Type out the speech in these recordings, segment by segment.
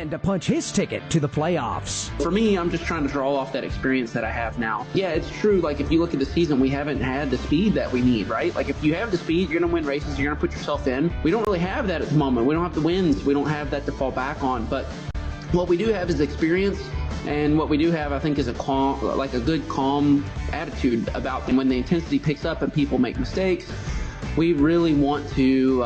and to punch his ticket to the playoffs. For me, I'm just trying to draw off that experience that I have now. Yeah, it's true. Like, if you look at the season, we haven't had the speed that we need, right? Like, if you have the speed, you're going to win races, you're going to put yourself in. We don't really have that at the moment. We don't have the wins. We don't have that to fall back on. But what we do have is experience. And what we do have, I think, is a good, calm attitude about when the intensity picks up and people make mistakes. We really want to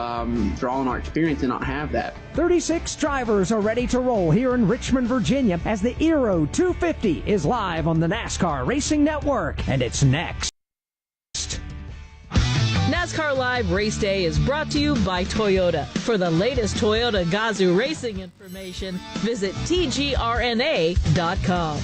draw on our experience and not have that. 36 drivers are ready to roll here in Richmond, Virginia, as the Aero 250 is live on the NASCAR Racing Network, and it's next. NASCAR Live Race Day is brought to you by Toyota. For the latest Toyota Gazoo racing information, visit tgrna.com.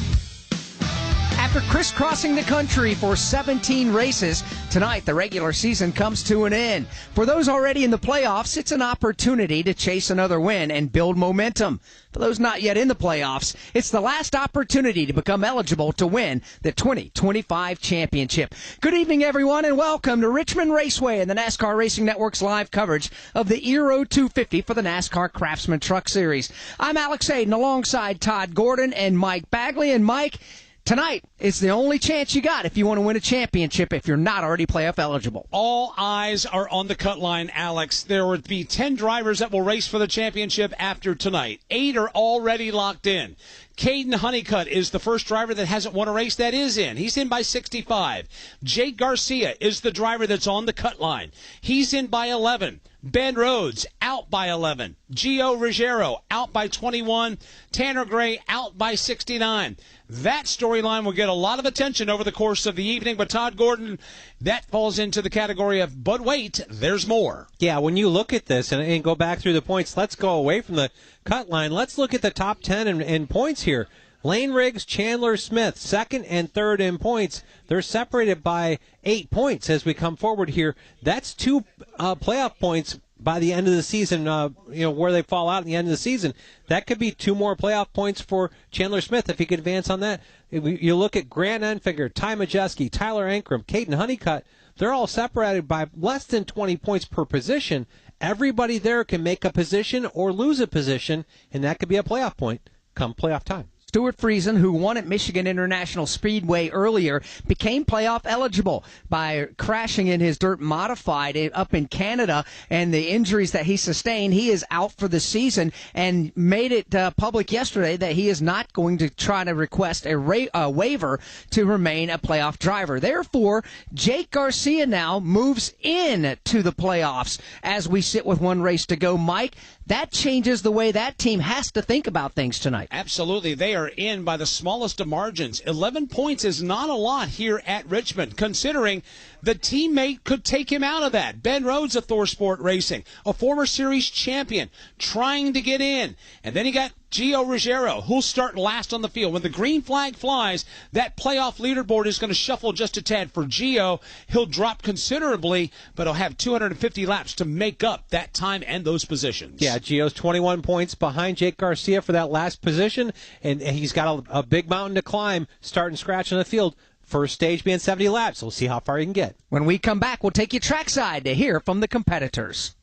After crisscrossing the country for 17 races, tonight the regular season comes to an end. For those already in the playoffs, it's an opportunity to chase another win and build momentum. For those not yet in the playoffs, it's the last opportunity to become eligible to win the 2025 championship. Good evening, everyone, and welcome to Richmond Raceway and the NASCAR Racing Network's live coverage of the Aero 250 for the NASCAR Craftsman Truck Series. I'm Alex Hayden alongside Todd Gordon and Mike Bagley. And Mike, tonight is the only chance you got if you want to win a championship if you're not already playoff eligible. All eyes are on the cut line, Alex. There will be 10 drivers that will race for the championship after tonight. 8 are already locked in. Caden Honeycutt is the first driver that hasn't won a race that is in. He's in by 65. Jake Garcia is the driver that's on the cut line. He's in by 11. Ben Rhodes out by 11. Gio Ruggiero out by 21. Tanner Gray out by 69. That storyline will get a lot of attention over the course of the evening, but Todd Gordon, that falls into the category of, but wait, there's more. Yeah, when you look at this and go back through the points, let's go away from the cut line. Let's look at the top 10 in points here. Lane Riggs, Chandler Smith, second and third in points. They're separated by 8 points as we come forward here. That's 2 playoff points by the end of the season, where they fall out at the end of the season. That could be 2 more playoff points for Chandler Smith if he could advance on that. You look at Grant Enfinger, Ty Majeski, Tyler Ankrum, Caden Honeycutt. They're all separated by less than 20 points per position. Everybody there can make a position or lose a position, and that could be a playoff point come playoff time. Stuart Friesen, who won at Michigan International Speedway earlier, became playoff eligible by crashing in his dirt modified up in Canada, and the injuries that he sustained, he is out for the season and made it public yesterday that he is not going to try to request a waiver to remain a playoff driver. Therefore, Jake Garcia now moves in to the playoffs as we sit with 1 race to go. Mike, that changes the way that team has to think about things tonight. Absolutely. They are in by the smallest of margins. 11 points is not a lot here at Richmond, considering the teammate could take him out of that. Ben Rhodes of Thor Sport Racing, a former series champion, trying to get in. And then you got Gio Ruggiero, who'll start last on the field. When the green flag flies, that playoff leaderboard is going to shuffle just a tad for Gio. He'll drop considerably, but he'll have 250 laps to make up that time and those positions. Yeah, Gio's 21 points behind Jake Garcia for that last position, and he's got a big mountain to climb, starting scratch on the field. First stage being 70 laps. We'll see how far he can get. When we come back, we'll take you trackside to hear from the competitors.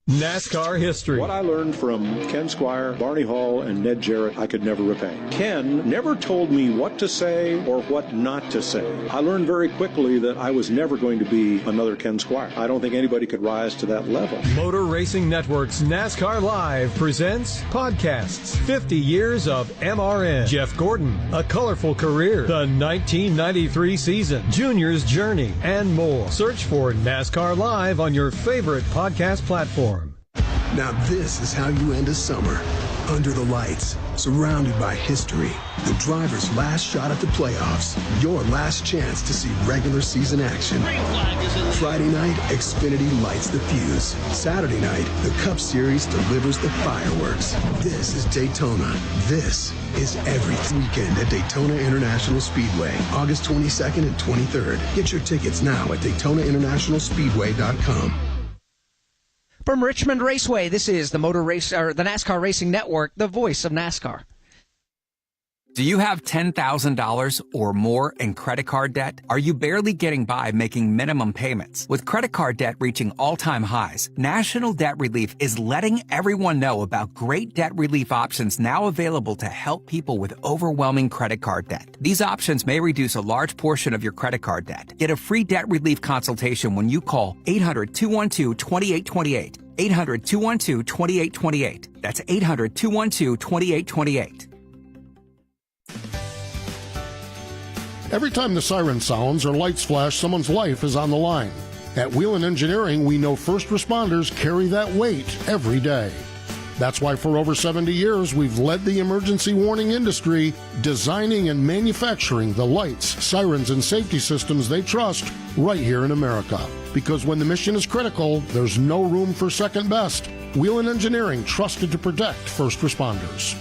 NASCAR history. What I learned from Ken Squire, Barney Hall, and Ned Jarrett, I could never repay. Ken never told me what to say or what not to say. I learned very quickly that I was never going to be another Ken Squire. I don't think anybody could rise to that level. Motor Racing Network's NASCAR Live presents podcasts 50 years of MRN. Jeff Gordon, A Colorful Career, the 1993 season, Junior's Journey, and more. Search for NASCAR Live on your favorite podcast platform. Now this is how you end a summer. Under the lights, surrounded by history, the driver's last shot at the playoffs, your last chance to see regular season action. Friday night, Xfinity lights the fuse. Saturday night, the Cup Series delivers the fireworks. This is Daytona. This is every weekend at Daytona International Speedway, August 22nd and 23rd. Get your tickets now at DaytonaInternationalSpeedway.com. From Richmond Raceway, this is the NASCAR Racing Network, the voice of NASCAR. Do you have $10,000 or more in credit card debt? Are you barely getting by making minimum payments? With credit card debt reaching all-time highs, National Debt Relief is letting everyone know about great debt relief options now available to help people with overwhelming credit card debt. These options may reduce a large portion of your credit card debt. Get a free debt relief consultation when you call 800-212-2828. 800-212-2828. That's 800-212-2828. Every time the siren sounds or lights flash, someone's life is on the line. At Wheelan Engineering, we know first responders carry that weight every day. That's why for over 70 years, we've led the emergency warning industry, designing and manufacturing the lights, sirens, and safety systems they trust right here in America. Because when the mission is critical, there's no room for second best. Wheelan Engineering, trusted to protect first responders.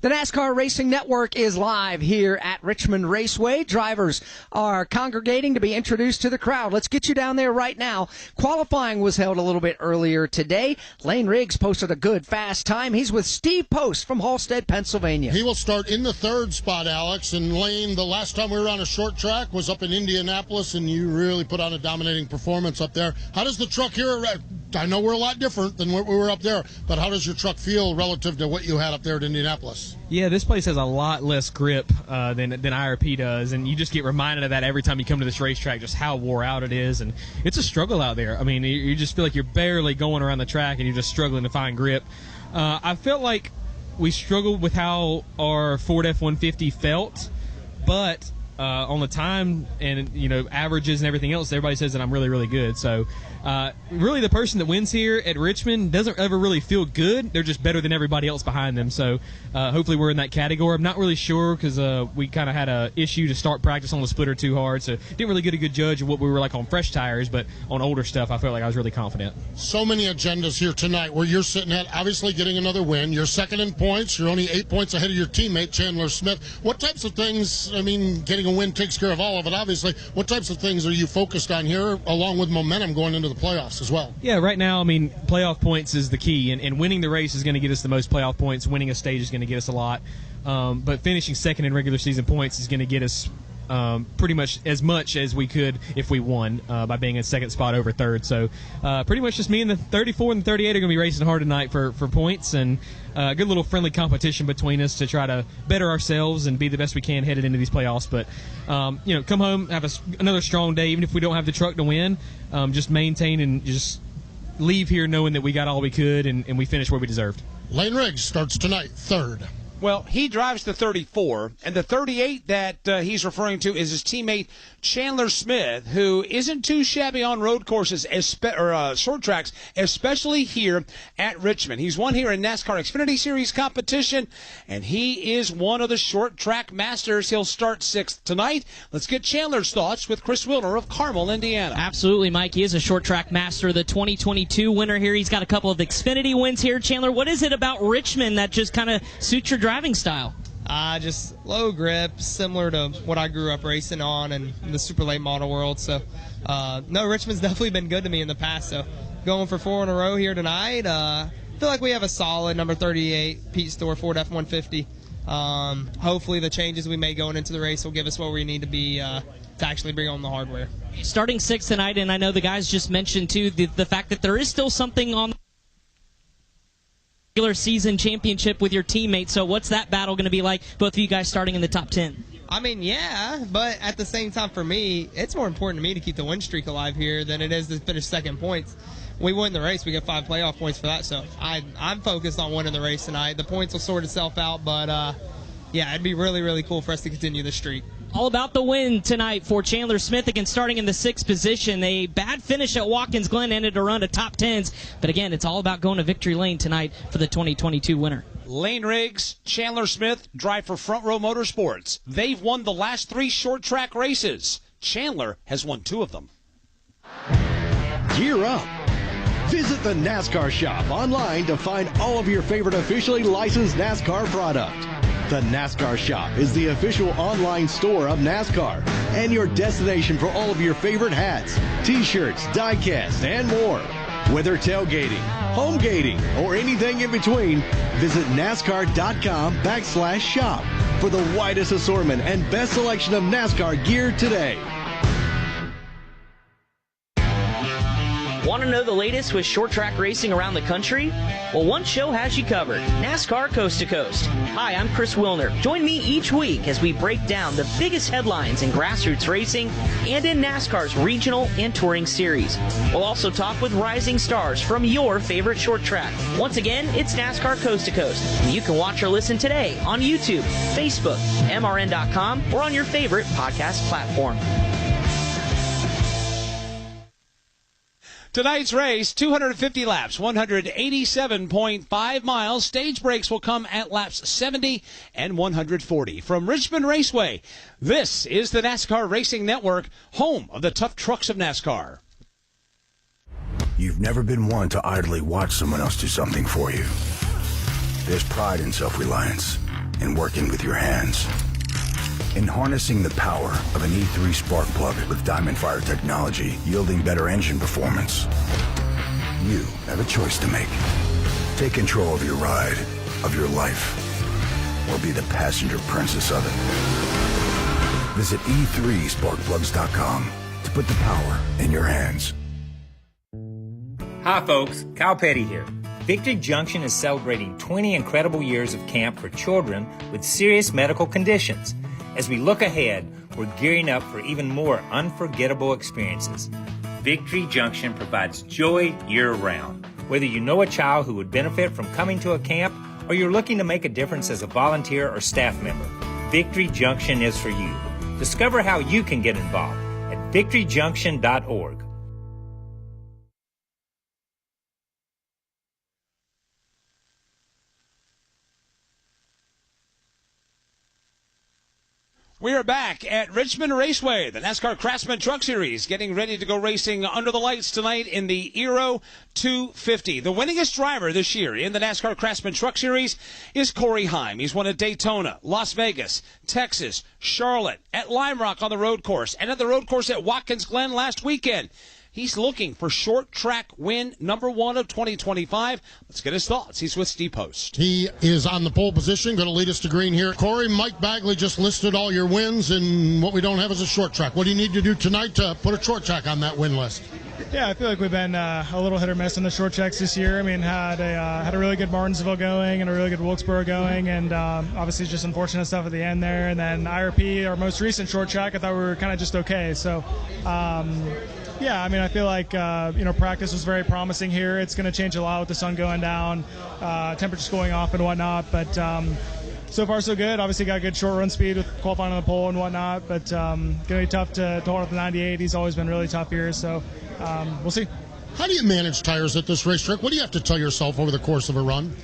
The NASCAR Racing Network is live here at Richmond Raceway. Drivers are congregating to be introduced to the crowd. Let's get you down there right now. Qualifying was held a little bit earlier today. Lane Riggs posted a good, fast time. He's with Steve Post from Halstead, Pennsylvania. He will start in the third spot, Alex. And Lane, the last time we were on a short track was up in Indianapolis, and you really put on a dominating performance up there. How does the truck here, I know we're a lot different than what we were up there, but how does your truck feel relative to what you had up there at Indianapolis? Yeah, this place has a lot less grip than IRP does, and you just get reminded of that every time you come to this racetrack, just how wore out it is, and it's a struggle out there. I mean, you just feel like you're barely going around the track, and you're just struggling to find grip. I felt like we struggled with how our Ford F-150 felt, but on the time and averages and everything else, everybody says that I'm really, really good. So really the person that wins here at Richmond doesn't ever really feel good. They're just better than everybody else behind them. So hopefully we're in that category. I'm not really sure because we kind of had a issue to start practice on the splitter too hard, so didn't really get a good judge of what we were like on fresh tires, but on older stuff I felt like I was really confident. So many agendas here tonight where you're sitting at obviously getting another win. You're second in points. You're only 8 points ahead of your teammate Chandler Smith. What types of things, I mean, getting a win takes care of all of it, obviously. What types of things are you focused on here, along with momentum going into the playoffs as well? Yeah, right now, I mean, playoff points is the key, and winning the race is going to get us the most playoff points. Winning a stage is going to get us a lot. But finishing second in regular season points is going to get us pretty much as we could if we won by being in second spot over third. So pretty much just me and the 34 and the 38 are going to be racing hard tonight for points, and a good little friendly competition between us to try to better ourselves and be the best we can headed into these playoffs. But come home, have another strong day, even if we don't have the truck to win. Just maintain and just leave here knowing that we got all we could and we finished where we deserved. Lane Riggs starts tonight, third. Well, he drives the 34, and the 38 that he's referring to is his teammate Chandler Smith, who isn't too shabby on road courses or short tracks, especially here at Richmond. He's won here in NASCAR Xfinity Series competition, and he is one of the short track masters. He'll start sixth tonight. Let's get Chandler's thoughts with Chris Wilner of Carmel, Indiana. Absolutely, Mike. He is a short track master, the 2022 winner here. He's got a couple of Xfinity wins here. Chandler, what is it about Richmond that just kind of suits your driving style? Just low grip, similar to what I grew up racing on in the super late model world. So, no, Richmond's definitely been good to me in the past. So, going for 4 in a row here tonight. Feel like we have a solid number 38 Pete Store Ford F-150. Hopefully the changes we make going into the race will give us what we need to be to actually bring on the hardware. Starting sixth tonight, and I know the guys just mentioned, too, the fact that there is still something on the regular season championship with your teammates. So what's that battle going to be like, both of you guys starting in the top 10? I mean, yeah, but at the same time for me, it's more important to me to keep the win streak alive here than it is to finish second points. We win the race, we get 5 playoff points for that, so I'm focused on winning the race tonight. The points will sort itself out, but yeah, it'd be really, really cool for us to continue the streak. All about the win tonight for Chandler Smith, again starting in the 6th position. A bad finish at Watkins Glen ended a run to top 10s, but again, it's all about going to victory lane tonight for the 2022 winner. Lane Riggs, Chandler Smith drive for Front Row Motorsports. They've won the last 3 short track races. Chandler has won 2 of them. Gear up. Visit the NASCAR shop online to find all of your favorite officially licensed NASCAR product. The NASCAR Shop is the official online store of NASCAR and your destination for all of your favorite hats, t-shirts, die-cast, and more. Whether tailgating, home gating, or anything in between, visit NASCAR.com/shop for the widest assortment and best selection of NASCAR gear today. Want to know the latest with short track racing around the country? Well, one show has you covered, NASCAR Coast to Coast. Hi, I'm Chris Wilner. Join me each week as we break down the biggest headlines in grassroots racing and in NASCAR's regional and touring series. We'll also talk with rising stars from your favorite short track. Once again, it's NASCAR Coast to Coast. And you can watch or listen today on YouTube, Facebook, MRN.com, or on your favorite podcast platform. Tonight's race, 250 laps, 187.5 miles. Stage breaks will come at laps 70 and 140. From Richmond Raceway, this is the NASCAR Racing Network, home of the tough trucks of NASCAR. You've never been one to idly watch someone else do something for you. There's pride in self-reliance, in working with your hands, in harnessing the power of an E3 spark plug with Diamond Fire technology, yielding better engine performance. You have a choice to make. Take control of your ride, of your life, or be the passenger princess of it. Visit e3sparkplugs.com to put the power in your hands. Hi folks, Kyle Petty here. Victory Junction is celebrating 20 incredible years of camp for children with serious medical conditions. As we look ahead, we're gearing up for even more unforgettable experiences. Victory Junction provides joy year-round. Whether you know a child who would benefit from coming to a camp or you're looking to make a difference as a volunteer or staff member, Victory Junction is for you. Discover how you can get involved at victoryjunction.org. We are back at Richmond Raceway, the NASCAR Craftsman Truck Series, getting ready to go racing under the lights tonight in the Aero 250. The winningest driver this year in the NASCAR Craftsman Truck Series is Cory Heim. He's won at Daytona, Las Vegas, Texas, Charlotte, at Lime Rock on the road course, and at the road course at Watkins Glen last weekend. He's looking for short track win number 1 of 2025. Let's get his thoughts. He's with Steve Post. He is on the pole position, going to lead us to green here. Cory, Mike Bagley just listed all your wins, and what we don't have is a short track. What do you need to do tonight to put a short track on that win list? Yeah, I feel like we've been a little hit or miss in the short tracks this year. I mean, had a really good Martinsville going and a really good Wilkesboro going, and obviously just unfortunate stuff at the end there. And then IRP, our most recent short track, I thought we were kind of just okay. So, yeah, I mean, I feel like, practice was very promising here. It's going to change a lot with the sun going down, temperatures going off and whatnot. But so far, so good. Obviously got good short run speed with qualifying on the pole and whatnot. But going to be tough to hold up the 98. He's always been really tough here. So we'll see. How do you manage tires at this racetrack? What do you have to tell yourself over the course of a run?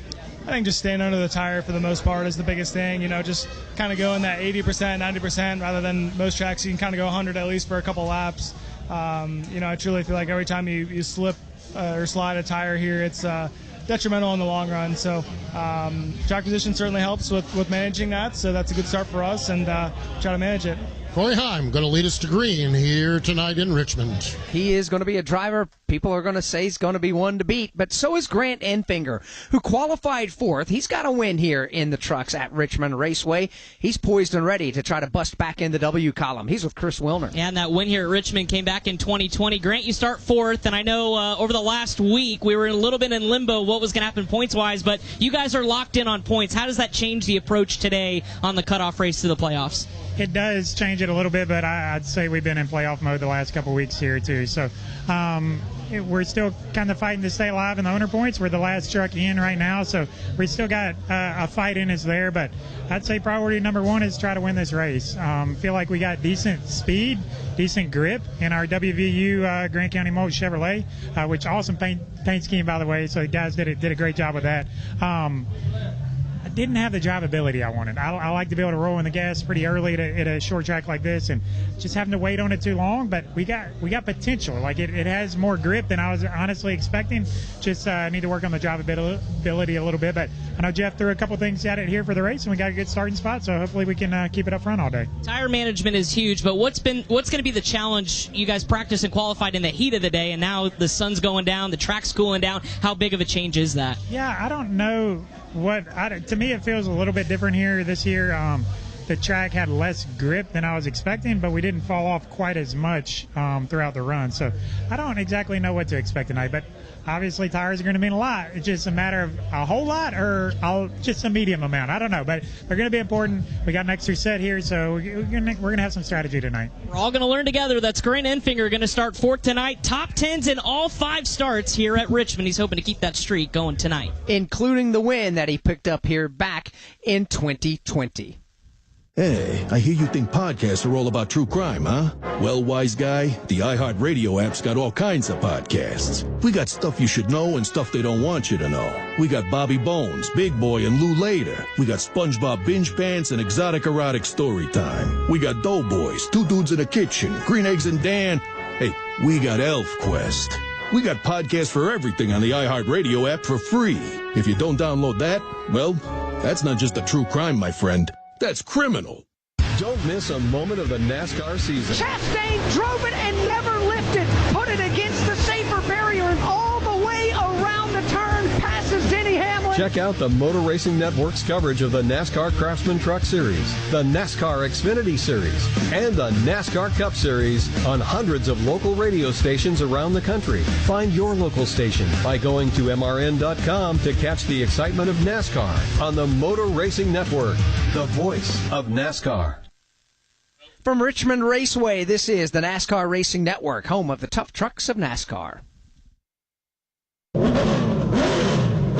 I think just staying under the tire for the most part is the biggest thing. just kind of going that 80%, 90% rather than most tracks. You can kind of go 100 at least for a couple laps. I truly feel like every time you slip or slide a tire here, it's detrimental in the long run. So track position certainly helps with managing that. So that's a good start for us, and try to manage it. Cory Heim going to lead us to green here tonight in Richmond. He is going to be a driver people are going to say he's going to be one to beat, but so is Grant Enfinger, who qualified fourth. He's got a win here in the trucks at Richmond Raceway. He's poised and ready to try to bust back in the W column. He's with Chris Wilner. Yeah, and that win here at Richmond came back in 2020. Grant, you start fourth, and I know over the last week we were a little bit in limbo what was going to happen points-wise, but you guys are locked in on points. How does that change the approach today on the cutoff race to the playoffs? It does change it a little bit, but I'd say we've been in playoff mode the last couple of weeks here, too. So we're still kind of fighting to stay alive in the owner points. We're the last truck in right now, so we still got a fight in us there. But I'd say priority number one is try to win this race. Feel like we got decent speed, decent grip in our WVU Grant County Mold Chevrolet, which awesome paint scheme, by the way. So the guys did a great job with that. I didn't have the drivability I wanted. I like to be able to roll in the gas pretty early at a short track like this, and just having to wait on it too long. But we got potential. Like it has more grip than I was honestly expecting. Just need to work on the drivability a little bit. But I know Jeff threw a couple things at it here for the race, and we got a good starting spot, so hopefully we can keep it up front all day. Tire management is huge, but what's going to be the challenge? You guys practiced and qualified in the heat of the day, and now the sun's going down, the track's cooling down. How big of a change is that? Yeah, I don't know to me it feels a little bit different here this year. The track had less grip than I was expecting, but we didn't fall off quite as much throughout the run. So I don't exactly know what to expect tonight, but obviously tires are going to mean a lot. It's just a matter of a whole lot or just a medium amount. I don't know, but they're going to be important. We got an extra set here, so we're going to have some strategy tonight. We're all going to learn together. That's Grant Enfinger going to start fourth tonight. Top 10s in all 5 starts here at Richmond. He's hoping to keep that streak going tonight, including the win that he picked up here back in 2020. Hey, I hear you think podcasts are all about true crime, huh? Well, wise guy, the iHeartRadio app's got all kinds of podcasts. We got stuff you should know and stuff they don't want you to know. We got Bobby Bones, Big Boy, and Lou Later. We got SpongeBob Binge Pants and Exotic Erotic Story Time. We got Doughboys, Two Dudes in a Kitchen, Green Eggs and Dan. Hey, we got Elf Quest. We got podcasts for everything on the iHeartRadio app for free. If you don't download that, well, that's not just a true crime, my friend. That's criminal. Don't miss a moment of the NASCAR season. Chastain drove it and never lifted. Put it against the safer barrier and all the way around the turn. Passes Denny Hamlin. Check out the Motor Racing Network's coverage of the NASCAR Craftsman Truck Series, the NASCAR Xfinity Series, and the NASCAR Cup Series on hundreds of local radio stations around the country. Find your local station by going to mrn.com to catch the excitement of NASCAR on the Motor Racing Network, the voice of NASCAR. From Richmond Raceway, this is the NASCAR Racing Network, home of the tough trucks of NASCAR.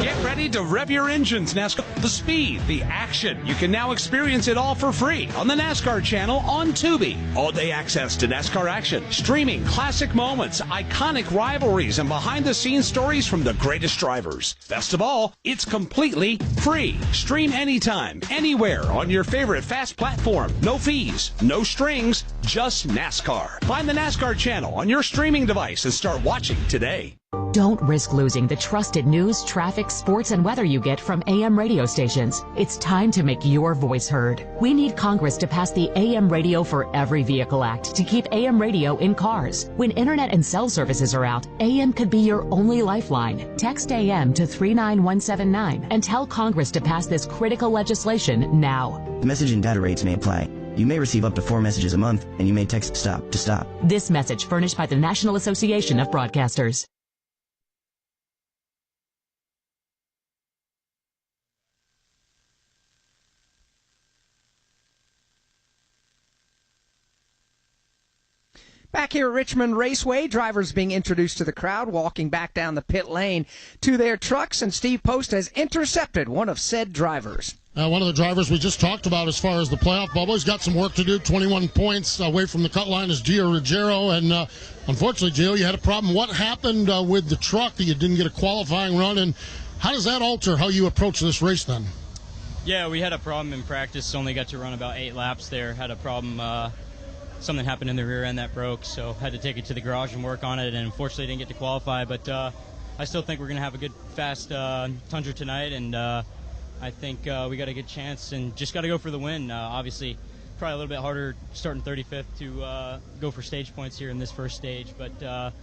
Get ready to rev your engines, NASCAR. The speed, the action. You can now experience it all for free on the NASCAR channel on Tubi. All-day access to NASCAR action, streaming classic moments, iconic rivalries, and behind-the-scenes stories from the greatest drivers. Best of all, it's completely free. Stream anytime, anywhere on your favorite fast platform. No fees, no strings, just NASCAR. Find the NASCAR channel on your streaming device and start watching today. Don't risk losing the trusted news, traffic, sports, and weather you get from AM radio stations. It's time to make your voice heard. We need Congress to pass the AM Radio for Every Vehicle Act to keep AM radio in cars. When internet and cell services are out, AM could be your only lifeline. Text AM to 39179 and tell Congress to pass this critical legislation now. The message and data rates may apply. You may receive up to 4 messages a month, and you may text STOP to stop. This message furnished by the National Association of Broadcasters. Back here at Richmond Raceway, drivers being introduced to the crowd, walking back down the pit lane to their trucks, and Steve Post has intercepted one of said drivers. One of the drivers we just talked about as far as the playoff bubble, he's got some work to do. 21 points away from the cut line is Gio Ruggiero, and unfortunately, Gio, you had a problem. What happened with the truck that you didn't get a qualifying run, and how does that alter how you approach this race then? Yeah, we had a problem in practice. Only got to run about 8 laps there. Had a problem. Something happened in the rear end that broke, so had to take it to the garage and work on it, and unfortunately didn't get to qualify. But I still think we're going to have a good, fast Tundra tonight, and I think we got a good chance and just got to go for the win. Obviously, probably a little bit harder starting 35th to go for stage points here in this first stage, but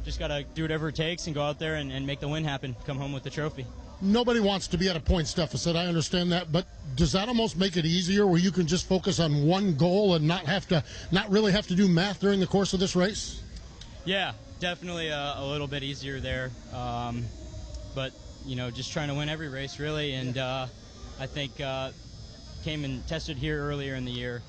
just got to do whatever it takes and go out there and make the win happen, come home with the trophy. Nobody wants to be at a points deficit, I understand that, but does that almost make it easier where you can just focus on one goal and not really have to do math during the course of this race? Yeah, definitely a little bit easier there, but just trying to win every race really, and I think came and tested here earlier in the year,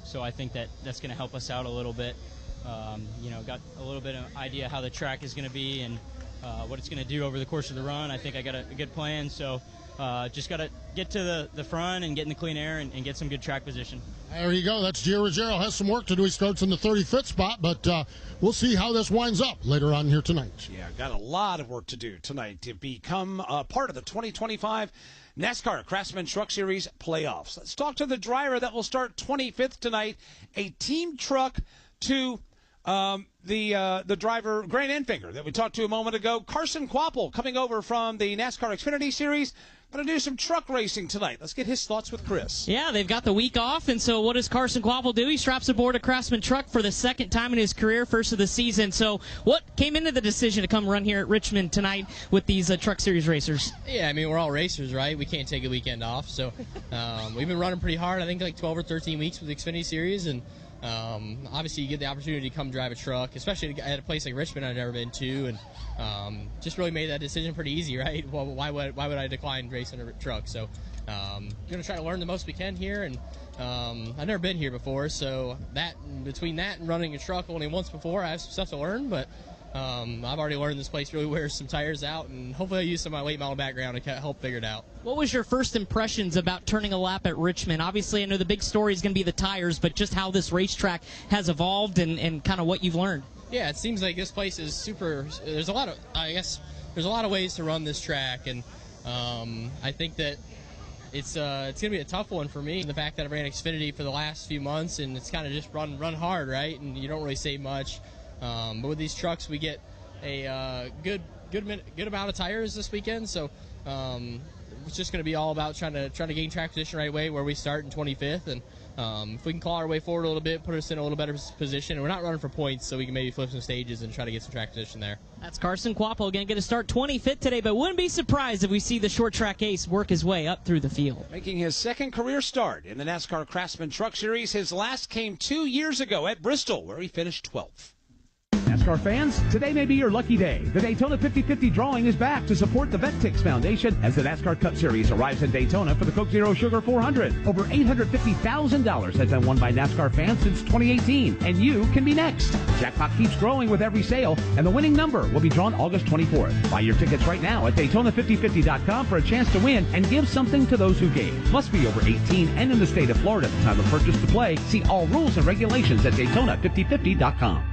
so I think that's going to help us out a little bit. Got a little bit of idea how the track is going to be and what it's going to do over the course of the run. I think I got a good plan, so just got to get to the front and get in the clean air and get some good track position. There you go. That's Gio Ruggiero. Has some work to do. He starts in the 35th spot, but we'll see how this winds up later on here tonight. Yeah, got a lot of work to do tonight to become part of the 2025 NASCAR Craftsman Truck Series playoffs. Let's talk to the driver that will start 25th tonight, a team truck to the driver, Grant Enfinger, that we talked to a moment ago. Carson Kvapil coming over from the NASCAR Xfinity Series. Going to do some truck racing tonight. Let's get his thoughts with Chris. Yeah, they've got the week off, and so what does Carson Quapple do? He straps aboard a Craftsman truck for the second time in his career, first of the season. So what came into the decision to come run here at Richmond tonight with these Truck Series racers? Yeah, I mean, we're all racers, right? We can't take a weekend off. So we've been running pretty hard, I think like 12 or 13 weeks with the Xfinity Series, and obviously you get the opportunity to come drive a truck, especially at a place like Richmond I've never been to, and just really made that decision pretty easy, right? Well, why would I decline racing a truck? So going to try to learn the most we can here, and I've never been here before, so between that and running a truck only once before, I have some stuff to learn, but I've already learned this place really wears some tires out, and hopefully I'll use some of my late model background to help figure it out. What was your first impressions about turning a lap at Richmond? Obviously, I know the big story is going to be the tires, but just how this racetrack has evolved and kind of what you've learned. Yeah, it seems like this place is super. There's a lot of ways to run this track, and I think that it's going to be a tough one for me. The fact that I ran Xfinity for the last few months, and it's kind of just run hard, right? And you don't really save much. But with these trucks, we get a good amount of tires this weekend. So it's just going to be all about trying to gain track position right away where we start in 25th, and if we can claw our way forward a little bit, put us in a little better position, and we're not running for points, so we can maybe flip some stages and try to get some track position there. That's Carson Quapple going to get a start 25th today, but wouldn't be surprised if we see the short track ace work his way up through the field. Making his second career start in the NASCAR Craftsman Truck Series. His last came 2 years ago at Bristol, where he finished 12th. NASCAR fans, today may be your lucky day. The Daytona 50/50 drawing is back to support the VetTix Foundation as the NASCAR Cup Series arrives in Daytona for the Coke Zero Sugar 400. Over $850,000 has been won by NASCAR fans since 2018, and you can be next. Jackpot keeps growing with every sale, and the winning number will be drawn August 24th. Buy your tickets right now at Daytona5050.com for a chance to win and give something to those who gave. Must be over 18 and in the state of Florida at the time of purchase to play. See all rules and regulations at Daytona5050.com.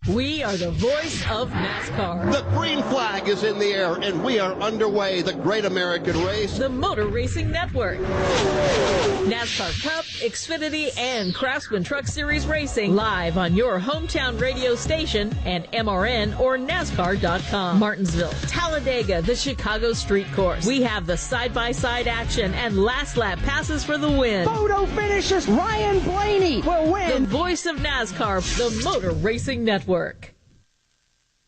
We are the voice of NASCAR. The green flag is in the air, and we are underway. The Great American Race. The Motor Racing Network. NASCAR Cup, Xfinity, and Craftsman Truck Series Racing live on your hometown radio station and MRN or NASCAR.com. Martinsville, Talladega, the Chicago Street Course. We have the side-by-side action and last lap passes for the win. Photo finishes. Ryan Blaney will win. The voice of NASCAR, the Motor Racing Network.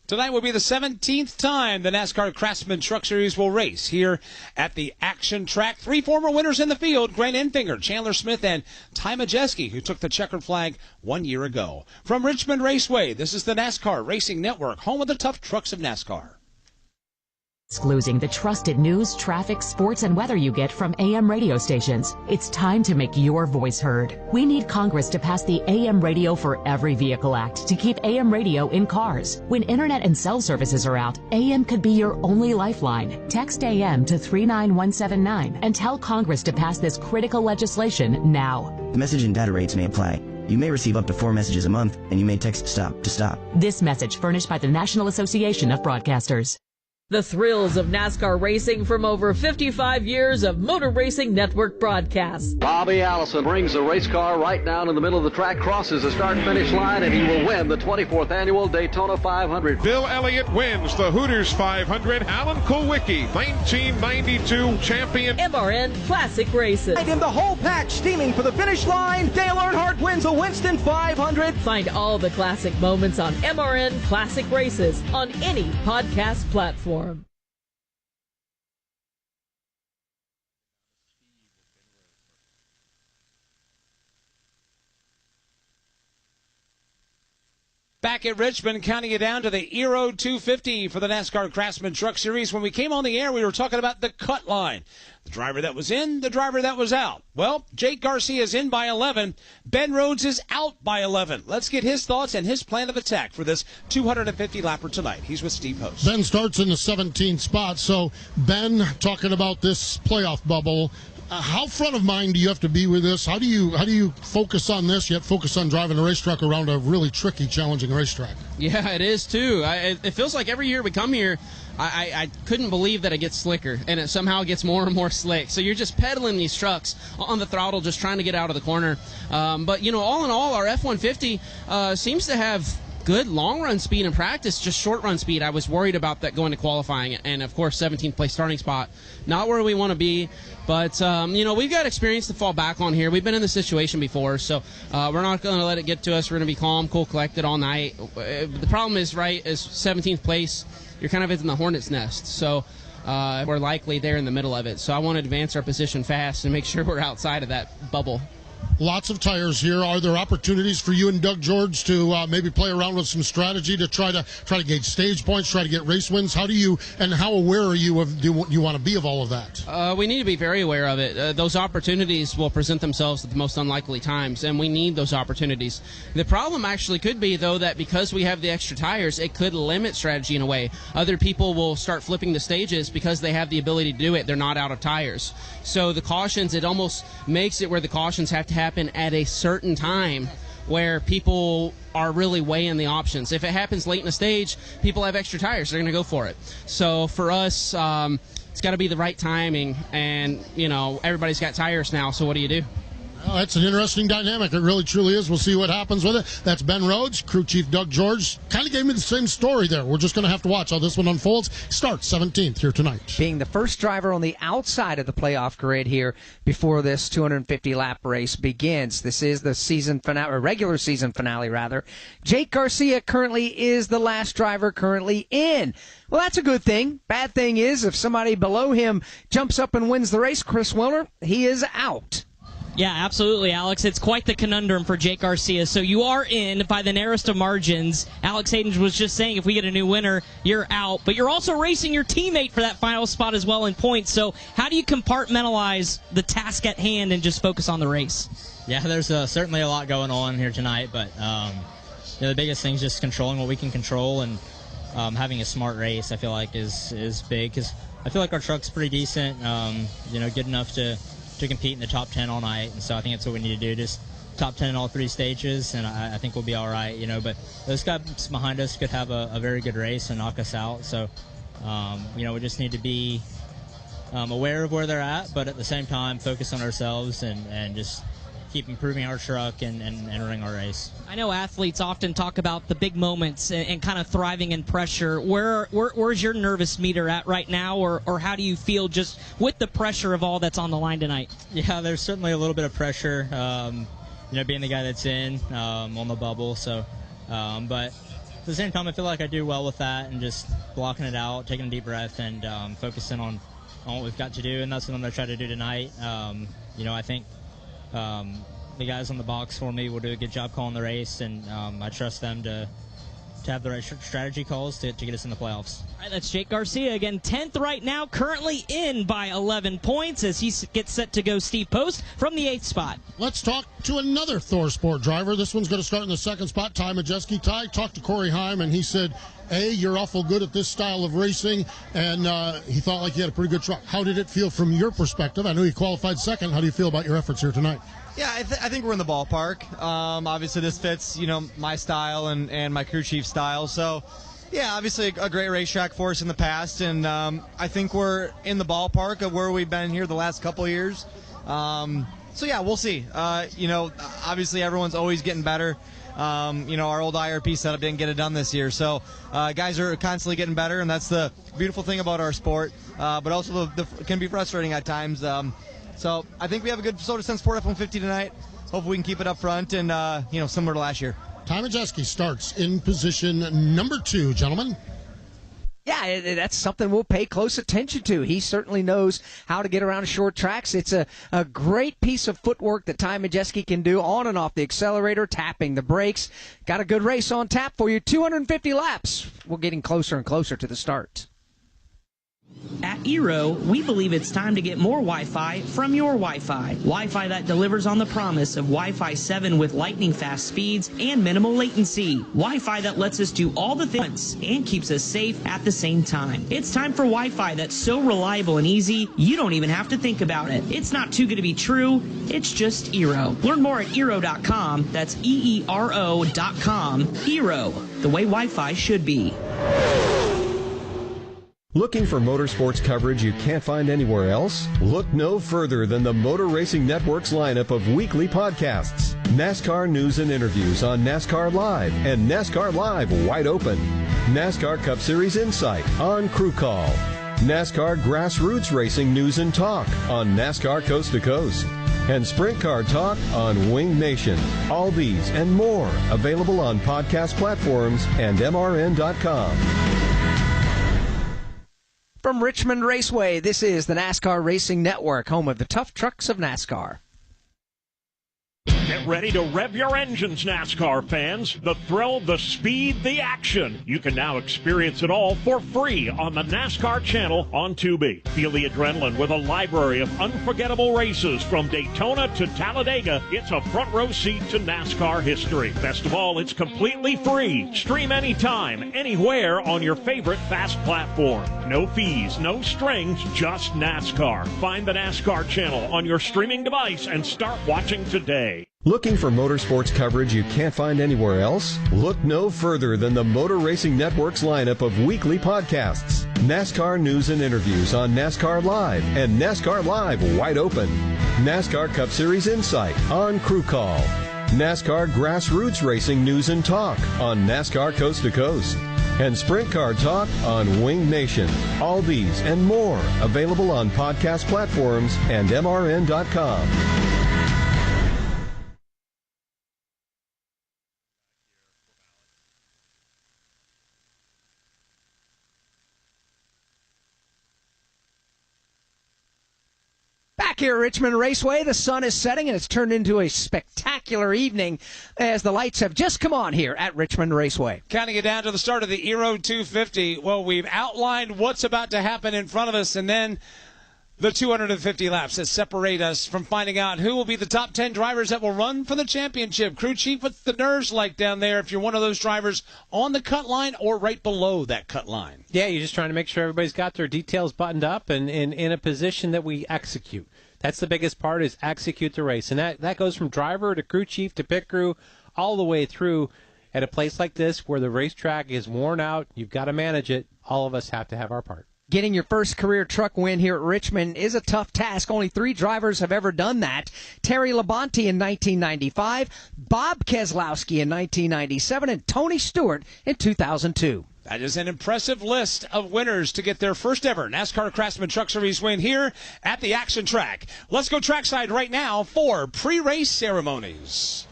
Tonight will be the 17th time the NASCAR Craftsman Truck Series will race here at the Action Track. 3 former winners in the field, Grant Enfinger, Chandler Smith, and Ty Majeski, who took the checkered flag 1 year ago. From Richmond Raceway, this is the NASCAR Racing Network, home of the tough trucks of NASCAR. Losing the trusted news, traffic, sports, and weather you get from AM radio stations. It's time to make your voice heard. We need Congress to pass the AM Radio for Every Vehicle Act to keep AM radio in cars. When internet and cell services are out, AM could be your only lifeline. Text AM to 39179 and tell Congress to pass this critical legislation now. The message and data rates may apply. You may receive up to 4 messages a month, and you may text STOP to stop. This message furnished by the National Association of Broadcasters. The thrills of NASCAR racing from over 55 years of Motor Racing Network broadcasts. Bobby Allison brings the race car right down in the middle of the track, crosses the start-finish line, and he will win the 24th annual Daytona 500. Bill Elliott wins the Hooters 500. Alan Kulwicki, 1992 champion. MRN Classic Races. In the whole pack, steaming for the finish line, Dale Earnhardt wins the Winston 500. Find all the classic moments on MRN Classic Races on any podcast platform. Back at Richmond, counting it down to the Euro 250 for the NASCAR Craftsman Truck Series. When we came on the air, we were talking about the cut line. The driver that was in, the driver that was out. Well, Jake Garcia is in by 11. Ben Rhodes is out by 11. Let's get his thoughts and his plan of attack for this 250-lapper tonight. He's with Steve Post. Ben starts in the 17th spot. So, Ben, talking about this playoff bubble, how front of mind do you have to be with this? How do you focus on this, yet focus on driving a race truck around a really tricky, challenging racetrack? Yeah, it is, too. It feels like every year we come here, I couldn't believe that it gets slicker, and it somehow gets more and more slick. So you're just pedaling these trucks on the throttle, just trying to get out of the corner. But, all in all, our F-150 seems to have good long-run speed in practice, just short-run speed. I was worried about that going to qualifying, and, of course, 17th place starting spot. Not where we want to be, but, we've got experience to fall back on here. We've been in this situation before, so we're not going to let it get to us. We're going to be calm, cool, collected all night. The problem is, right, is 17th place, you're kind of in the hornet's nest, so we're likely there in the middle of it. So I want to advance our position fast and make sure we're outside of that bubble. Lots of tires here. Are there opportunities for you and Doug George to maybe play around with some strategy to try to gauge stage points, try to get race wins? How aware are you of do you want to be of all of that? We need to be very aware of it. Those opportunities will present themselves at the most unlikely times, and we need those opportunities. The problem actually could be, though, that because we have the extra tires, it could limit strategy in a way. Other people will start flipping the stages because they have the ability to do it. They're not out of tires. So the cautions, it almost makes it where the cautions have to happen at a certain time where people are really weighing the options. If it happens late in the stage, people have extra tires. They're going to go for it. So for us, it's got to be the right timing, and, everybody's got tires now, so what do you do? Well, that's an interesting dynamic. It really, truly is. We'll see what happens with it. That's Ben Rhodes, crew chief Doug George. Kind of gave me the same story there. We're just going to have to watch how this one unfolds. Starts 17th here tonight. Being the first driver on the outside of the playoff grid here before this 250-lap race begins. This is the season finale, or regular season finale, rather. Jake Garcia currently is the last driver currently in. Well, that's a good thing. Bad thing is if somebody below him jumps up and wins the race, Chris Wilner, he is out. Yeah, absolutely, Alex. It's quite the conundrum for Jake Garcia. So you are in by the narrowest of margins. Alex Hayden was just saying if we get a new winner, you're out. But you're also racing your teammate for that final spot as well in points. So how do you compartmentalize the task at hand and just focus on the race? Yeah, there's certainly a lot going on here tonight. But the biggest thing is just controlling what we can control, and having a smart race, I feel like, is big. Because I feel like our truck's pretty decent, good enough to compete in the top 10 all night, and so I think that's what we need to do, just top 10 in all three stages, and I think we'll be all right, but those guys behind us could have a very good race and knock us out, so we just need to be aware of where they're at, but at the same time focus on ourselves and just keep improving our truck and running our race. I know athletes often talk about the big moments and kind of thriving in pressure. Where's your nervous meter at right now, or how do you feel just with the pressure of all that's on the line tonight? Yeah, there's certainly a little bit of pressure, being the guy that's in on the bubble. So, but at the same time, I feel like I do well with that and just blocking it out, taking a deep breath, and focusing on what we've got to do, and that's what I'm going to try to do tonight. I think the guys on the box for me will do a good job calling the race, and I trust them to have the right strategy calls to get us in the playoffs. All right, that's Jake Garcia again, 10th right now, currently in by 11 points as he gets set to go Steve Post from the 8th spot. Let's talk to another Thor Sport driver. This one's going to start in the 2nd spot, Ty Majeski. Ty talked to Cory Heim, and he said, you're awful good at this style of racing, and he thought like you had a pretty good truck. How did it feel from your perspective? I know you qualified 2nd. How do you feel about your efforts here tonight? Yeah, I think we're in the ballpark. Obviously, this fits, my style and my crew chief style. So, yeah, obviously a great racetrack for us in the past, and I think we're in the ballpark of where we've been here the last couple of years. So, yeah, we'll see. Obviously everyone's always getting better. Our old IRP setup didn't get it done this year. So, guys are constantly getting better, and that's the beautiful thing about our sport. But also it can be frustrating at times. So I think we have a good Soda Sense Sport F-150 tonight. Hopefully we can keep it up front and, similar to last year. Ty Majeski starts in position number 2, gentlemen. Yeah, that's something we'll pay close attention to. He certainly knows how to get around short tracks. It's a great piece of footwork that Ty Majeski can do on and off the accelerator, tapping the brakes. Got a good race on tap for you. 250 laps. We're getting closer and closer to the start. At Eero, we believe it's time to get more Wi-Fi from your Wi-Fi. Wi-Fi that delivers on the promise of Wi-Fi 7 with lightning-fast speeds and minimal latency. Wi-Fi that lets us do all the things and keeps us safe at the same time. It's time for Wi-Fi that's so reliable and easy, you don't even have to think about it. It's not too good to be true, it's just Eero. Learn more at Eero.com. That's EERO.com. Eero, the way Wi-Fi should be. Looking for motorsports coverage you can't find anywhere else? Look no further than the Motor Racing Network's lineup of weekly podcasts. NASCAR news and interviews on NASCAR Live and NASCAR Live Wide Open. NASCAR Cup Series Insight on Crew Call. NASCAR Grassroots Racing News and Talk on NASCAR Coast to Coast. And Sprint Car Talk on Wing Nation. All these and more available on podcast platforms and MRN.com. From Richmond Raceway, this is the NASCAR Racing Network, home of the tough trucks of NASCAR. Get ready to rev your engines, NASCAR fans. The thrill, the speed, the action. You can now experience it all for free on the NASCAR channel on Tubi. Feel the adrenaline with a library of unforgettable races from Daytona to Talladega. It's a front row seat to NASCAR history. Best of all, it's completely free. Stream anytime, anywhere on your favorite fast platform. No fees, no strings, just NASCAR. Find the NASCAR channel on your streaming device and start watching today. Looking for motorsports coverage you can't find anywhere else? Look no further than the Motor Racing Network's lineup of weekly podcasts. NASCAR news and interviews on NASCAR Live and NASCAR Live Wide Open. NASCAR Cup Series Insight on Crew Call. NASCAR Grassroots Racing News and Talk on NASCAR Coast to Coast. And Sprint Car Talk on Wing Nation. All these and more available on podcast platforms and MRN.com. Back here at Richmond Raceway, the sun is setting and it's turned into a spectacular evening as the lights have just come on here at Richmond Raceway. Counting it down to the start of the Euro 250. Well, we've outlined what's about to happen in front of us, and then the 250 laps that separate us from finding out who will be the top 10 drivers that will run for the championship. Crew Chief, what's the nerves like down there if you're one of those drivers on the cut line or right below that cut line? Yeah, you're just trying to make sure everybody's got their details buttoned up and in a position that we execute. That's the biggest part, is execute the race. And that goes from driver to crew chief to pit crew all the way through. At a place like this where the racetrack is worn out, you've got to manage it. All of us have to have our part. Getting your first career truck win here at Richmond is a tough task. Only 3 drivers have ever done that. Terry Labonte in 1995, Bob Keselowski in 1997, and Tony Stewart in 2002. That is an impressive list of winners to get their first ever NASCAR Craftsman Truck Series win here at the Action Track. Let's go trackside right now for pre-race ceremonies.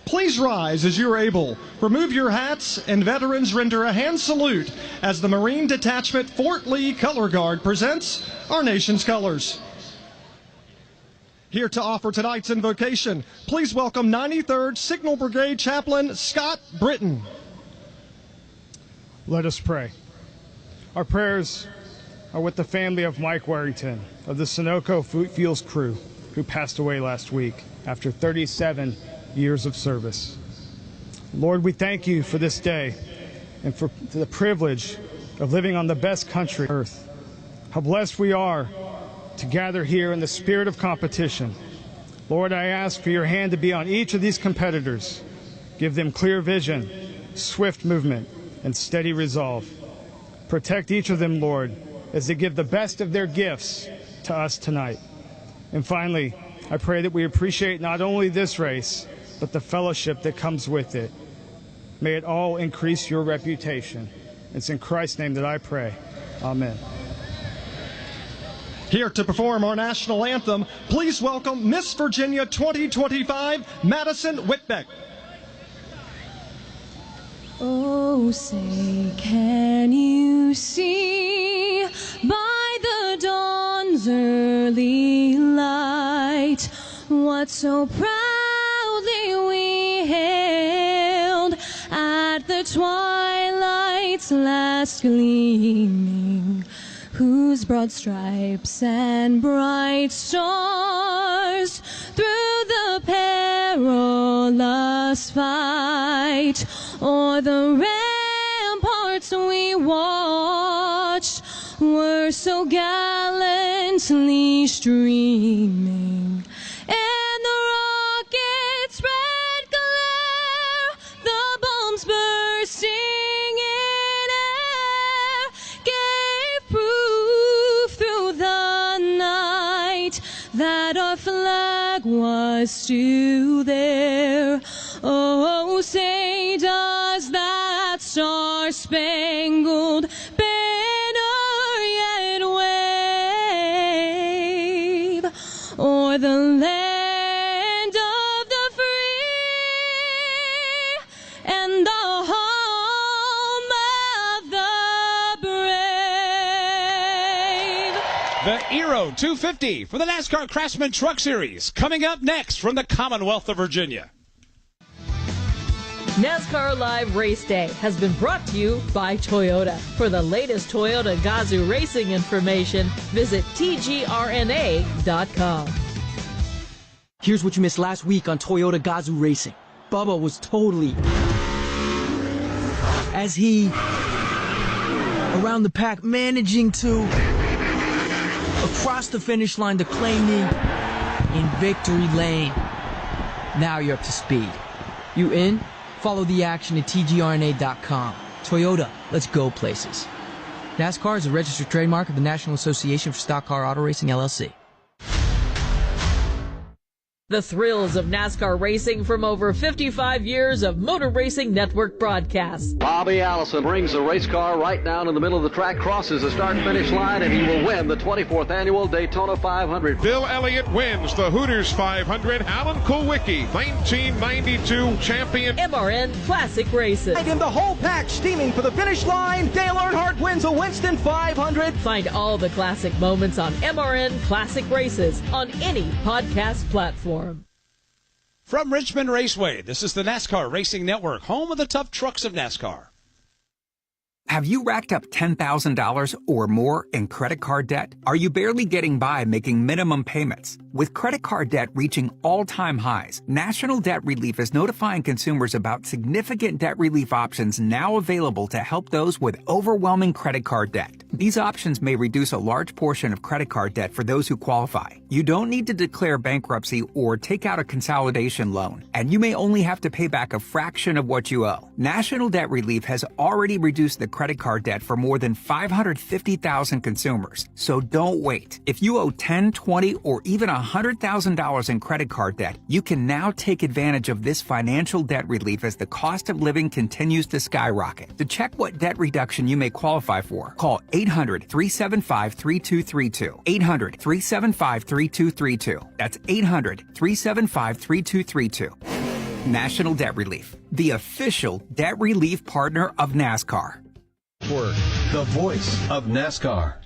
Please rise as you're able. Remove your hats, and veterans render a hand salute as the Marine Detachment Fort Lee Color Guard presents our nation's colors. Here to offer tonight's invocation, please welcome 93rd Signal Brigade Chaplain Scott Britton. Let us pray. Our prayers are with the family of Mike Warrington of the Sunoco Fuels crew, who passed away last week after 37 years of service. Lord, we thank you for this day and for the privilege of living on the best country on earth. How blessed we are to gather here in the spirit of competition. Lord, I ask for your hand to be on each of these competitors. Give them clear vision, swift movement, and steady resolve. Protect each of them, Lord, as they give the best of their gifts to us tonight. And finally, I pray that we appreciate not only this race, but the fellowship that comes with it. May it all increase your reputation. It's in Christ's name that I pray. Amen. Here to perform our national anthem, please welcome Miss Virginia 2025, Madison Whitbeck. Oh, say, can you see by the dawn's early light what so proudly we hailed at the twilight's last gleaming, whose broad stripes and bright stars through the perilous fight o'er the ramparts we watched were so gallantly streaming, and the rocket's red glare, the bombs bursting in air, gave proof through the night that our flag was was still there. Oh, say does that star-spangled banner yet wave o'er the land of the free and the home of the brave? The Aero 250 for the NASCAR Craftsman Truck Series coming up next from the Commonwealth of Virginia. NASCAR Live Race Day has been brought to you by Toyota. For the latest Toyota Gazoo racing information, visit tgrna.com. Here's what you missed last week on Toyota Gazoo Racing. Bubba was totally as he around the pack, managing to across the finish line to claim me in victory lane. Now you're up to speed. You in? Follow the action at tgrna.com. Toyota, let's go places. NASCAR is a registered trademark of the National Association for Stock Car Auto Racing, LLC. The thrills of NASCAR racing from over 55 years of Motor Racing Network broadcasts. Bobby Allison brings the race car right down in the middle of the track, crosses the start-finish line, and he will win the 24th Annual Daytona 500. Bill Elliott wins the Hooters 500. Alan Kulwicki, 1992 champion. MRN Classic Races. And in the whole pack, steaming for the finish line, Dale Earnhardt wins the Winston 500. Find all the classic moments on MRN Classic Races on any podcast platform. From Richmond Raceway, this is the NASCAR Racing Network, home of the tough trucks of NASCAR. Have you racked up $10,000 or more in credit card debt? Are you barely getting by making minimum payments? With credit card debt reaching all-time highs, National Debt Relief is notifying consumers about significant debt relief options now available to help those with overwhelming credit card debt. These options may reduce a large portion of credit card debt for those who qualify. You don't need to declare bankruptcy or take out a consolidation loan, and you may only have to pay back a fraction of what you owe. National Debt Relief has already reduced the credit card debt for more than 550,000 consumers. So don't wait. If you owe $10, $20, or even $100,000 in credit card debt, you can now take advantage of this financial debt relief as the cost of living continues to skyrocket. To check what debt reduction you may qualify for, call 800-375-3232. 800-375-3232. That's 800-375-3232. National Debt Relief, the official debt relief partner of NASCAR. The voice of NASCAR.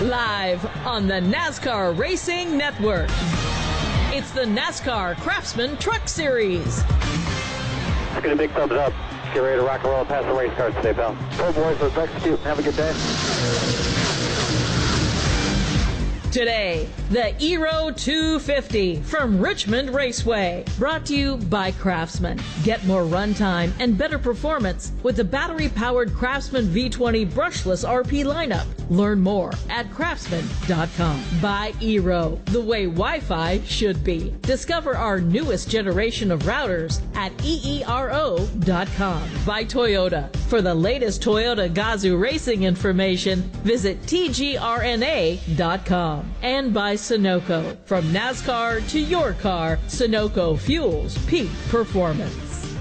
Live on the NASCAR Racing Network. It's the NASCAR Craftsman Truck Series. Let's get a big thumbs up. Get ready to rock and roll past the race cars today, pal. Well, boys, let's execute. Have a good day. Today, the Aero 250 from Richmond Raceway. Brought to you by Craftsman. Get more runtime and better performance with the battery-powered Craftsman V20 brushless RP lineup. Learn more at craftsman.com. By Aero, the way Wi-Fi should be. Discover our newest generation of routers at eero.com. By Toyota. For the latest Toyota Gazoo racing information, visit tgrna.com. And by Sunoco. From NASCAR to your car, Sunoco fuels peak performance.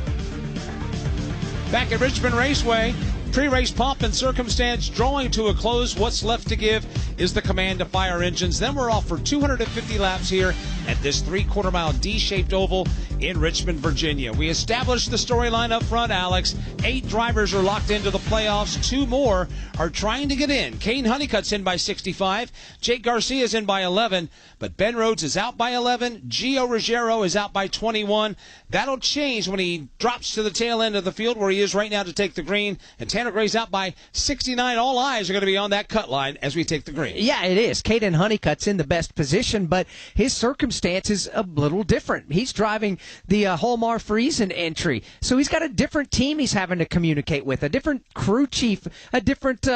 Back at Richmond Raceway, pre-race pomp and circumstance drawing to a close. What's left to give is the command to fire engines. Then we're off for 250 laps here at this 3/4 mile D-shaped oval in Richmond, Virginia. We established the storyline up front, Alex. 8 drivers are locked into the playoffs. 2 more are trying to get in. Kane Honeycutt's in by 65. Jake Garcia's in by 11. But Ben Rhodes is out by 11. Gio Ruggiero is out by 21. That'll change when he drops to the tail end of the field where he is right now to take the green. And Tanner Gray's out by 69. All eyes are going to be on that cut line as we take the green. Yeah, it is. Caden Honeycutt's in the best position, but his circumstance is a little different. He's driving the Holmar Friesen entry, so he's got a different team he's having to communicate with, a different crew chief, a different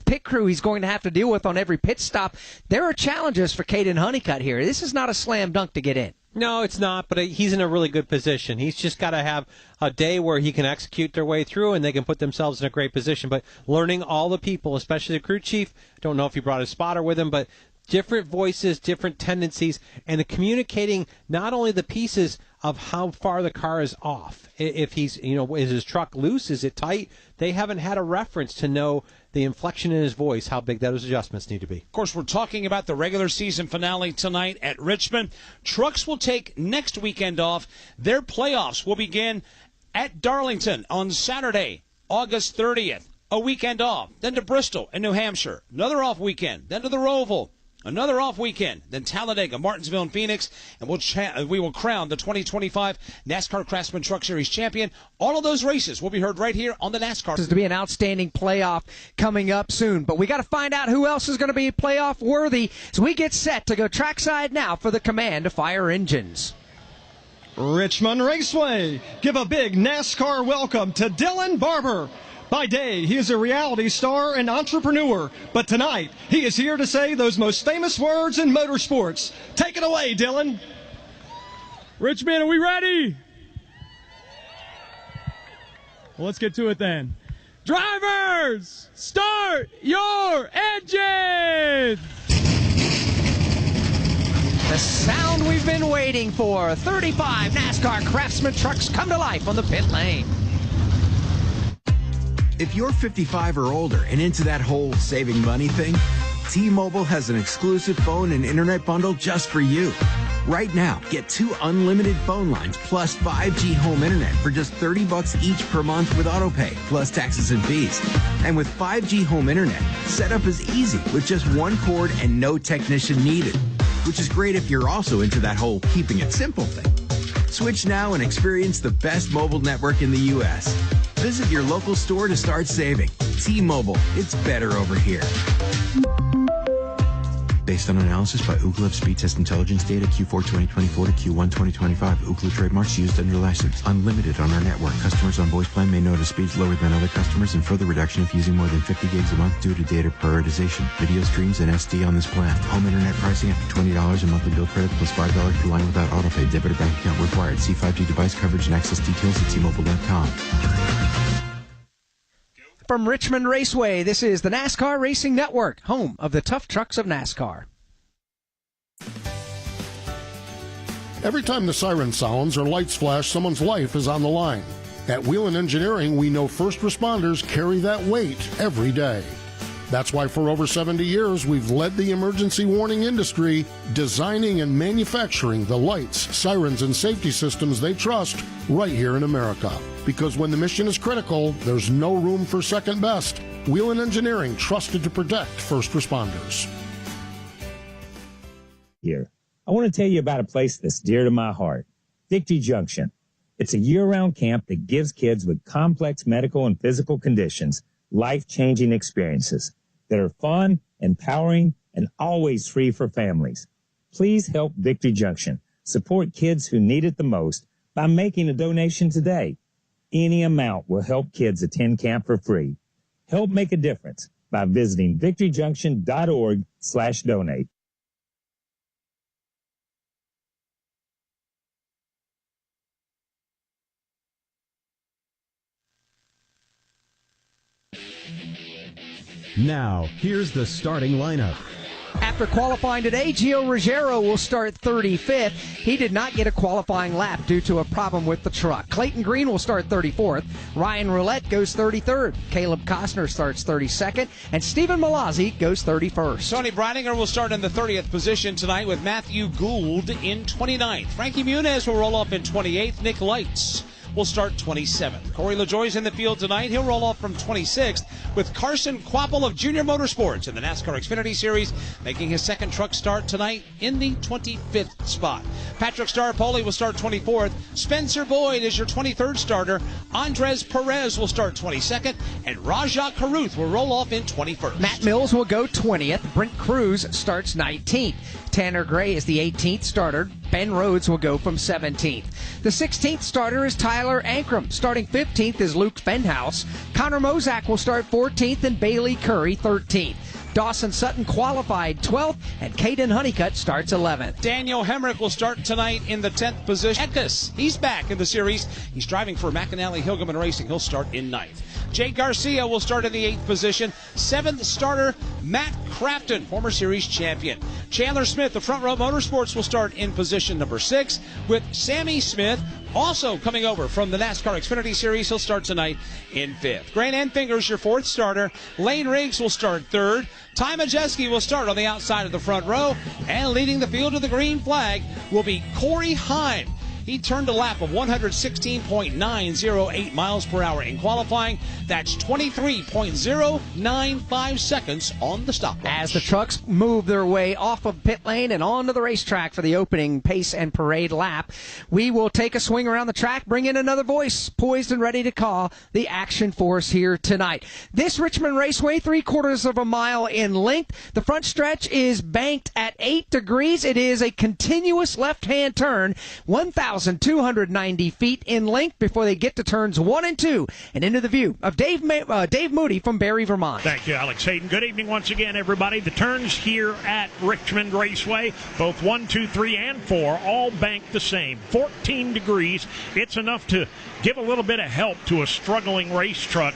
pit crew he's going to have to deal with on every pit stop. There are challenges for Caden Honeycutt here. This is not a slam dunk to get in. No, it's not, but he's in a really good position. He's just got to have a day where he can execute their way through and they can put themselves in a great position. But learning all the people, especially the crew chief, I don't know if he brought his spotter with him, but different voices, different tendencies, and the communicating not only the pieces of how far the car is off. If he's, is his truck loose? Is it tight? They haven't had a reference to know the inflection in his voice, how big those adjustments need to be. Of course, we're talking about the regular season finale tonight at Richmond. Trucks will take next weekend off. Their playoffs will begin at Darlington on Saturday, August 30th. A weekend off. Then to Bristol and New Hampshire. Another off weekend. Then to the Roval. Another off weekend, then Talladega, Martinsville, and Phoenix, and we will crown the 2025 NASCAR Craftsman Truck Series champion. All of those races will be heard right here on the NASCAR. To be an outstanding playoff coming up soon, but we got to find out who else is going to be playoff worthy as we get set to go trackside now for the command to fire engines. Richmond Raceway, give a big NASCAR welcome to Dylan Barber. By day, he is a reality star and entrepreneur, but tonight, he is here to say those most famous words in motorsports. Take it away, Dylan. Richmond, are we ready? Well, let's get to it then. Drivers, start your engines! The sound we've been waiting for. 35 NASCAR Craftsman trucks come to life on the pit lane. If you're 55 or older and into that whole saving money thing, T-Mobile has an exclusive phone and internet bundle just for you. Right now, get 2 unlimited phone lines plus 5G home internet for just $30 each per month with autopay, plus taxes and fees. And with 5G home internet, setup is easy with just 1 cord and no technician needed, which is great if you're also into that whole keeping it simple thing. Switch now and experience the best mobile network in the U.S. Visit your local store to start saving. T-Mobile, it's better over here. Based on analysis by Ookla Speed Test Intelligence data Q4 2024 to Q1 2025. Ookla trademarks used under license. Unlimited on our network. Customers on voice plan may notice speeds lower than other customers and further reduction if using more than 50 gigs a month due to data prioritization. Video streams and SD on this plan. Home internet pricing after $20 a monthly bill credit plus $5 per line without autopay. Debit or bank account required. See 5G device coverage and access details at T-Mobile.com. From Richmond Raceway, this is the NASCAR Racing Network, home of the tough trucks of NASCAR. Every time the siren sounds or lights flash, someone's life is on the line. At Wheelan Engineering, we know first responders carry that weight every day. That's why for over 70 years, we've led the emergency warning industry, designing and manufacturing the lights, sirens, and safety systems they trust right here in America. Because when the mission is critical, there's no room for second best. Wheelan Engineering, trusted to protect first responders. Here, I want to tell you about a place that's dear to my heart, Victory Junction. It's a year-round camp that gives kids with complex medical and physical conditions life-changing experiences that are fun, empowering, and always free for families. Please help Victory Junction support kids who need it the most by making a donation today. Any amount will help kids attend camp for free. Help make a difference by visiting victoryjunction.org/donate. Now, here's the starting lineup. After qualifying today, Gio Ruggiero will start 35th. He did not get a qualifying lap due to a problem with the truck. Clayton Green will start 34th. Ryan Roulette goes 33rd. Caleb Costner starts 32nd. And Stephen Malazzi goes 31st. Tony Breidinger will start in the 30th position tonight with Matthew Gould in 29th. Frankie Muniz will roll off in 28th. Nick Lights will start 27th. Corey LaJoie's in the field tonight. He'll roll off from 26th with Carson Kvapil of Junior Motorsports in the NASCAR Xfinity Series, making his second truck start tonight in the 25th spot. Patrick Starpoli will start 24th. Spencer Boyd is your 23rd starter. Andres Perez will start 22nd. And Rajah Caruth will roll off in 21st. Matt Mills will go 20th. Brent Cruz starts 19th. Tanner Gray is the 18th starter. Ben Rhodes will go from 17th. The 16th starter is Tyler Ankrum. Starting 15th is Luke Fenhouse. Connor Mozak will start 14th and Bailey Curry 13th. Dawson Sutton qualified 12th, and Caden Honeycutt starts 11th. Daniel Hemrick will start tonight in the 10th position. Eckes, he's back in the series. He's driving for McAnally Hilgeman Racing. He'll start in 9th. Jake Garcia will start in the 8th position. 7th starter, Matt Crafton, former series champion. Chandler Smith, the Front Row Motorsports, will start in position number 6, with Sammy Smith also coming over from the NASCAR Xfinity Series. He'll start tonight in 5th. Grant Enfinger's your 4th starter. Lane Riggs will start 3rd. Ty Majeski will start on the outside of the front row. And leading the field to the green flag will be Cory Heim. He turned a lap of 116.908 miles per hour in qualifying. That's 23.095 seconds on the stop line. As the trucks move their way off of pit lane and onto the racetrack for the opening pace and parade lap, we will take a swing around the track, bring in another voice poised and ready to call the action for us here tonight. This Richmond Raceway, 3/4 of a mile in length. The front stretch is banked at 8 degrees. It is a continuous left-hand turn, 1,290 feet in length before they get to turns 1 and 2 and into the view of Dave Moody from Barry, Vermont. Thank you, Alex Hayden. Good evening once again, everybody. The turns here at Richmond Raceway, both 1, 2, 3, and 4, all banked the same. 14 degrees. It's enough to give a little bit of help to a struggling race truck.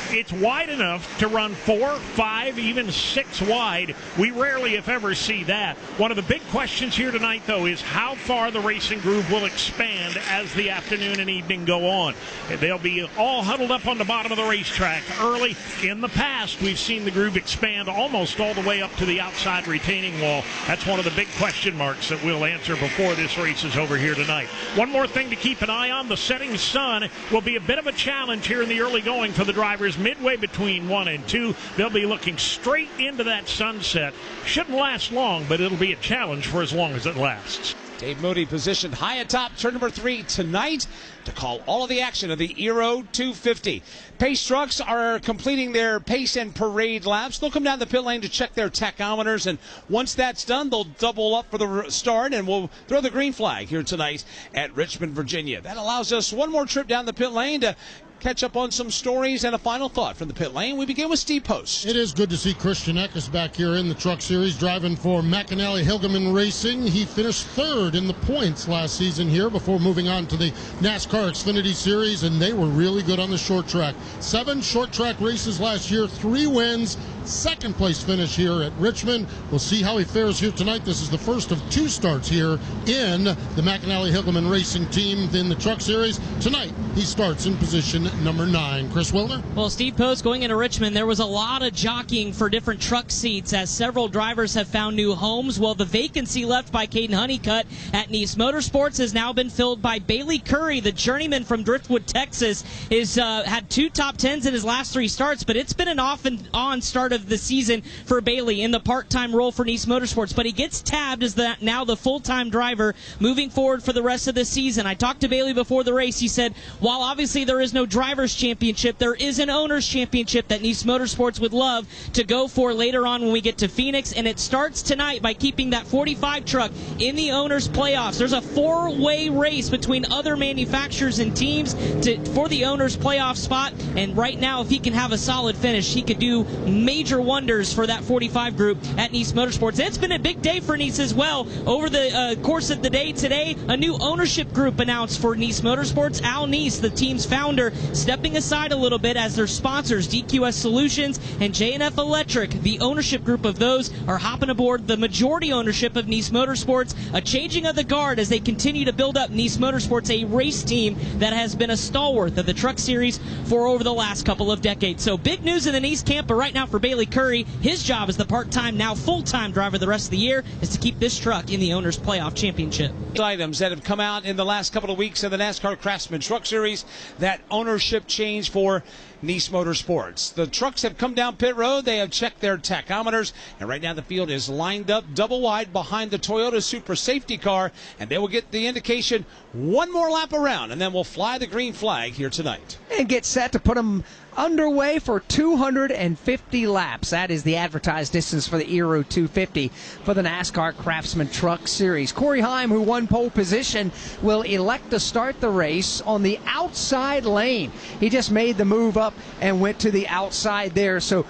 It's wide enough to run 4, 5, even 6 wide. We rarely, if ever, see that. One of the big questions here tonight, though, is how far the racing groove will expand as the afternoon and evening go on. They'll be all huddled up on the bottom of the racetrack early. In the past, we've seen the groove expand almost all the way up to the outside retaining wall. That's one of the big question marks that we'll answer before this race is over here tonight. One more thing to keep an eye on, the setting sun will be a bit of a challenge here in the early going for the drivers. Midway between 1 and 2, they'll be looking straight into that sunset. Shouldn't last long, but it'll be a challenge for as long as it lasts. Dave Moody positioned high atop turn number 3 tonight to call all of the action of the Euro 250. Pace trucks are completing their pace and parade laps. They'll come down the pit lane to check their tachometers, and once that's done, they'll double up for the start, and we'll throw the green flag here tonight at Richmond, Virginia. That allows us one more trip down the pit lane to catch up on some stories and a final thought from the pit lane. We begin with Steve Post. It is good to see Christian Eckes back here in the Truck Series driving for McAnally Hilgeman Racing. He finished 3rd in the points last season here before moving on to the NASCAR Xfinity Series, and they were really good on the short track. 7 short track races last year, 3 wins, 2nd place finish here at Richmond. We'll see how he fares here tonight. This is the first of 2 starts here in the McAnally Hilgeman Racing team in the Truck Series. Tonight, he starts in position number 9. Chris Wilner? Well, Steve Post, going into Richmond, there was a lot of jockeying for different truck seats as several drivers have found new homes. Well, the vacancy left by Caden Honeycutt at Nice Motorsports has now been filled by Bailey Curry, the journeyman from Driftwood, Texas. Has had 2 top 10s in his last 3 starts, but it's been an off and on start of the season for Bailey in the part-time role for Nice Motorsports. But he gets tabbed as now the full-time driver moving forward for the rest of the season. I talked to Bailey before the race. He said, while obviously there is no Drivers' Championship, there is an Owners' Championship that Nice Motorsports would love to go for later on when we get to Phoenix, and it starts tonight by keeping that 45 truck in the Owners' playoffs. There's a 4-way race between other manufacturers and teams for the Owners' playoff spot, and right now, if he can have a solid finish, he could do major wonders for that 45 group at Nice Motorsports. And it's been a big day for Nice as well. Over the course of the day today, a new ownership group announced for Nice Motorsports. Al Nice, the team's founder, stepping aside a little bit as their sponsors, DQS Solutions and J&F Electric. The ownership group of those are hopping aboard the majority ownership of Nice Motorsports, a changing of the guard as they continue to build up Nice Motorsports, a race team that has been a stalwart of the Truck Series for over the last couple of decades. So big news in the Nice camp, but right now for Bailey Curry, his job as the part-time, now full-time driver the rest of the year is to keep this truck in the Owners' Playoff Championship. Items that have come out in the last couple of weeks in the NASCAR Craftsman Truck Series, that ownership change for Nice Motorsports. The trucks have come down pit road. They have checked their tachometers, and right now the field is lined up double wide behind the Toyota Supra safety car, and they will get the indication one more lap around, and then we'll fly the green flag here tonight. And get set to put them underway for 250 laps. That is the advertised distance for the Euro 250 for the NASCAR Craftsman Truck Series. Cory Heim, who won pole position, will elect to start the race on the outside lane. He just made the move up and went to the outside there. So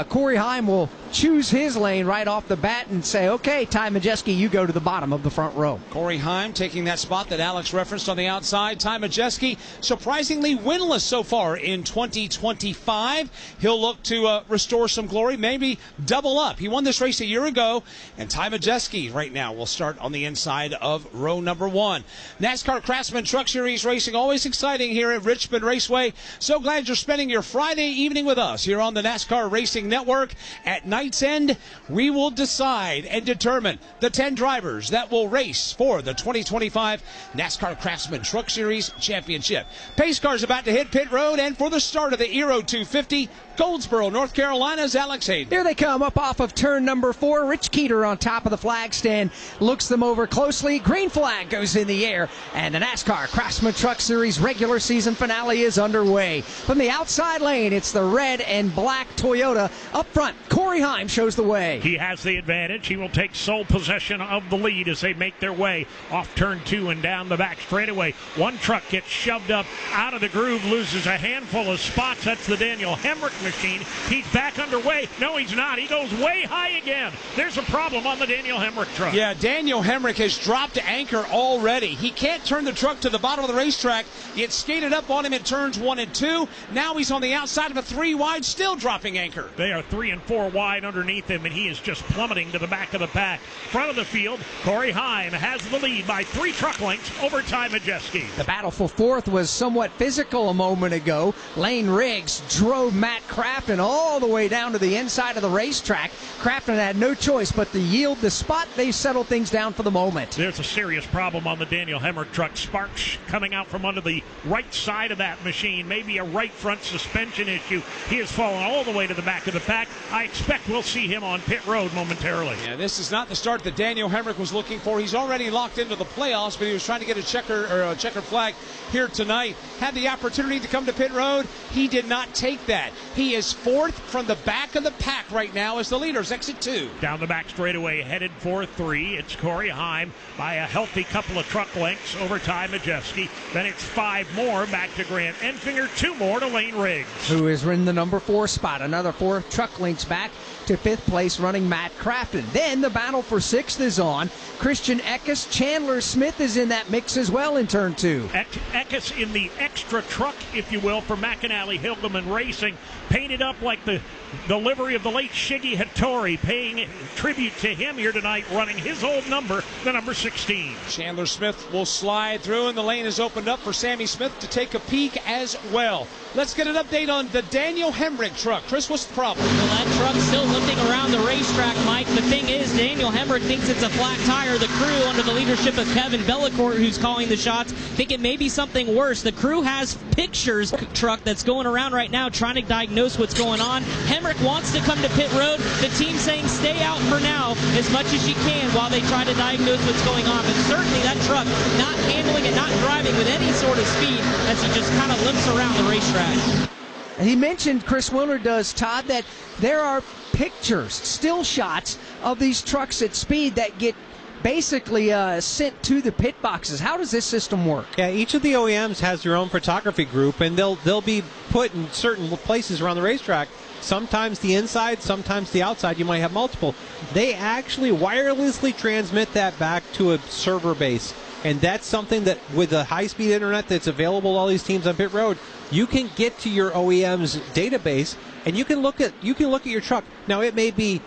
Cory Heim will choose his lane right off the bat and say, okay, Ty Majeski, you go to the bottom of the front row. Cory Heim taking that spot that Alex referenced on the outside. Ty Majeski surprisingly winless so far in 2025. He'll look to restore some glory, maybe double up. He won this race a year ago, and Ty Majeski right now will start on the inside of row number 1. NASCAR Craftsman Truck Series racing, always exciting here at Richmond Raceway. So glad you're spending your Friday evening with us here on the NASCAR Racing Network. At night's end, we will decide and determine the 10 drivers that will race for the 2025 NASCAR Craftsman Truck Series Championship. Pace car's about to hit pit road, and for the start of the Aero 250, Goldsboro, North Carolina's Alex Hayden. Here they come up off of turn number 4. Rich Keeter on top of the flag stand looks them over closely. Green flag goes in the air, and the NASCAR Craftsman Truck Series regular season finale is underway. From the outside lane, it's the red and black Toyota. Up front, Cory Heim shows the way. He has the advantage. He will take sole possession of the lead as they make their way off turn 2 and down the back straightaway. One truck gets shoved up out of the groove, loses a handful of spots. That's the Daniel Hemrick machine. He's back underway. No, he's not. He goes way high again. There's a problem on the Daniel Hemrick truck. Yeah, Daniel Hemrick has dropped anchor already. He can't turn the truck to the bottom of the racetrack. It skated up on him in turns 1 and 2. Now he's on the outside of a 3 wide, still dropping anchor. They are 3 and 4 wide underneath him, and he is just plummeting to the back of the pack. Front of the field, Cory Heim has the lead by 3 truck lengths over Ty Majeski. The battle for 4th was somewhat physical a moment ago. Lane Riggs drove Matt Crafton all the way down to the inside of the racetrack. Crafton had no choice but to yield the spot. They settled things down for the moment. There's a serious problem on the Daniel Hemrick truck. Sparks coming out from under the right side of that machine. Maybe a right front suspension issue. He has fallen all the way to the back of the pack. I expect we'll see him on pit road momentarily. Yeah, this is not the start that Daniel Hemrick was looking for. He's already locked into the playoffs, but he was trying to get a checkered flag here tonight. Had the opportunity to come to pit road. He did not take that. He is 4th from the back of the pack right now as the leaders exit 2. Down the back straightaway, headed for 3. It's Cory Heim by a healthy couple of truck lengths over Ty Majeski. Then it's 5 more back to Grant Enfinger, 2 more to Lane Riggs, who is in the number 4 spot. Another 4 truck lengths back to 5th place running Matt Crafton. Then the battle for 6th is on. Christian Eckes, Chandler Smith is in that mix as well in turn 2. Eckes in the extra truck, if you will, for McAnally Hildeman Racing, painted up like the livery of the late Shiggy Hattori, paying tribute to him here tonight, running his old number, the number 16. Chandler Smith will slide through, and the lane is opened up for Sammy Smith to take a peek as well. Let's get an update on the Daniel Hemrick truck. Chris, what's the problem? Well, that truck's still lifting around the racetrack, Mike. The thing is, Daniel Hemrick thinks it's a flat tire. The crew, under the leadership of Kevin Bellicourt, who's calling the shots, think it may be something worse. The crew has pictures truck that's going around right now trying to diagnose what's going on. Hemrick wants to come to pit road. The team saying stay out for now as much as you can while they try to diagnose what's going on. But certainly that truck not handling it, not driving with any sort of speed as he just kind of limps around the racetrack. He mentioned, Chris Willard does, Todd, that there are pictures, still shots of these trucks at speed that get basically sent to the pit boxes. How does this system work? Yeah, each of the OEMs has their own photography group, and they'll be put in certain places around the racetrack. Sometimes the inside, sometimes the outside. You might have multiple. They actually wirelessly transmit that back to a server base. And that's something that, with the high-speed internet that's available to all these teams on pit road, you can get to your OEM's database and you can look at your truck. Now, it may be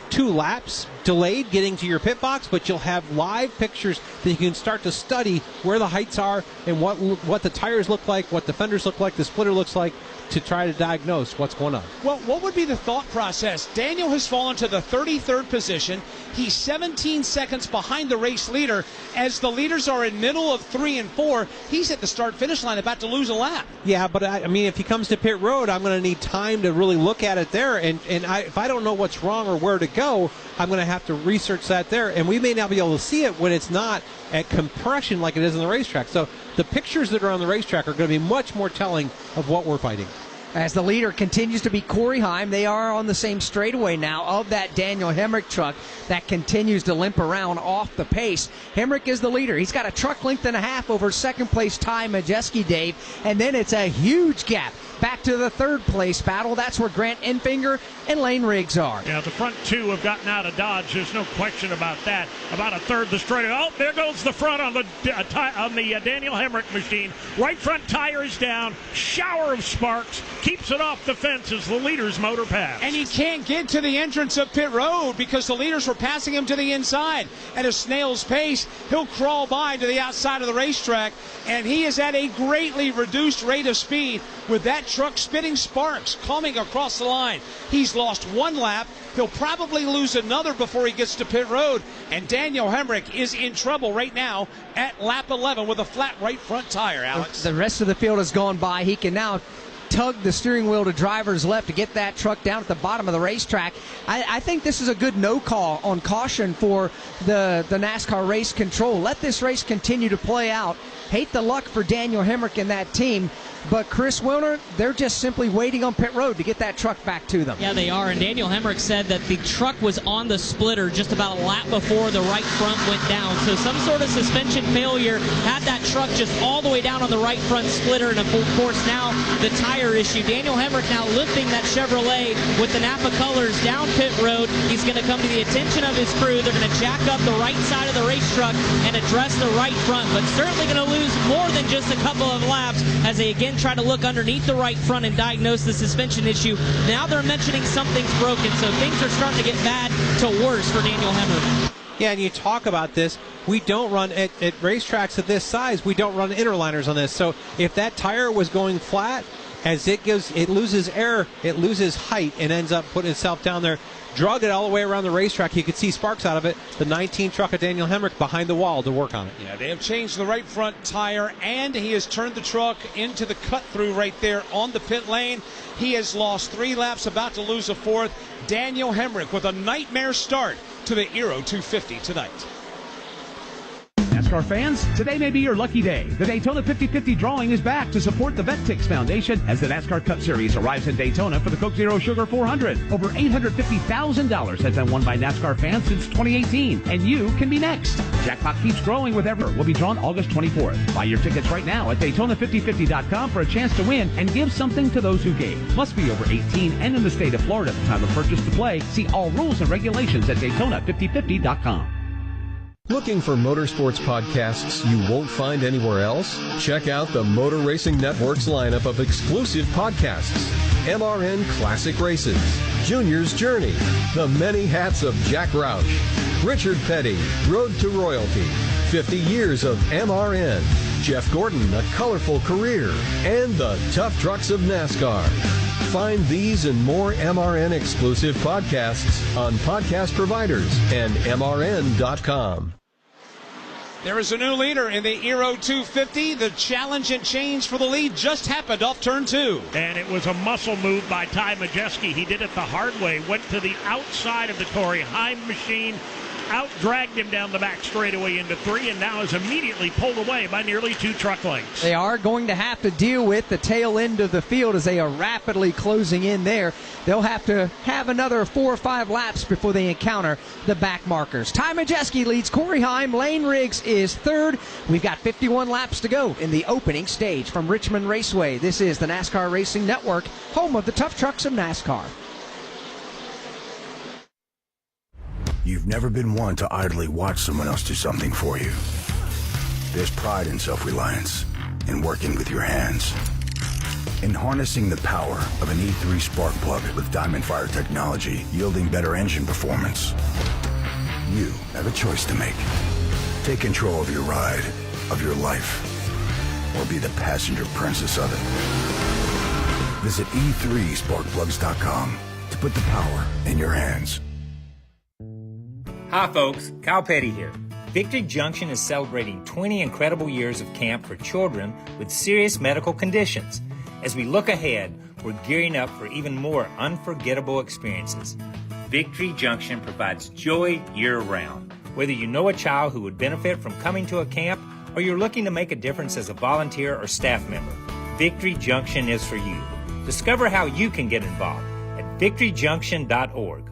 2 laps delayed getting to your pit box, but you'll have live pictures that you can start to study where the heights are and what the tires look like, what the fenders look like, the splitter looks like, to try to diagnose what's going on. Well, what would be the thought process? Daniel has fallen to the 33rd position. He's 17 seconds behind the race leader. As the leaders are in middle of 3 and 4, he's at the start-finish line about to lose a lap. Yeah, but I mean, if he comes to pit road, I'm going to need time to really look at it there. And if I don't know what's wrong or where to go, I'm going to have to research that there. And we may not be able to see it when it's not at compression like it is on the racetrack. So the pictures that are on the racetrack are going to be much more telling of what we're fighting. As the leader continues to be Cory Heim, they are on the same straightaway now of that Daniel Hemrick truck that continues to limp around off the pace. Hemrick is the leader. He's got a truck length and a half over second place Ty Majeski, Dave, and then it's a huge gap back to the third place battle. That's where Grant Enfinger and Lane Riggs are. Yeah, the front two have gotten out of Dodge. There's no question about that. About a third the straight. Oh, there goes the front on the Daniel Hemrick machine. Right front tire is down. Shower of sparks. Keeps it off the fence as the leaders motor pass. And he can't get to the entrance of pit road because the leaders were passing him to the inside. At a snail's pace, he'll crawl by to the outside of the racetrack, and he is at a greatly reduced rate of speed with that truck spitting sparks coming across the line. He's lost one lap. He'll probably lose another before he gets to pit road. And Daniel Hemrick is in trouble right now at lap 11 with a flat right front tire, Alex. The rest of the field has gone by. He can now tug the steering wheel to driver's left to get that truck down at the bottom of the racetrack. I think this is a good no call on caution for the NASCAR race control. Let this race continue to play out. Hate the luck for Daniel Hemrick and that team. But Chris Wilner, they're just simply waiting on pit road to get that truck back to them. Yeah, they are. And Daniel Hemrick said that the truck was on the splitter just about a lap before the right front went down. So some sort of suspension failure had that truck just all the way down on the right front splitter. And of course now the tire issue. Daniel Hemrick now lifting that Chevrolet with the Napa colors down pit road. He's going to come to the attention of his crew. They're going to jack up the right side of the race truck and address the right front. But certainly going to lose more than just a couple of laps as they again try to look underneath the right front and diagnose the suspension issue. Now they're mentioning something's broken, so things are starting to get bad to worse for Daniel Hemrick. Yeah, and you talk about this. We don't run at racetracks of this size. We don't run interliners on this. So if that tire was going flat, as it loses air, it loses height and ends up putting itself down there. Drug it all the way around the racetrack. You could see sparks out of it. The 19 truck of Daniel Hemrick behind the wall to work on it. Yeah, they have changed the right front tire, and he has turned the truck into the cut-through right there on the pit lane. He has lost 3 laps, about to lose a 4th. Daniel Hemrick with a nightmare start to the Aero 250 tonight. NASCAR fans, today may be your lucky day. The Daytona 50/50 drawing is back to support the VetTix Foundation as the NASCAR Cup Series arrives in Daytona for the Coke Zero Sugar 400. Over $850,000 has been won by NASCAR fans since 2018, and you can be next. Jackpot keeps growing with Ever. Will be drawn August 24th. Buy your tickets right now at Daytona5050.com for a chance to win and give something to those who gave. Must be over 18 and in the state of Florida at the time of purchase to play. See all rules and regulations at Daytona5050.com. Looking for motorsports podcasts you won't find anywhere else? Check out the Motor Racing Network's lineup of exclusive podcasts. MRN Classic Races, Junior's Journey, The Many Hats of Jack Roush, Richard Petty, Road to Royalty, 50 Years of MRN, Jeff Gordon, A Colorful Career, and The Tough Trucks of NASCAR. Find these and more MRN exclusive podcasts on podcast providers and MRN.com. There is a new leader in the Aero 250. The challenge and change for the lead just happened off turn 2. And it was a muscle move by Ty Majeski. He did it the hard way, went to the outside of the Cory Heim machine, out-dragged him down the back straightaway into 3, and now is immediately pulled away by nearly 2 truck lengths. They are going to have to deal with the tail end of the field as they are rapidly closing in there. They'll have to have another 4 or 5 laps before they encounter the back markers. Ty Majeski leads Cory Heim. Lane Riggs is 3rd. We've got 51 laps to go in the opening stage from Richmond Raceway. This is the NASCAR Racing Network, home of the tough trucks of NASCAR. You've never been one to idly watch someone else do something for you. There's pride in self-reliance, in working with your hands, in harnessing the power of an E3 spark plug with Diamond Fire technology, yielding better engine performance. You have a choice to make. Take control of your ride, of your life, or be the passenger princess of it. Visit e3sparkplugs.com to put the power in your hands. Hi folks, Kyle Petty here. Victory Junction is celebrating 20 incredible years of camp for children with serious medical conditions. As we look ahead, we're gearing up for even more unforgettable experiences. Victory Junction provides joy year-round. Whether you know a child who would benefit from coming to a camp or you're looking to make a difference as a volunteer or staff member, Victory Junction is for you. Discover how you can get involved at victoryjunction.org.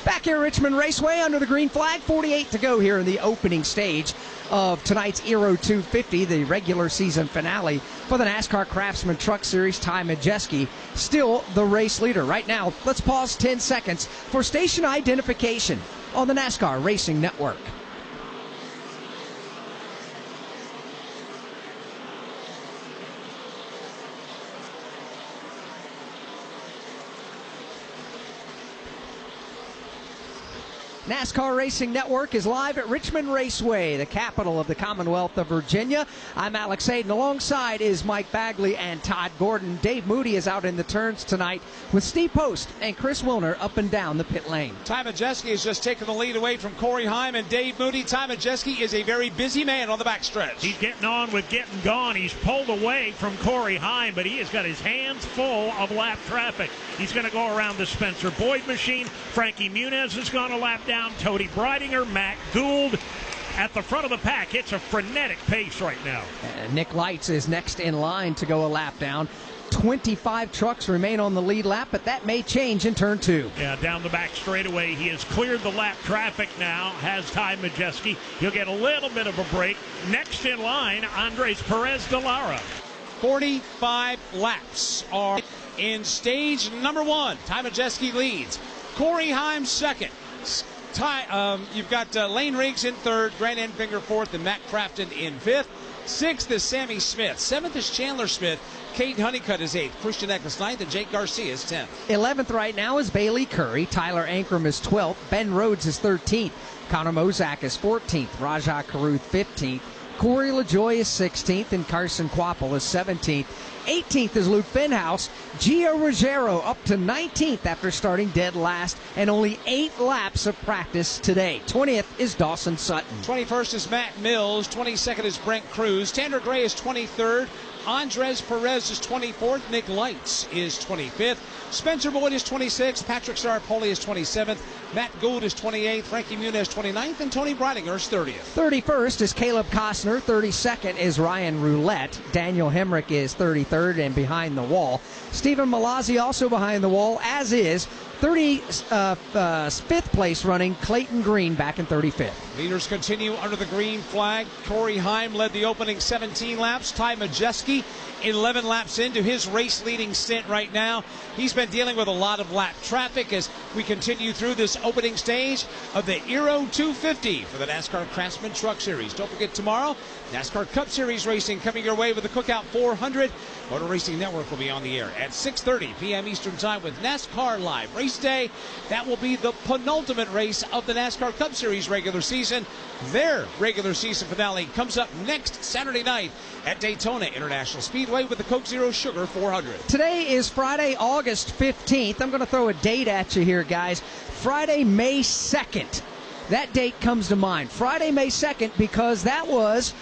Back here at Richmond Raceway under the green flag, 48 to go here in the opening stage of tonight's Euro 250, the regular season finale for the NASCAR Craftsman Truck Series. Ty Majeski still the race leader. Right now, let's pause 10 seconds for station identification on the NASCAR Racing Network. NASCAR Racing Network is live at Richmond Raceway, the capital of the Commonwealth of Virginia. I'm Alex Hayden. Alongside is Mike Bagley and Todd Gordon. Dave Moody is out in the turns tonight with Steve Post and Chris Wilner up and down the pit lane. Ty Majeski has just taken the lead away from Cory Heim and Dave Moody. Ty Majeski is a very busy man on the backstretch. He's getting on with getting gone. He's pulled away from Cory Heim, but he has got his hands full of lap traffic. He's going to go around the Spencer Boyd machine. Frankie Muniz has gone a lap down. Tony Breidinger, Matt Gould at the front of the pack. It's a frenetic pace right now. Nick Lights is next in line to go a lap down. 25 trucks remain on the lead lap, but that may change in turn 2. Yeah, down the back straightaway. He has cleared the lap traffic now, has Ty Majeski. He'll get a little bit of a break. Next in line, Andres Perez de Lara. 45 laps are in stage number 1. Ty Majeski leads. Cory Heim second. You've got Lane Riggs in third, Grant Enfinger fourth, and Matt Crafton in fifth. Sixth is Sammy Smith. Seventh is Chandler Smith. Caden Honeycutt is eighth. Christian Eccles ninth, and Jake Garcia is 10th. 11th right now is Bailey Curry. Tyler Ankrum is 12th. Ben Rhodes is 13th. Connor Mozak is 14th. Rajah Caruth 15th. Corey LaJoy is 16th, and Carson Quapple is 17th. 18th is Luke Fenhouse. Gio Ruggiero up to 19th after starting dead last, and only 8 laps of practice today. 20th is Dawson Sutton. 21st is Matt Mills. 22nd is Brent Cruz. Tanner Gray is 23rd. Andres Perez is 24th. Nick Lights is 25th. Spencer Boyd is 26th. Patrick Sarapoli is 27th. Matt Gould is 28th. Frankie Muniz 29th. And Tony Breidinger is 30th. 31st is Caleb Costner. 32nd is Ryan Roulette. Daniel Hemrick is 33rd and behind the wall. Stephen Malazzi also behind the wall, as is 35th place running Clayton Green back in 35th. Leaders continue under the green flag. Cory Heim led the opening 17 laps. Ty Majeski 11 laps into his race-leading stint right now. He's been dealing with a lot of lap traffic as we continue through this opening stage of the Euro 250 for the NASCAR Craftsman Truck Series. Don't forget tomorrow, NASCAR Cup Series racing coming your way with the Cookout 400. Motor Racing Network will be on the air at 6:30 p.m. Eastern Time with NASCAR Live Race Day. That will be the penultimate race of the NASCAR Cup Series regular season. Their regular season finale comes up next Saturday night at Daytona International Speedway with the Coke Zero Sugar 400. Today is Friday, August 15th. I'm going to throw a date at you here, guys. Friday, May 2nd. That date comes to mind. Friday, May 2nd, because that was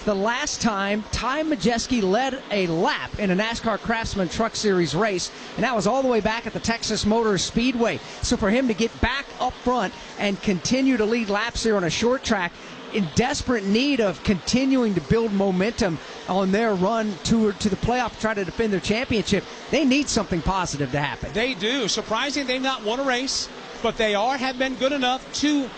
the last time Ty Majeski led a lap in a NASCAR Craftsman Truck Series race, and that was all the way back at the Texas Motor Speedway. So for him to get back up front and continue to lead laps here on a short track, in desperate need of continuing to build momentum on their run to the playoff to try to defend their championship, they need something positive to happen. They do. Surprising they've not won a race, but they have been good enough to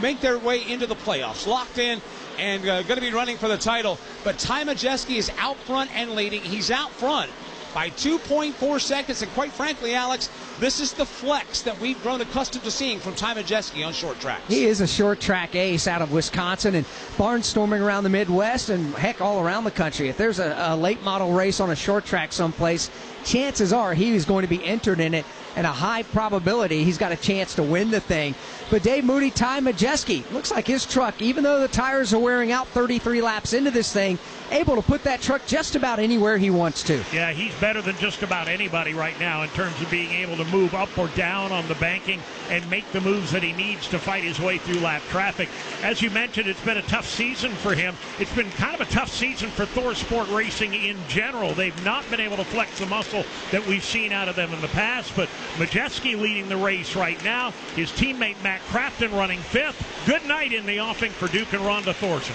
make their way into the playoffs. Locked in and going to be running for the title. But Ty Majeski is out front and leading. He's out front by 2.4 seconds. And quite frankly, Alex, this is the flex that we've grown accustomed to seeing from Ty Majeski on short tracks. He is a short track ace out of Wisconsin and barnstorming around the Midwest and, heck, all around the country. If there's a late model race on a short track someplace, chances are he is going to be entered in it, and a high probability he's got a chance to win the thing. But Dave Moody, Ty Majeski, looks like his truck, even though the tires are wearing out 33 laps into this thing, able to put that truck just about anywhere he wants to. Yeah, he's better than just about anybody right now in terms of being able to move up or down on the banking and make the moves that he needs to fight his way through lap traffic. As you mentioned, it's been a tough season for him. It's been kind of a tough season for Thor Sport Racing in general. They've not been able to flex the muscle that we've seen out of them in the past, but Majeski leading the race right now. His teammate Matt Crafton running fifth. Good night in the offing for Duke and Rhonda Thorson.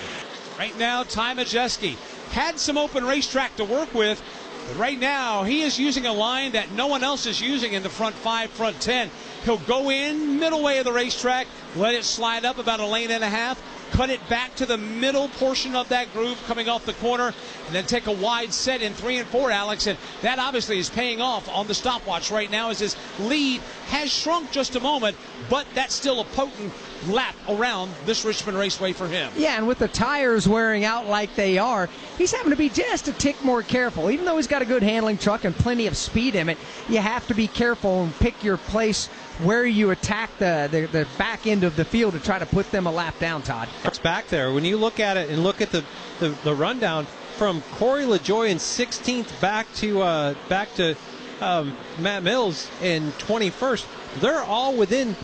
Right now, Ty Majeski had some open racetrack to work with, But right now, he is using a line that no one else is using in the front 5, front 10. He'll go in, middle way of the racetrack, let it slide up about a lane and a half, cut it back to the middle portion of that groove coming off the corner, and then take a wide set in 3 and 4, Alex. And that obviously is paying off on the stopwatch right now as his lead has shrunk just a moment, but that's still a potent lap around this Richmond Raceway for him. Yeah, and with the tires wearing out like they are, he's having to be just a tick more careful. Even though he's got a good handling truck and plenty of speed in it, you have to be careful and pick your place where you attack the back end of the field to try to put them a lap down, Todd. It's back there. When you look at it and look at the rundown from Corey LaJoie in 16th back to Matt Mills in 21st, they're all within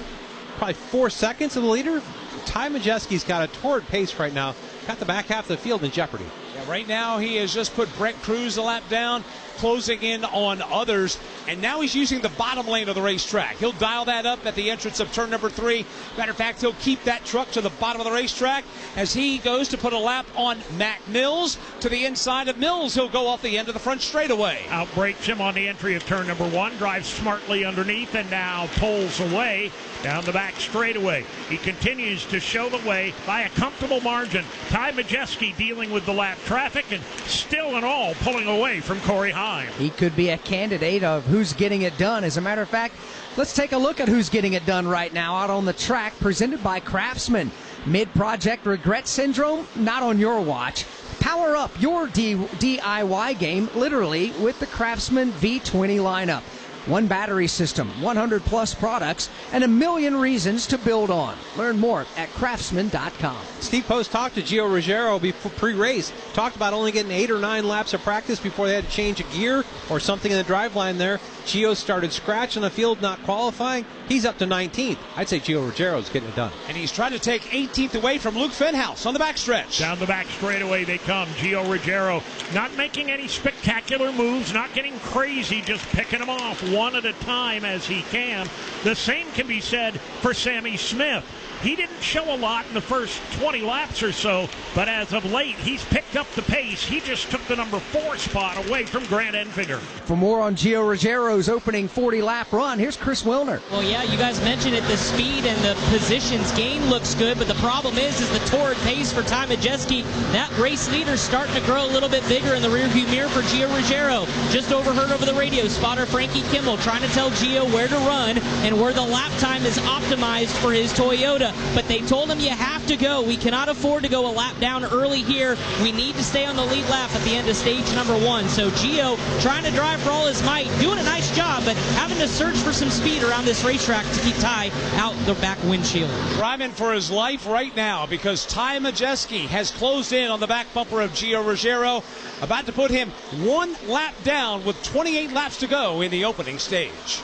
probably 4 seconds of the leader. Ty Majeski's got a torrid pace right now. Got the back half of the field in jeopardy. Yeah, right now he has just put Brett Cruz a lap down, closing in on others, and now he's using the bottom lane of the racetrack. He'll dial that up at the entrance of turn number 3. Matter of fact, he'll keep that truck to the bottom of the racetrack as he goes to put a lap on Mac Mills. To the inside of Mills, he'll go off the end of the front straightaway. Outbreaks him on the entry of turn number 1, drives smartly underneath, and now pulls away down the back straightaway. He continues to show the way by a comfortable margin. Ty Majeski dealing with the lap traffic and still and all pulling away from Cory Heim. He could be a candidate of who's getting it done. As a matter of fact, let's take a look at who's getting it done right now out on the track, presented by Craftsman. Mid-project regret syndrome? Not on your watch. Power up your DIY game, literally, with the Craftsman V20 lineup. One battery system, 100 plus products, and a million reasons to build on. Learn more at craftsman.com. Steve Post talked to Gio Ruggiero before pre-race. Talked about only getting 8 or 9 laps of practice before they had to change a gear or something in the driveline there. Gio started scratching the field, not qualifying. He's up to 19th. I'd say Gio Ruggiero's getting it done. And he's trying to take 18th away from Luke Fenhouse on the backstretch. Down the back straightaway they come. Gio Ruggiero not making any spectacular moves, not getting crazy, just picking them off one at a time as he can. The same can be said for Sammy Smith. He didn't show a lot in the first 20 laps or so, but as of late, he's picked up the pace. He just took the number 4 spot away from Grant Enfinger. For more on Gio Ruggiero's opening 40-lap run, here's Chris Wilner. Well, yeah, you guys mentioned it. The speed and the positions gain looks good, but the problem is the torrid pace for Ty Majeski. That race leader's starting to grow a little bit bigger in the rearview mirror for Gio Ruggiero. Just overheard over the radio, spotter Frankie Kimmel trying to tell Gio where to run and where the lap time is optimized for his Toyota. But they told him you have to go. We cannot afford to go a lap down early here. We need to stay on the lead lap at the end of stage number 1. So Gio trying to drive for all his might, doing a nice job, but having to search for some speed around this racetrack to keep Ty out the back windshield. Driving for his life right now because Ty Majeski has closed in on the back bumper of Gio Ruggiero, about to put him 1 lap down with 28 laps to go in the opening stage.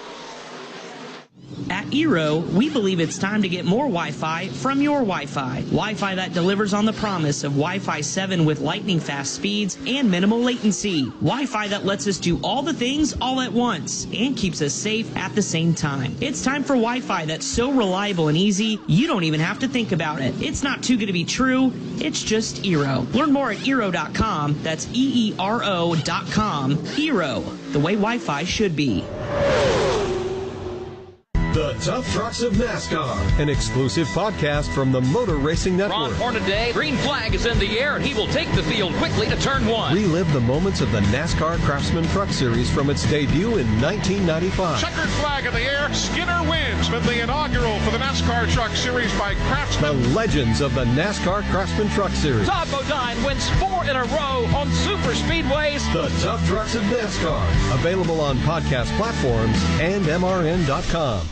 At Eero, we believe it's time to get more Wi-Fi from your Wi-Fi. Wi-Fi that delivers on the promise of Wi-Fi 7 with lightning-fast speeds and minimal latency. Wi-Fi that lets us do all the things all at once and keeps us safe at the same time. It's time for Wi-Fi that's so reliable and easy, you don't even have to think about it. It's not too good to be true. It's just Eero. Learn more at Eero.com. That's EERO.com. Eero, the way Wi-Fi should be. The Tough Trucks of NASCAR, an exclusive podcast from the Motor Racing Network. Ron Hornaday, green flag is in the air, and he will take the field quickly to turn 1. Relive the moments of the NASCAR Craftsman Truck Series from its debut in 1995. Checkered flag in the air, Skinner wins. Been the inaugural for the NASCAR Truck Series by Craftsman. The legends of the NASCAR Craftsman Truck Series. Todd Bodine wins 4 in a row on super speedways. The Tough Trucks of NASCAR, available on podcast platforms and MRN.com.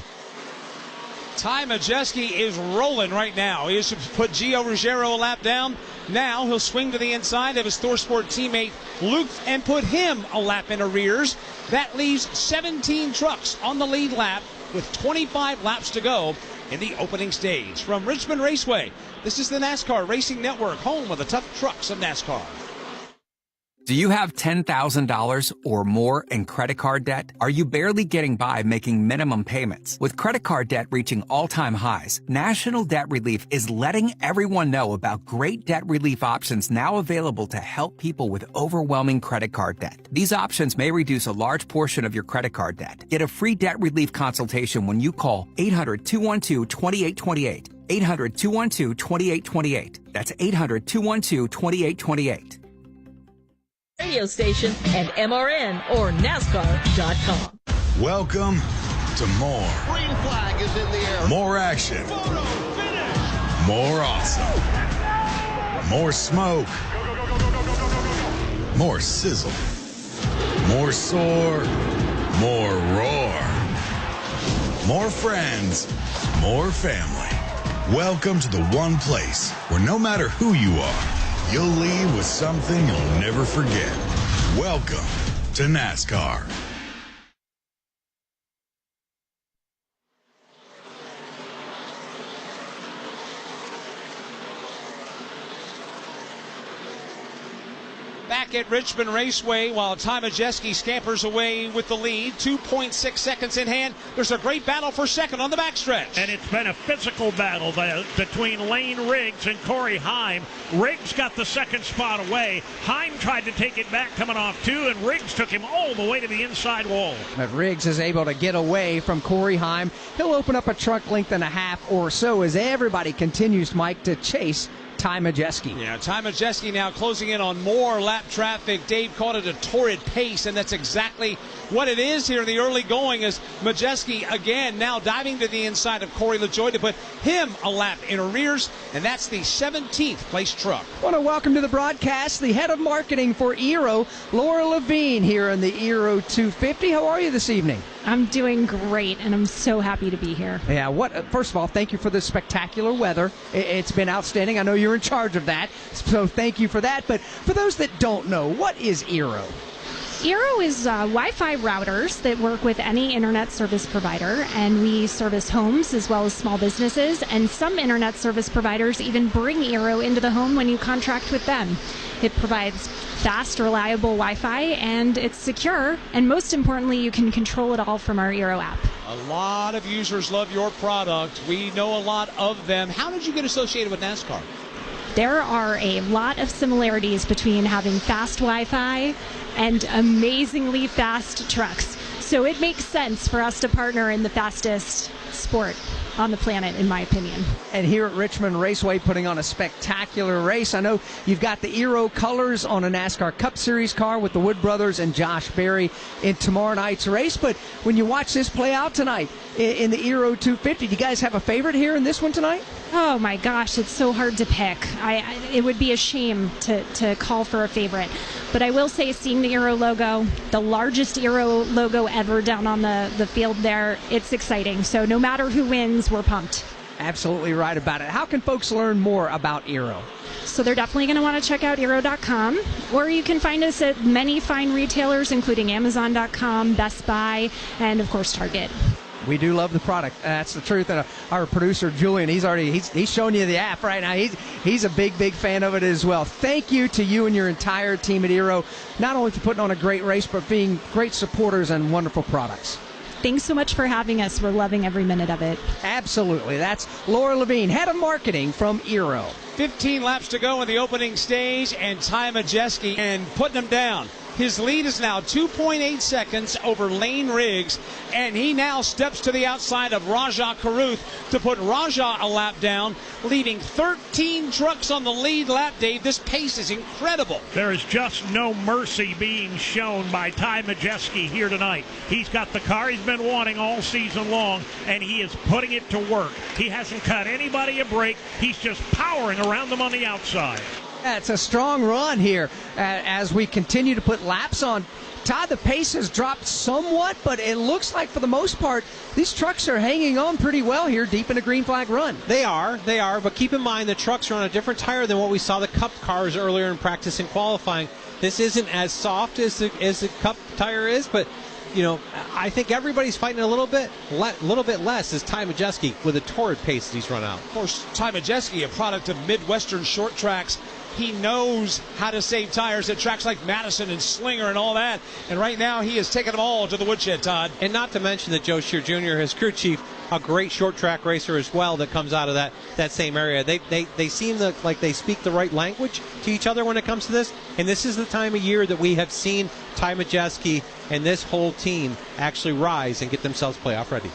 Ty Majeski is rolling right now. He has put Gio Ruggiero a lap down. Now he'll swing to the inside of his ThorSport teammate Luke and put him a lap in arrears. That leaves 17 trucks on the lead lap with 25 laps to go in the opening stage. From Richmond Raceway, this is the NASCAR Racing Network, home of the Tough Trucks of NASCAR. Do you have $10,000 or more in credit card debt? Are you barely getting by making minimum payments? With credit card debt reaching all-time highs, National Debt Relief is letting everyone know about great debt relief options now available to help people with overwhelming credit card debt. These options may reduce a large portion of your credit card debt. Get a free debt relief consultation when you call 800-212-2828. 800-212-2828. That's 800-212-2828. Radio station and MRN or NASCAR.com. Welcome to more. Green flag is in the air. More action. Photo finish. More awesome. More smoke. More sizzle. More soar. More roar. More friends. More family. Welcome to the one place where no matter who you are, you'll leave with something you'll never forget. Welcome to NASCAR. Back at Richmond Raceway while Majeski scampers away with the lead. 2.6 seconds in hand. There's a great battle for second on the backstretch. And it's been a physical battle between Lane Riggs and Cory Heim. Riggs got the second spot away. Heim tried to take it back coming off two, and Riggs took him all the way to the inside wall. But Riggs is able to get away from Cory Heim. He'll open up a truck length and a half or so as everybody continues, Mike, to chase Majeski. Yeah, Majeski now closing in on more lap traffic. Dave called it a torrid pace, and that's exactly what it is here in the early going as Majeski again now diving to the inside of Corey LaJoie to put him a lap in arrears, and that's the 17th place truck. I want to welcome to the broadcast the head of marketing for Aero, Laura Levine, here in the Aero 250. How are you this evening? I'm doing great, and I'm so happy to be here. Yeah, first of all, thank you for the spectacular weather. It's been outstanding. I know you're in charge of that, so thank you for that. But for those that don't know, what is Aero? Aero is Wi-Fi routers that work with any internet service provider, and we service homes as well as small businesses, and some internet service providers even bring Aero into the home when you contract with them. It provides fast, reliable Wi-Fi, and it's secure, and most importantly, you can control it all from our Aero app. A lot of users love your product. We know a lot of them. How did you get associated with NASCAR? There are a lot of similarities between having fast Wi-Fi and amazingly fast trucks. So it makes sense for us to partner in the fastest sport on the planet, in my opinion. And here at Richmond Raceway, putting on a spectacular race. I know you've got the Aero colors on a NASCAR Cup Series car with the Wood brothers and Josh Berry in tomorrow night's race. But when you watch this play out tonight in the Aero 250, do you guys have a favorite here in this one tonight? Oh my gosh, it's so hard to pick. It would be a shame to call for a favorite. But I will say, seeing the Aero logo, the largest Aero logo ever down on the field there, it's exciting. So no matter who wins, we're pumped. Absolutely right about it. How can folks learn more about Aero? So they're definitely going to want to check out Aero.com, or you can find us at many fine retailers, including Amazon.com, Best Buy, and of course Target. We do love the product. That's the truth. And our producer Julian, he's showing you the app right now. He's a big fan of it as well. Thank you to you and your entire team at Aero, not only for putting on a great race, but being great supporters and wonderful products. Thanks so much for having us. We're loving every minute of it. Absolutely. That's Laura Levine, head of marketing from Aero. 15 laps to go in the opening stage, and Majeski and putting them down. His lead is now 2.8 seconds over Lane Riggs, and he now steps to the outside of Rajah Caruth to put Rajah a lap down, leaving 13 trucks on the lead lap, Dave. This pace is incredible. There is just no mercy being shown by Majeski here tonight. He's got the car he's been wanting all season long, and he is putting it to work. He hasn't cut anybody a break. He's just powering around them on the outside. Yeah, it's a strong run here as we continue to put laps on. Todd, the pace has dropped somewhat, but it looks like for the most part, these trucks are hanging on pretty well here deep in a green flag run. They are, but keep in mind the trucks are on a different tire than what we saw the Cup cars earlier in practice and qualifying. This isn't as soft as the Cup tire is, but you know, I think everybody's fighting a little bit less as Majeski with a torrid pace that he's run out. Of course, Majeski, a product of Midwestern short tracks, He knows how to save tires at tracks like Madison and Slinger and all that. And right now he is taking them all to the woodshed, Todd. And not to mention that Joe Scheer Jr., his crew chief, a great short track racer as well that comes out of that same area. They seem like they speak the right language to each other when it comes to this. And this is the time of year that we have seen Ty Majeski and this whole team actually rise and get themselves playoff ready.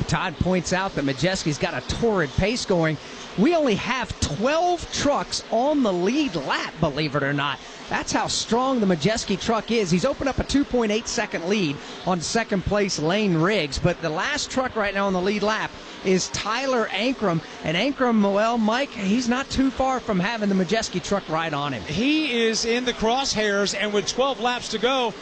Todd points out that Majeski's got a torrid pace going. We only have 12 trucks on the lead lap, believe it or not. That's how strong the Majeski truck is. He's opened up a 2.8-second lead on second place Lane Riggs, but the last truck right now on the lead lap is Tyler Ankrum. And Ankrum, well, Mike, he's not too far from having the Majeski truck right on him. He is in the crosshairs, and with 12 laps to go,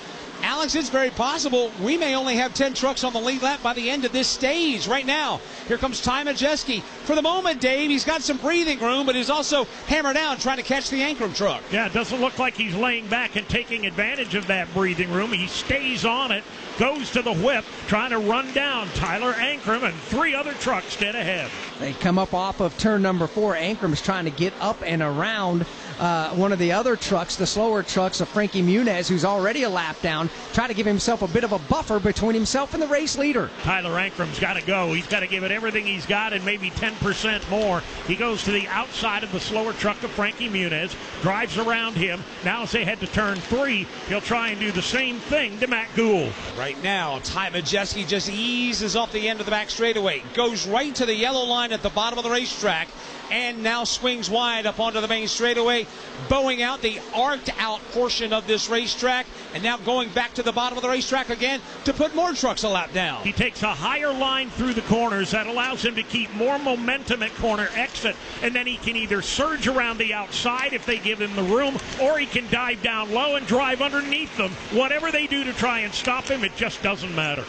Alex, it's very possible we may only have 10 trucks on the lead lap by the end of this stage. Right now, here comes Ty Majeski. For the moment, Dave, he's got some breathing room, but he's also hammered down trying to catch the Ankrum truck. Yeah, it doesn't look like he's laying back and taking advantage of that breathing room. He stays on it, goes to the whip, trying to run down Tyler Ankrum and 3 other trucks dead ahead. They come up off of turn number 4. Ankrum's trying to get up and around one of the other trucks, the slower trucks of Frankie Muniz, who's already a lap down, try to give himself a bit of a buffer between himself and the race leader. Tyler Ankrum's got to go. He's got to give it everything he's got and maybe 10% more. He goes to the outside of the slower truck of Frankie Muniz, drives around him. Now as they head to turn 3, he'll try and do the same thing to Matt Gould. Right now, Ty Majeski just eases off the end of the back straightaway, goes right to the yellow line at the bottom of the racetrack, and now swings wide up onto the main straightaway, bowing out the arced out portion of this racetrack, and now going back to the bottom of the racetrack again to put more trucks a lap down. He takes a higher line through the corners that allows him to keep more momentum at corner exit, and then he can either surge around the outside if they give him the room, or he can dive down low and drive underneath them. Whatever they do to try and stop him, it just doesn't matter.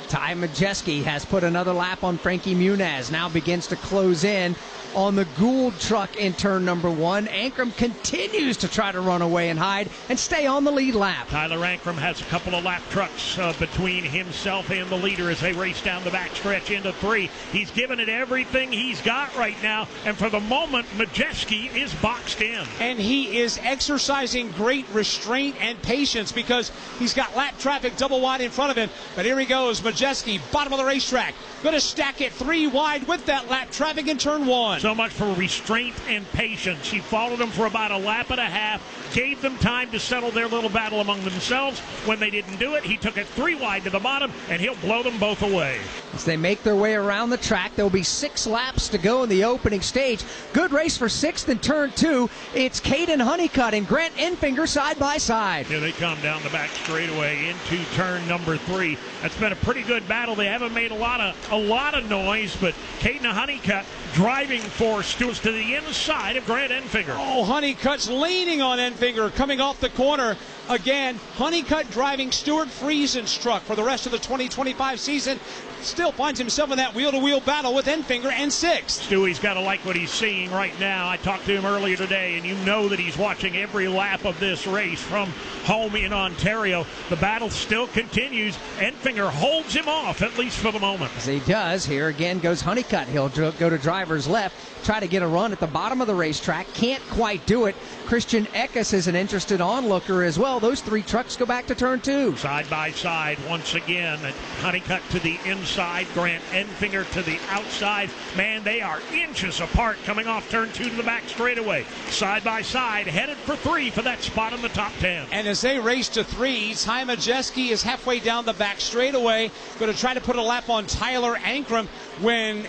Ty Majeski has put another lap on Frankie Muniz, now begins to close in on the Gould truck in turn number 1. Ankrum continues to try to run away and hide and stay on the lead lap. Tyler Ankrum has a couple of lap trucks between himself and the leader as they race down the backstretch into 3. He's given it everything he's got right now, and for the moment, Majeski is boxed in. And he is exercising great restraint and patience because he's got lap traffic double wide in front of him. But here he goes, Majeski, bottom of the racetrack, going to stack it 3 wide with that lap traffic in turn 1. So much for restraint and patience. He followed them for about a lap and a half, gave them time to settle their little battle among themselves. When they didn't do it, he took it 3 wide to the bottom, and he'll blow them both away. As they make their way around the track, there will be 6 laps to go in the opening stage. Good race for 6th in turn 2. It's Caden Honeycutt and Grant Enfinger side by side. Here they come down the back straightaway into turn number 3. That's been a pretty good battle. They haven't made a lot of noise, but Caden Honeycutt driving for Stewart's to the inside of Grant Enfinger. Oh, Honeycutt's leaning on Enfinger coming off the corner. Again, Honeycutt driving Stuart Friesen's truck for the rest of the 2025 season. Still finds himself in that wheel-to-wheel battle with Enfinger and 6th. Stewie's got to like what he's seeing right now. I talked to him earlier today, and you know that he's watching every lap of this race from home in Ontario. The battle still continues. Enfinger holds him off, at least for the moment. As he does, here again goes Honeycutt. He'll go to driver's left, try to get a run at the bottom of the racetrack. Can't quite do it. Christian Eckes is an interested onlooker as well. Those 3 trucks go back to turn 2. Side by side once again. Honeycutt to the inside, Grant Enfinger to the outside. Man, they are inches apart coming off turn 2 to the back straightaway. Side by side, headed for 3 for that spot in the top 10. And as they race to 3, Ty Majeski is halfway down the back straightaway, going to try to put a lap on Tyler Ankrum. When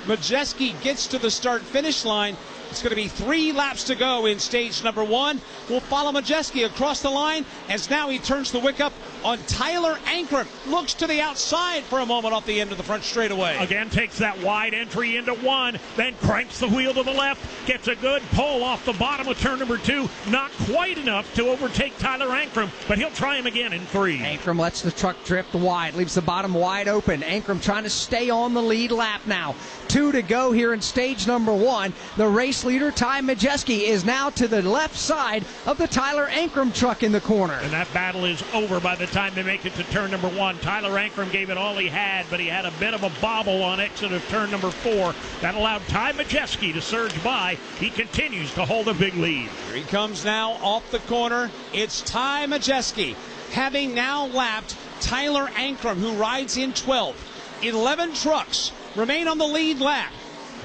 Majeski gets to the start-finish line, it's going to be 3 laps to go in stage number 1. We'll follow Majeski across the line as now he turns the wick up on Tyler Ankrum. Looks to the outside for a moment off the end of the front straightaway. Again, takes that wide entry into 1, then cranks the wheel to the left, gets a good pull off the bottom of turn number 2. Not quite enough to overtake Tyler Ankrum, but he'll try him again in 3. Ankrum lets the truck drift wide, leaves the bottom wide open. Ankrum trying to stay on the lead lap now. 2 to go here in stage number 1. The race leader, Ty Majeski, is now to the left side of the Tyler Ankrum truck in the corner. And that battle is over by the time they make it to turn number 1. Tyler Ankrum gave it all he had, but he had a bit of a bobble on exit of turn number 4. That allowed Ty Majeski to surge by. He continues to hold a big lead. Here he comes now off the corner. It's Ty Majeski, having now lapped Tyler Ankrum, who rides in 12th. 11 trucks remain on the lead lap.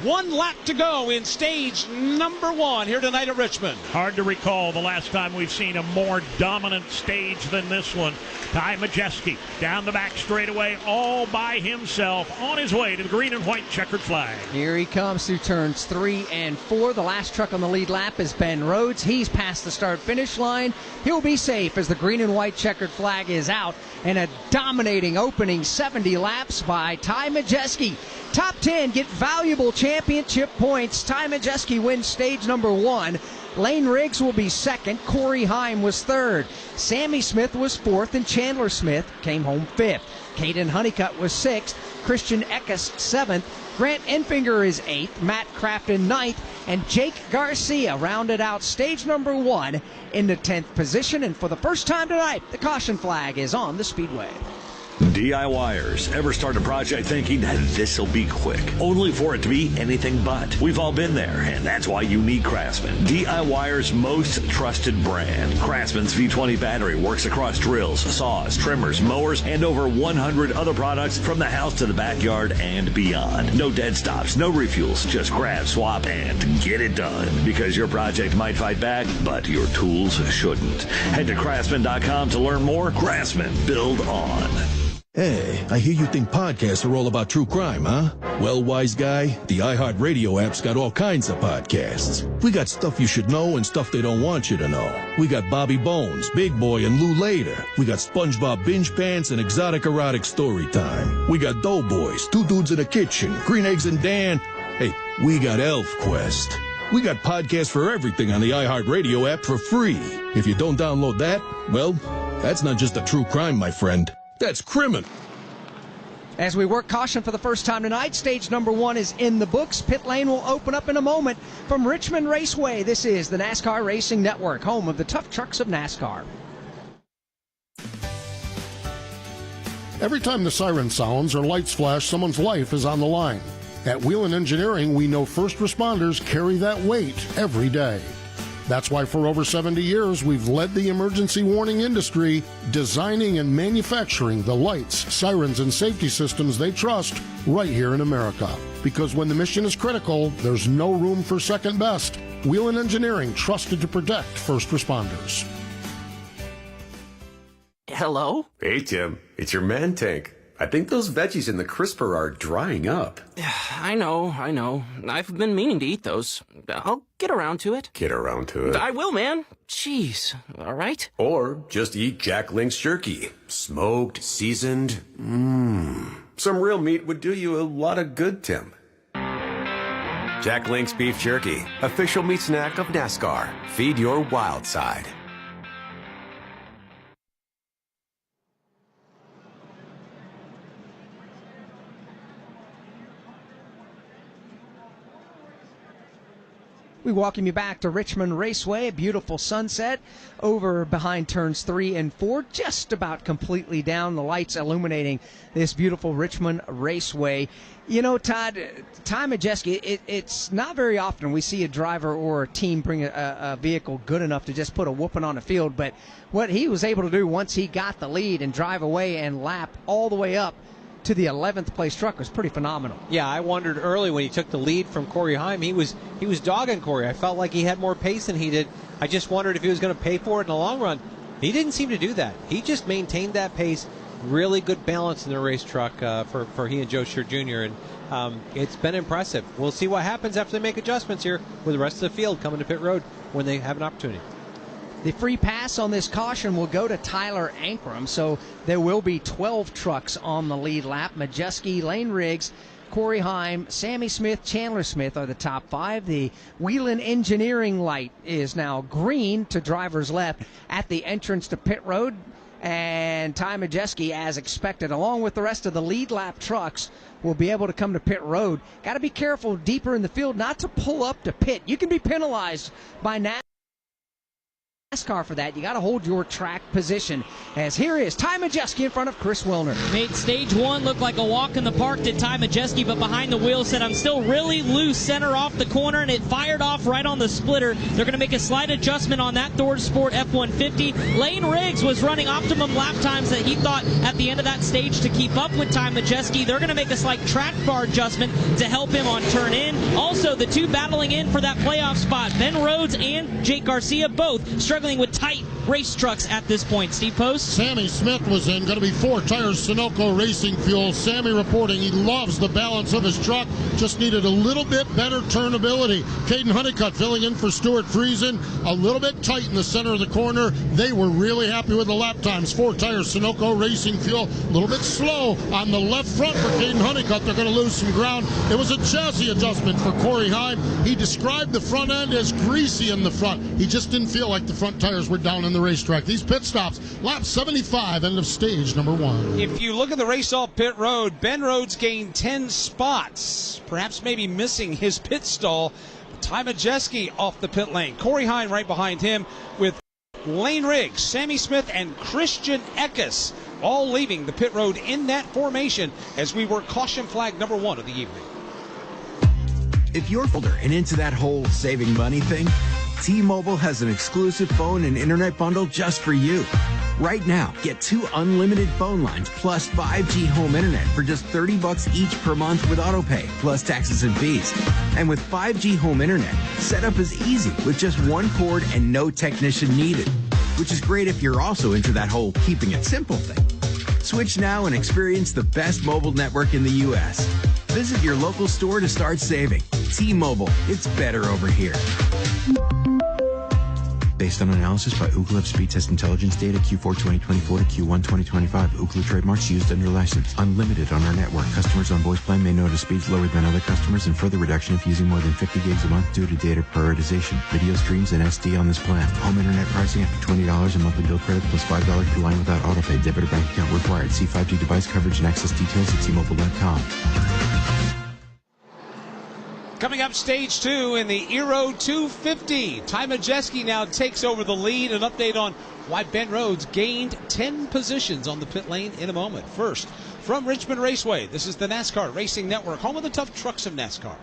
1 lap to go in stage number 1 here tonight at Richmond. Hard to recall the last time we've seen a more dominant stage than this one. Ty Majeski down the back straightaway all by himself on his way to the green and white checkered flag. Here he comes through turns 3 and 4. The last truck on the lead lap is Ben Rhodes. He's past the start-finish line. He'll be safe as the green and white checkered flag is out. And a dominating opening 70 laps by Ty Majeski. Top 10 get valuable championship points. Ty Majeski wins stage number 1. Lane Riggs will be second. Cory Heim was third. Sammy Smith was fourth, and Chandler Smith came home fifth. Caden Honeycutt was sixth. Christian Eckes seventh. Grant Enfinger is eighth. Matt Crafton ninth. And Jake Garcia rounded out stage number 1 in the 10th position. And for the first time tonight, the caution flag is on the speedway. DIYers, ever start a project thinking that this'll be quick, only for it to be anything but? We've all been there, and that's why you need Craftsman, DIYers' most trusted brand. Craftsman's V20 battery works across drills, saws, trimmers, mowers, and over 100 other products from the house to the backyard and beyond. No dead stops, no refuels, just grab, swap, and get it done. Because your project might fight back, but your tools shouldn't. Head to Craftsman.com to learn more. Craftsman, build on. Hey, I hear you think podcasts are all about true crime, huh? Well, wise guy, the iHeartRadio app's got all kinds of podcasts. We got stuff you should know and stuff they don't want you to know. We got Bobby Bones, Big Boy, and Lou Later. We got SpongeBob Binge Pants and Exotic Erotic Story Time. We got Doughboys, Two Dudes in a Kitchen, Green Eggs and Dan. Hey, we got Elf Quest. We got podcasts for everything on the iHeartRadio app for free. If you don't download that, well, that's not just a true crime, my friend. That's criminal. As we work caution for the first time tonight, stage number 1 is in the books. Pit lane will open up in a moment from Richmond Raceway. This is the NASCAR Racing Network, home of the tough trucks of NASCAR. Every time the siren sounds or lights flash, someone's life is on the line. At Whelen Engineering, we know first responders carry that weight every day. That's why for over 70 years, we've led the emergency warning industry, designing and manufacturing the lights, sirens, and safety systems they trust right here in America. Because when the mission is critical, there's no room for second best. Whelen Engineering, trusted to protect first responders. Hello? Hey, Tim. It's your man tank. I think those veggies in the crisper are drying up. I know. I've been meaning to eat those. I'll get around to it. Get around to it. I will, man. Jeez. All right? Or just eat Jack Link's jerky. Smoked, seasoned. Some real meat would do you a lot of good, Tim. Jack Link's beef jerky. Official meat snack of NASCAR. Feed your wild side. We welcome you back to Richmond Raceway. A beautiful sunset over behind turns 3 and 4, just about completely down. The lights illuminating this beautiful Richmond Raceway. You know, Todd, Ty Majeski, it's not very often we see a driver or a team bring a vehicle good enough to just put a whooping on the field, but what he was able to do once he got the lead and drive away and lap all the way up to the 11th place truck was pretty phenomenal. Yeah, I wondered early when he took the lead from Cory Heim. He was dogging Cory. I felt like he had more pace than he did. I just wondered if he was going to pay for it in the long run. He didn't seem to do that. He just maintained that pace. Really good balance in the race truck for he and Joe Scheer Jr. And it's been impressive. We'll see what happens after they make adjustments here with the rest of the field coming to pit road when they have an opportunity. The free pass on this caution will go to Tyler Ankrum, so there will be 12 trucks on the lead lap. Majeski, Lane Riggs, Cory Heim, Sammy Smith, Chandler Smith are the top 5. The Whelen Engineering light is now green to driver's left at the entrance to pit road. And Ty Majeski, as expected, along with the rest of the lead lap trucks, will be able to come to pit road. Got to be careful deeper in the field not to pull up to pit. You can be penalized by NASCAR for that. You got to hold your track position. As here is Ty Majeski in front of Chris Wilner. Made stage one look like a walk in the park to Ty Majeski, but behind the wheel said, I'm still really loose center off the corner, and it fired off right on the splitter. They're going to make a slight adjustment on that Thor Sport F-150. Lane Riggs was running optimum lap times that he thought at the end of that stage to keep up with Ty Majeski. They're going to make a slight track bar adjustment to help him on turn in. Also, the two battling in for that playoff spot, Ben Rhodes and Jake Garcia, both struggling with tight race trucks at this point. Steve Post? Sammy Smith was in, going to be 4 tires Sunoco Racing Fuel. Sammy reporting he loves the balance of his truck, just needed a little bit better turnability. Caden Honeycutt filling in for Stuart Friesen, a little bit tight in the center of the corner. They were really happy with the lap times. 4 tires Sunoco Racing Fuel, a little bit slow on the left front for Caden Honeycutt. They're going to lose some ground. It was a chassis adjustment for Cory Heim. He described the front end as greasy in the front. He just didn't feel like the front tires were down in the racetrack. These pit stops, lap 75, end of stage number 1. If you look at the race off pit road, Ben Rhodes gained 10 spots, perhaps maybe missing his pit stall. Ty Majeski off the pit lane. Cory Heim right behind him with Lane Riggs, Sammy Smith, and Christian Eckes all leaving the pit road in that formation as we work caution flag number 1 of the evening. If you're older and into that whole saving money thing, T-Mobile has an exclusive phone and internet bundle just for you. Right now, get 2 unlimited phone lines plus 5G home internet for just $30 each per month with autopay, plus taxes and fees. And with 5G home internet, setup is easy with just 1 cord and no technician needed, which is great if you're also into that whole keeping it simple thing. Switch now and experience the best mobile network in the U.S. Visit your local store to start saving. T-Mobile, it's better over here. Based on analysis by Ookla of speed test intelligence data Q4 2024 to Q1 2025. Ookla trademarks used under license. Unlimited on our network. Customers on voice plan may notice speeds lower than other customers and further reduction if using more than 50 gigs a month due to data prioritization. Video streams and SD on this plan. Home internet pricing after $20 a monthly bill credit plus $5 per line without autopay. Debit or bank account required. See 5G device coverage and access details at T-Mobile.com. Coming up stage 2 in the Euro 250. Ty Majeski now takes over the lead. An update on why Ben Rhodes gained 10 positions on the pit lane in a moment. First, from Richmond Raceway, this is the NASCAR Racing Network, home of the tough trucks of NASCAR.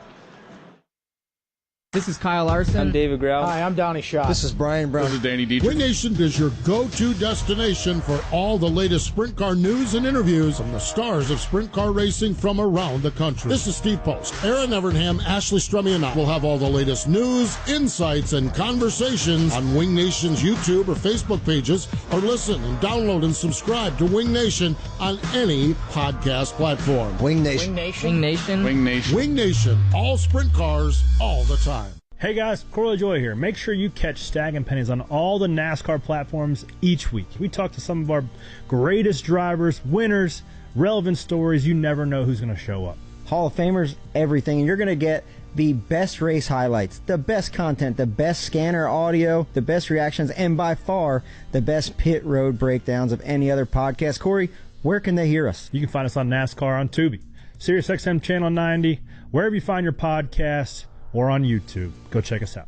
This is Kyle Larson. I'm David Grau. Hi, I'm Donnie Shaw. This is Brian Brown. This is Danny Dietrich. Wing Nation is your go-to destination for all the latest sprint car news and interviews from the stars of sprint car racing from around the country. This is Steve Post. Aaron Evernham, Ashley Strummy, and I will have all the latest news, insights, and conversations on Wing Nation's YouTube or Facebook pages, or listen and download and subscribe to Wing Nation on any podcast platform. Wing Nation. Wing Nation. Wing Nation. Wing Nation. Wing Nation. All sprint cars, all the time. Hey guys, Corley Joy here. Make sure you catch Stag and Pennies on all the NASCAR platforms each week. We talk to some of our greatest drivers, winners, relevant stories. You never know who's going to show up. Hall of Famers, everything. And you're going to get the best race highlights, the best content, the best scanner audio, the best reactions, and by far the best pit road breakdowns of any other podcast. Corey, where can they hear us? You can find us on NASCAR on Tubi, SiriusXM Channel 90, wherever you find your podcasts, or on YouTube. Go check us out.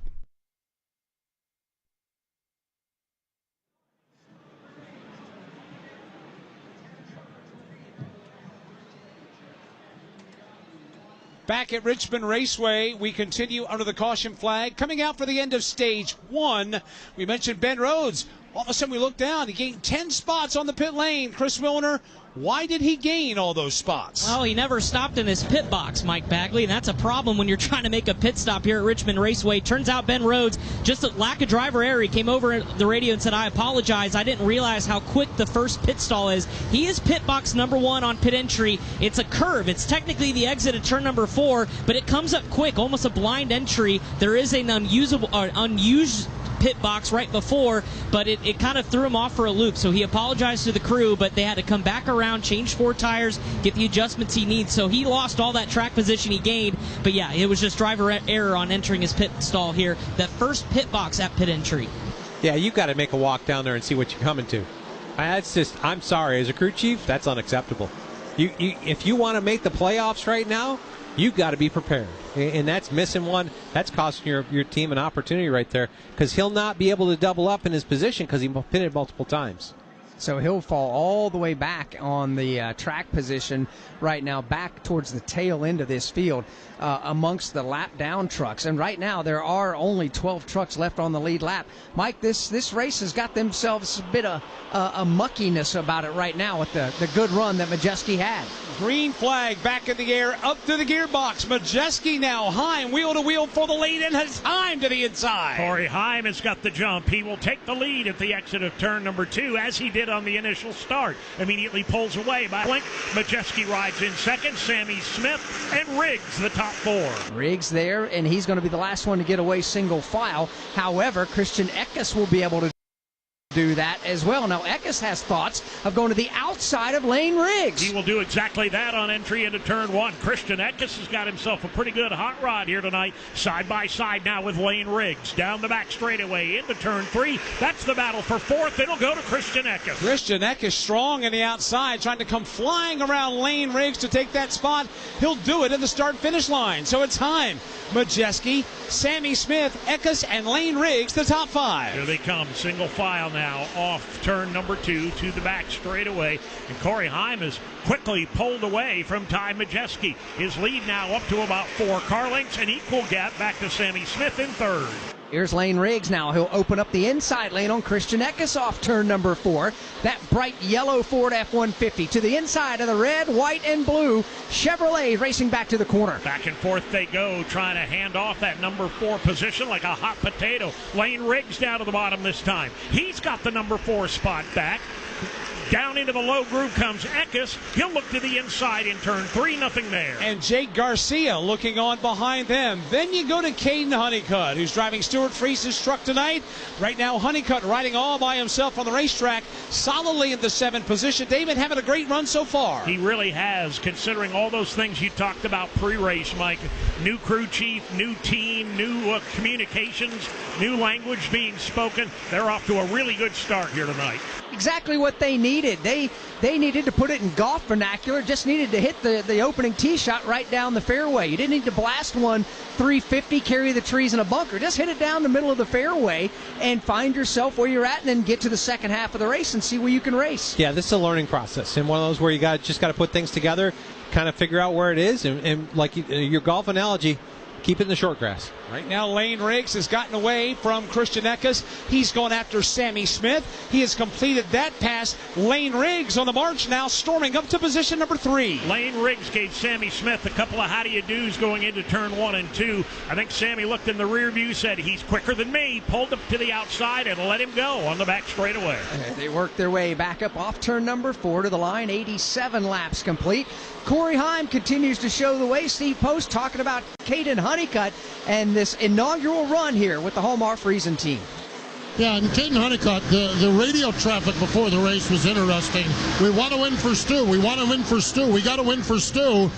Back at Richmond Raceway, we continue under the caution flag. Coming out for the end of stage 1, we mentioned Ben Rhodes. All of a sudden we look down, he gained 10 spots on the pit lane. Chris Wilner, why did he gain all those spots? Well, he never stopped in his pit box, Mike Bagley, and that's a problem when you're trying to make a pit stop here at Richmond Raceway. Turns out Ben Rhodes, just a lack of driver error, he came over the radio and said, I apologize, I didn't realize how quick the first pit stall is. He is pit box number 1 on pit entry. It's a curve. It's technically the exit at turn number 4, but it comes up quick, almost a blind entry. There is an unused pit box right before, but it kind of threw him off for a loop. So he apologized to the crew, but they had to come back around, change 4 tires, get the adjustments he needs. So he lost all that track position he gained. But yeah, it was just driver error on entering his pit stall here. That first pit box at pit entry. Yeah, you've got to make a walk down there and see what you're coming to. That's just, I'm sorry, as a crew chief, that's unacceptable. If you want to make the playoffs right now, you've got to be prepared. And that's missing one. That's costing your team an opportunity right there, because he'll not be able to double up in his position because he pitted multiple times. So he'll fall all the way back on the track position right now, back towards the tail end of this field amongst the lap down trucks. And right now there are only 12 trucks left on the lead lap. Mike, this race has got themselves a bit of a muckiness about it right now with the good run that Majeski had. Green flag back in the air, up to the gearbox. Majeski now, Heim wheel to wheel for the lead, and has Heim to the inside. Cory Heim has got the jump. He will take the lead at the exit of turn number 2, as he did on the initial start. Immediately pulls away by Blink. Majeski rides in second. Sammy Smith and Riggs the top 4. Riggs there, and he's going to be the last one to get away single file. However, Christian Eckes will be able to do that as well. Now, Eckes has thoughts of going to the outside of Lane Riggs. He will do exactly that on entry into turn 1. Christian Eckes has got himself a pretty good hot rod here tonight, side by side now with Lane Riggs. Down the back straightaway into turn 3. That's the battle for 4th. It'll go to Christian Eckes. Christian Eckes strong in the outside, trying to come flying around Lane Riggs to take that spot. He'll do it in the start-finish line. So it's Heim, Majeski, Sammy Smith, Eckes, and Lane Riggs, the top 5. Here they come, single file now off turn number 2 to the back straightaway. And Cory Heim is quickly pulled away from Ty Majeski. His lead now up to about 4 car lengths, an equal gap back to Sammy Smith in 3rd. Here's Lane Riggs now. He'll open up the inside lane on Christian Eckes off turn number 4. That bright yellow Ford F-150 to the inside of the red, white, and blue Chevrolet racing back to the corner. Back and forth they go, trying to hand off that number 4 position like a hot potato. Lane Riggs down to the bottom this time. He's got the number 4 spot back. Down into the low groove comes Eckes. He'll look to the inside in turn 3, nothing there. And Jake Garcia looking on behind them. Then you go to Caden Honeycutt, who's driving Stuart Freese's truck tonight. Right now, Honeycutt riding all by himself on the racetrack, solidly in the 7th position. David having a great run so far. He really has, considering all those things you talked about pre-race, Mike. New crew chief, new team, new communications, new language being spoken. They're off to a really good start here tonight. Exactly what they needed. They needed to put it in golf vernacular, just needed to hit the opening tee shot right down the fairway. You didn't need to blast one 350, carry the trees in a bunker. Just hit it down the middle of the fairway and find yourself where you're at, and then get to the second half of the race and see where you can race. Yeah, this is a learning process, and one of those where you just got to put things together, kind of figure out where it is, and like your golf analogy, keep it in the short grass. Right now, Lane Riggs has gotten away from Christian Eckes. He's gone after Sammy Smith. He has completed that pass. Lane Riggs on the march now, storming up to position number 3. Lane Riggs gave Sammy Smith a couple of how-do-you-dos going into turn 1 and 2. I think Sammy looked in the rear view, said, he's quicker than me, pulled up to the outside and let him go on the back straightaway. They worked their way back up off turn number 4 to the line. 87 laps complete. Cory Heim continues to show the way. Steve Post talking about Caden Honeycutt and this inaugural run here with the Hallmark Friesen team. Yeah, and Caden Honeycutt, the radio traffic before the race was interesting. We want to win for Stu. We want to win for Stu. We got to win for Stu.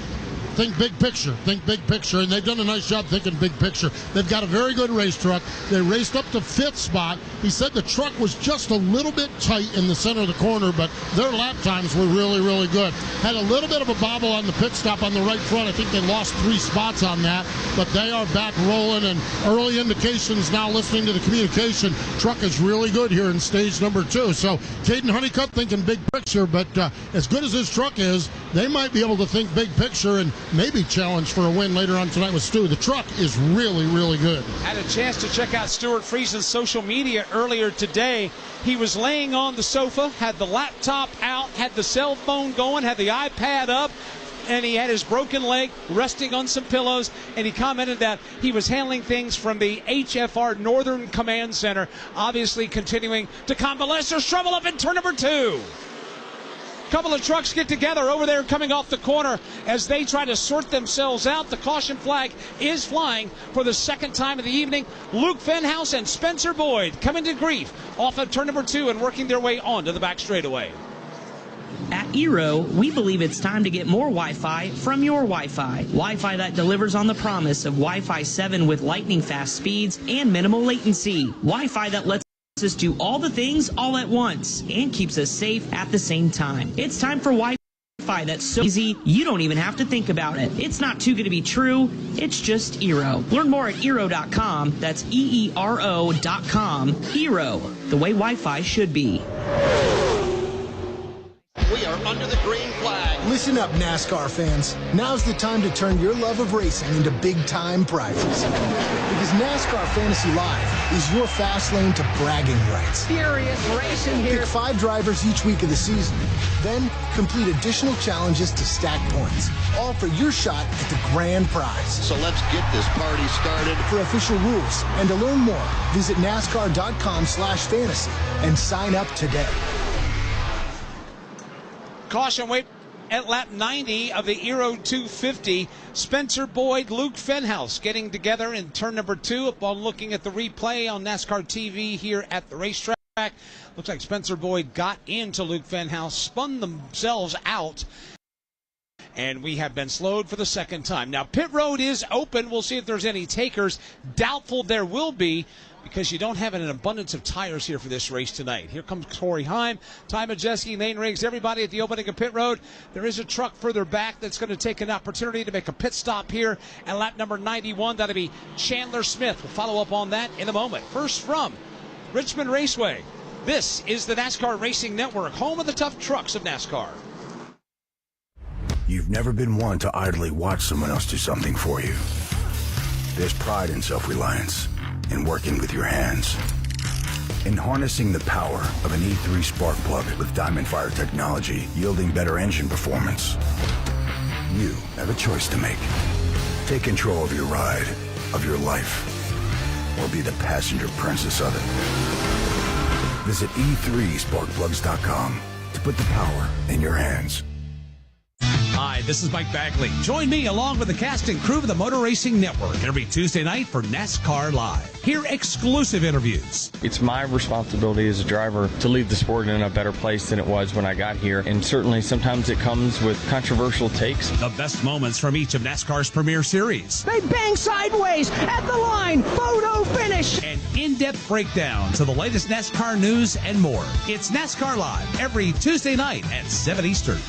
Think big picture. Think big picture. And they've done a nice job thinking big picture. They've got a very good race truck. They raced up to 5th spot. He said the truck was just a little bit tight in the center of the corner, but their lap times were really, really good. Had a little bit of a bobble on the pit stop on the right front. I think they lost 3 spots on that, but they are back rolling, and early indications now, listening to the communication, truck is really good here in stage number 2. So Caden Honeycutt thinking big picture, but as good as his truck is, they might be able to think big picture and maybe challenge for a win later on tonight with Stu. The truck is really, really good. Had a chance to check out Stuart Friesen's social media earlier today. He was laying on the sofa, had the laptop out, had the cell phone going, had the iPad up, and he had his broken leg resting on some pillows, and he commented that he was handling things from the HFR Northern Command Center, obviously continuing to convalesce. There's trouble up in turn number 2. Couple of trucks get together over there coming off the corner as they try to sort themselves out. The caution flag is flying for the second time of the evening. Luke Fenhouse and Spencer Boyd coming to grief off of turn number 2 and working their way onto the back straightaway. At Eero, we believe it's time to get more Wi-Fi from your Wi-Fi. Wi-Fi that delivers on the promise of Wi-Fi 7 with lightning fast speeds and minimal latency. Wi-Fi that lets us do all the things all at once and keeps us safe at the same time. It's time for Wi-Fi that's so easy you don't even have to think about it. It's not too good to be true. It's just Eero. Learn more at Eero.com. That's EERO.com. Eero, the way Wi-Fi should be. We are under the green flag. Listen up, NASCAR fans. Now's the time to turn your love of racing into big-time prizes. Because NASCAR Fantasy Live is your fast lane to bragging rights. Furious racing here. Pick 5 drivers each week of the season. Then complete additional challenges to stack points. All for your shot at the grand prize. So let's get this party started. For official rules and to learn more, visit NASCAR.com/fantasy and sign up today. Caution, wait at lap 90 of the Eero 250. Spencer Boyd, Luke Fenhouse getting together in turn number 2 upon looking at the replay on NASCAR TV here at the racetrack. Looks like Spencer Boyd got into Luke Fenhouse, spun themselves out, and we have been slowed for the second time. Now, pit road is open. We'll see if there's any takers. Doubtful there will be, because you don't have an abundance of tires here for this race tonight. Here comes Cory Heim, Ty Majeski, Lane Riggs, everybody at the opening of pit road. There is a truck further back that's going to take an opportunity to make a pit stop here at lap number 91. That'll be Chandler Smith. We'll follow up on that in a moment. First from Richmond Raceway, this is the NASCAR Racing Network, home of the tough trucks of NASCAR. You've never been one to idly watch someone else do something for you. There's pride in self-reliance, in working with your hands, in harnessing the power of an E3 spark plug with Diamond Fire technology, yielding better engine performance. You have a choice to make. Take control of your ride, of your life, or be the passenger princess of it. Visit E3sparkplugs.com to put the power in your hands. Hi, this is Mike Bagley. Join me along with the cast and crew of the Motor Racing Network every Tuesday night for NASCAR Live. Hear exclusive interviews. It's my responsibility as a driver to leave the sport in a better place than it was when I got here. And certainly sometimes it comes with controversial takes. The best moments from each of NASCAR's premier series. They bang sideways at the line. Photo finish. And in-depth breakdowns of the latest NASCAR news and more. It's NASCAR Live every Tuesday night at 7 Eastern.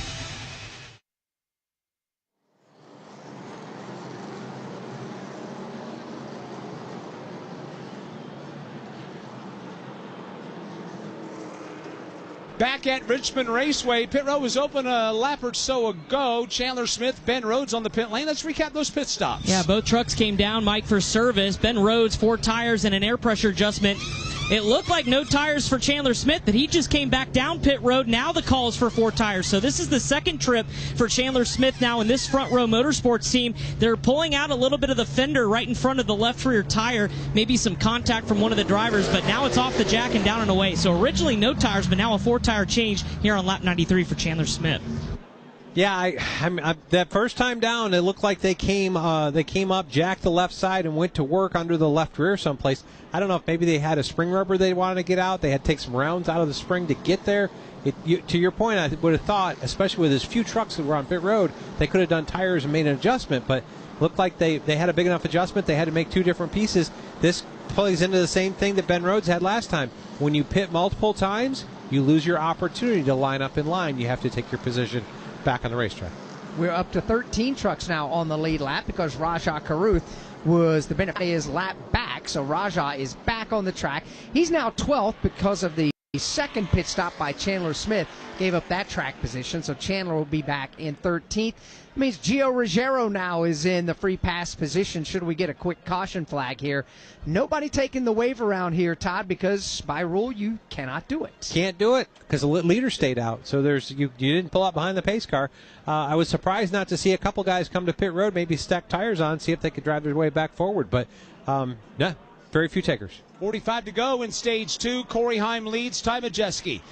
Back at Richmond Raceway, pit road was open a lap or so ago. Chandler Smith, Ben Rhodes on the pit lane. Let's recap those pit stops. Yeah, both trucks came down, Mike, for service. Ben Rhodes, 4 tires and an air pressure adjustment. It looked like no tires for Chandler Smith, but he just came back down pit road. Now the call is for 4 tires. So this is the second trip for Chandler Smith now in this front row motorsports team. They're pulling out a little bit of the fender right in front of the left rear tire. Maybe some contact from one of the drivers, but now it's off the jack and down and away. So originally no tires, but now a 4-tire change here on lap 93 for Chandler Smith. Yeah, I that first time down, it looked like they came up, jacked the left side, and went to work under the left rear someplace. I don't know if maybe they had a spring rubber they wanted to get out. They had to take some rounds out of the spring to get there. To your point, I would have thought, especially with as few trucks that were on pit road, they could have done tires and made an adjustment, but looked like they had a big enough adjustment. They had to make 2 different pieces. This plays into the same thing that Ben Rhodes had last time. When you pit multiple times, you lose your opportunity to line up in line. You have to take your position back on the racetrack. We're up to 13 trucks now on the lead lap because Rajah Caruth was the benefit of his lap back. So Rajah is back on the track. He's now 12th because of the second pit stop by Chandler Smith. Gave up that track position, so Chandler will be back in 13th. That means Gio Ruggiero now is in the free pass position should we get a quick caution flag here. Nobody taking the wave around here, Todd, because by rule you cannot do it. Can't do it because the leader stayed out. So you didn't pull out behind the pace car. I was surprised not to see a couple guys come to pit road, maybe stack tires on, see if they could drive their way back forward. But, yeah, very few takers. 45 to go in stage 2. Cory Heim leads Ty Majeski.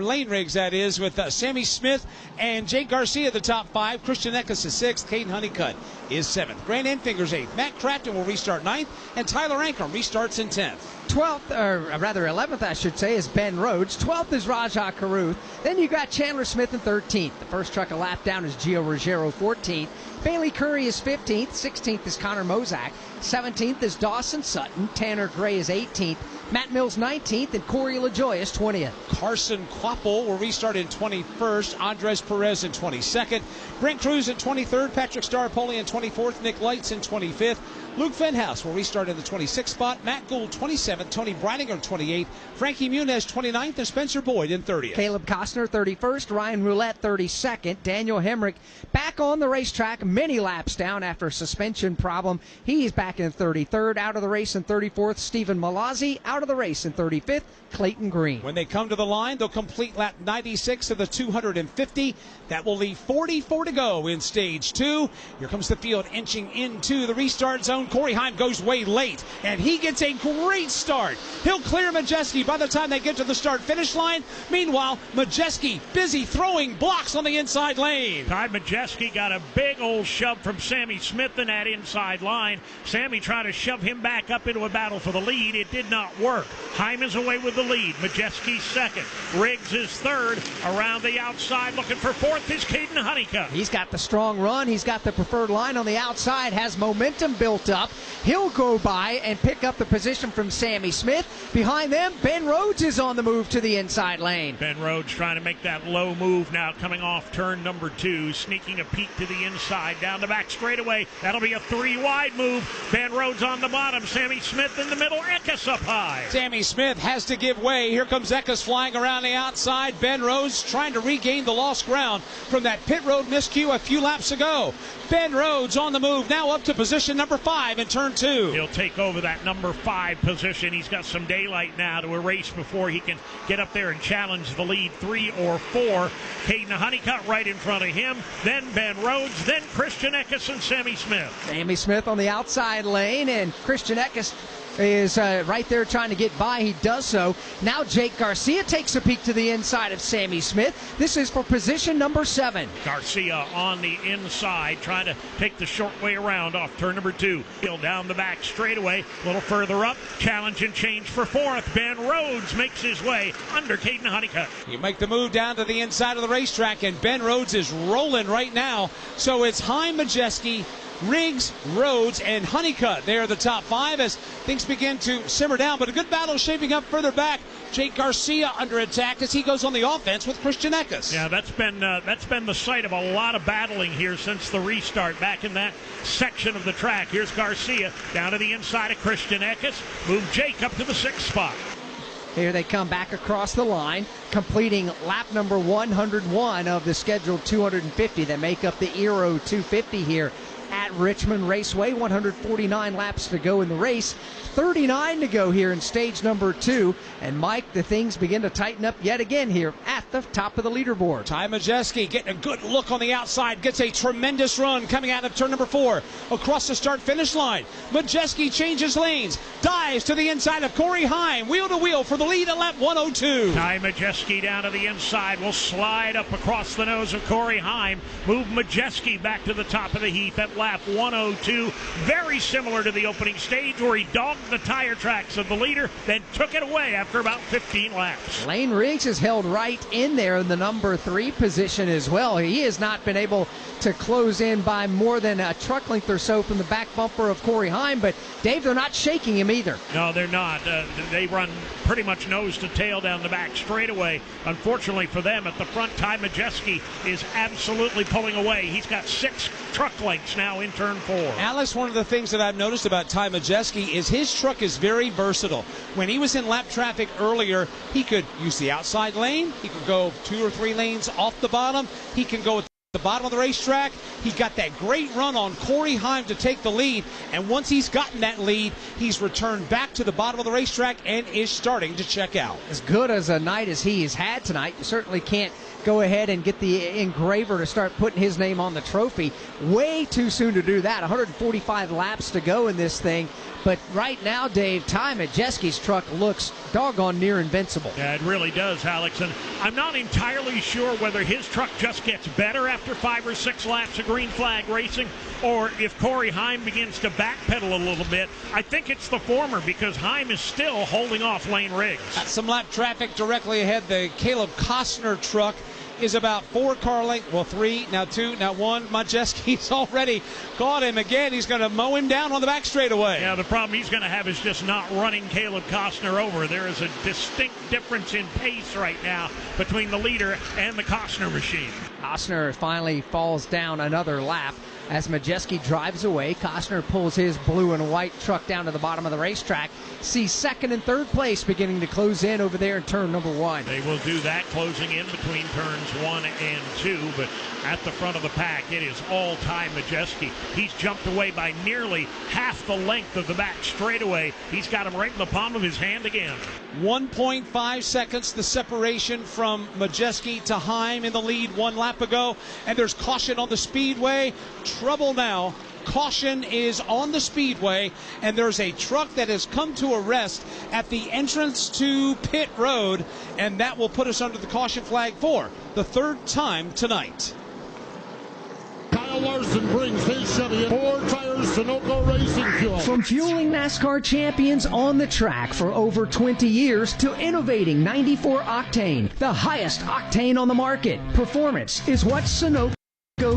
Lane Riggs, that is, with Sammy Smith and Jake Garcia the top 5. Christian Eckes is 6th. Caden Honeycutt is 7th. Grant Enfinger's 8th. Matt Crafton will restart 9th. And Tyler Ankrum restarts in 10th. 11th, I should say, is Ben Rhodes. 12th is Rajah Caruth. Then you got Chandler Smith in 13th. The first truck a lap down is Gio Ruggiero, 14th. Bailey Curry is 15th. 16th is Connor Mozak. 17th is Dawson Sutton. Tanner Gray is 18th. Matt Mills 19th, and Corey LaJoyous 20th. Carson Quapple will restart in 21st. Andres Perez in 22nd. Brent Cruz in 23rd. Patrick Starpoli in 24th. Nick Lights in 25th. Luke Fenhouse will restart in the 26th spot. Matt Gould 27th. Tony Brininger 28th. Frankie Muniz 29th. And Spencer Boyd in 30th. Caleb Costner 31st. Ryan Roulette 32nd. Daniel Hemrick back on the racetrack. Many laps down after a suspension problem. He's back in 33rd. Out of the race in 34th. Stephen Malazzi out of the race in 35th. Clayton Green. When they come to the line, they'll complete lap 96 of the 250. That will leave 44 to go in stage 2. Here comes the field inching into the restart zone. Cory Heim goes way late, and he gets a great start. He'll clear Majeski by the time they get to the start-finish line. Meanwhile, Majeski busy throwing blocks on the inside lane. Ty Majeski got a big old shove from Sammy Smith in that inside line. Sammy trying to shove him back up into a battle for the lead. It did not work. Heim is away with the lead. Majeski second. Riggs is third. Around the outside looking for fourth is Caden Honeycutt. He's got the strong run. He's got the preferred line on the outside. Has momentum built up. He'll go by and pick up the position from Sammy Smith. Behind them, Ben Rhodes is on the move to the inside lane. Ben Rhodes trying to make that low move now, coming off turn number 2, sneaking a peek to the inside, down the back straightaway. That'll be a 3-wide move. Ben Rhodes on the bottom, Sammy Smith in the middle, Eckes up high. Sammy Smith has to give way. Here comes Eckes flying around the outside. Ben Rhodes trying to regain the lost ground from that pit road miscue a few laps ago. Ben Rhodes on the move, now up to position number 5 in turn 2. He'll take over that number 5 position. He's got some daylight now to erase before he can get up there and challenge the lead 3 or 4. Caden Honeycutt right in front of him, then Ben Rhodes, then Christian Eckes and Sammy Smith. Sammy Smith on the outside lane, and Christian Eckes is right there trying to get by. He does so. Now Jake Garcia takes a peek to the inside of Sammy Smith. This is for position number 7. Garcia on the inside, trying to take the short way around off turn number 2. He'll down the back straightaway, a little further up. Challenge and change for 4th. Ben Rhodes makes his way under Caden Honeycutt. You make the move down to the inside of the racetrack, and Ben Rhodes is rolling right now. So it's Heim, Majeski, Riggs, Rhodes, and Honeycutt. They are the top 5 as things begin to simmer down, but a good battle shaping up further back. Jake Garcia under attack as he goes on the offense with Christian Eckes. Yeah, that's been the site of a lot of battling here since the restart back in that section of the track. Here's Garcia down to the inside of Christian Eckes. Move Jake up to the 6th spot. Here they come back across the line, completing lap number 101 of the scheduled 250 that make up the Aero 250 here at Richmond Raceway. 149 laps to go in the race. 39 to go here in stage number 2. And Mike, the things begin to tighten up yet again here at the top of the leaderboard. Ty Majeski getting a good look on the outside, gets a tremendous run coming out of turn number 4 across the start-finish line. Majeski changes lanes, dives to the inside of Cory Heim, wheel to wheel for the lead at lap 102. Ty Majeski down to the inside will slide up across the nose of Cory Heim, move Majeski back to the top of the heap at lap 102. Very similar to the opening stage where he dogged the tire tracks of the leader, then took it away after about 15 laps. Lane Riggs is held right in there in the number 3 position as well. He has not been able to close in by more than a truck length or so from the back bumper of Cory Heim, but Dave, they're not shaking him either. No, they're not. They run pretty much nose to tail down the back straightaway. Unfortunately for them, at the front, Ty Majeski is absolutely pulling away. He's got 6 truck lengths now in turn 4. Alex, one of the things that I've noticed about Ty Majeski is his truck is very versatile. When he was in lap traffic earlier, he could use the outside lane. He could go 2 or 3 lanes off the bottom. He can go at the bottom of the racetrack. He got that great run on Cory Heim to take the lead, and once he's gotten that lead, he's returned back to the bottom of the racetrack and is starting to check out. As good as a night as he has had tonight, you certainly can't go ahead and get the engraver to start putting his name on the trophy. Way too soon to do that. 145 laps to go in this thing. But right now, Dave, Ty Majeski's truck looks doggone near invincible. Yeah, it really does, Alex. And I'm not entirely sure whether his truck just gets better after 5 or 6 laps of green flag racing, or if Cory Heim begins to backpedal a little bit. I think it's the former, because Heim is still holding off Lane Riggs. Got some lap traffic directly ahead. The Caleb Costner truck is about 4 car lengths. Well, 3, now 2, now 1. Majeski's already caught him again. He's going to mow him down on the back straightaway. Yeah, the problem he's going to have is just not running Caleb Costner over. There is a distinct difference in pace right now between the leader and the Costner machine. Costner finally falls down another lap. As Majeski drives away, Costner pulls his blue and white truck down to the bottom of the racetrack. Sees second and third place beginning to close in over there in turn number 1. They will do that, closing in between turns 1 and 2, but at the front of the pack, it is all-time Majeski. He's jumped away by nearly half the length of the back straightaway. He's got him right in the palm of his hand again. 1.5 seconds, the separation from Majeski to Heim in the lead 1 lap ago, and there's caution on the speedway. Trouble now. Caution is on the speedway, and there's a truck that has come to a rest at the entrance to pit road, and that will put us under the caution flag for the 3rd time tonight. Kyle Larson brings his Chevy 4 tires Sunoco Racing Fuel. From fueling NASCAR champions on the track for over 20 years to innovating 94 octane, the highest octane on the market, performance is what Sunoco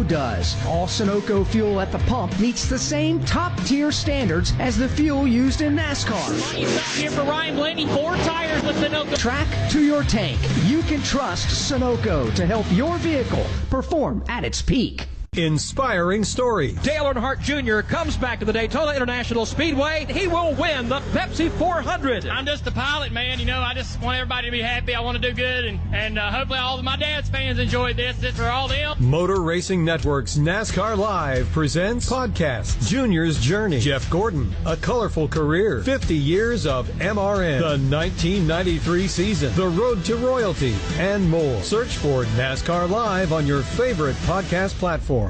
does. All Sunoco fuel at the pump meets the same top-tier standards as the fuel used in NASCAR. Here for Ryan Blaney, 4 tires with Sunoco. Track to your tank. You can trust Sunoco to help your vehicle perform at its peak. Inspiring story. Dale Earnhardt Jr. comes back to the Daytona International Speedway. He will win the Pepsi 400. I'm just a pilot, man. You know, I just want everybody to be happy. I want to do good, and hopefully all of my dad's fans enjoyed this. It's for all them. Motor Racing Network's NASCAR Live presents podcast Junior's Journey. Jeff Gordon, a colorful career, 50 years of MRN, the 1993 season, the road to royalty, and more. Search for NASCAR Live on your favorite podcast platform.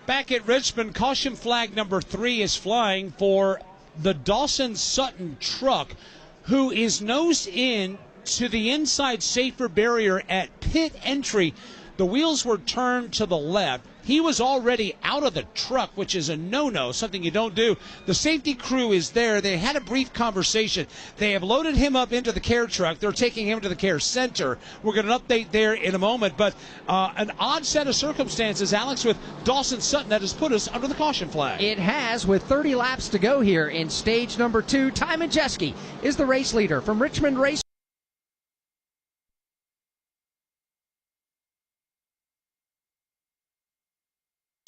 Back at Richmond, caution flag number 3 is flying for the Dawson Sutton truck, who is nosed in to the inside safer barrier at pit entry. The wheels were turned to the left. He was already out of the truck, which is a no-no, something you don't do. The safety crew is there. They had a brief conversation. They have loaded him up into the care truck. They're taking him to the care center. We're going to update there in a moment. But an odd set of circumstances, Alex, with Dawson Sutton that has put us under the caution flag. It has, with 30 laps to go here in stage number 2. Ty Majeski is the race leader from Richmond Race.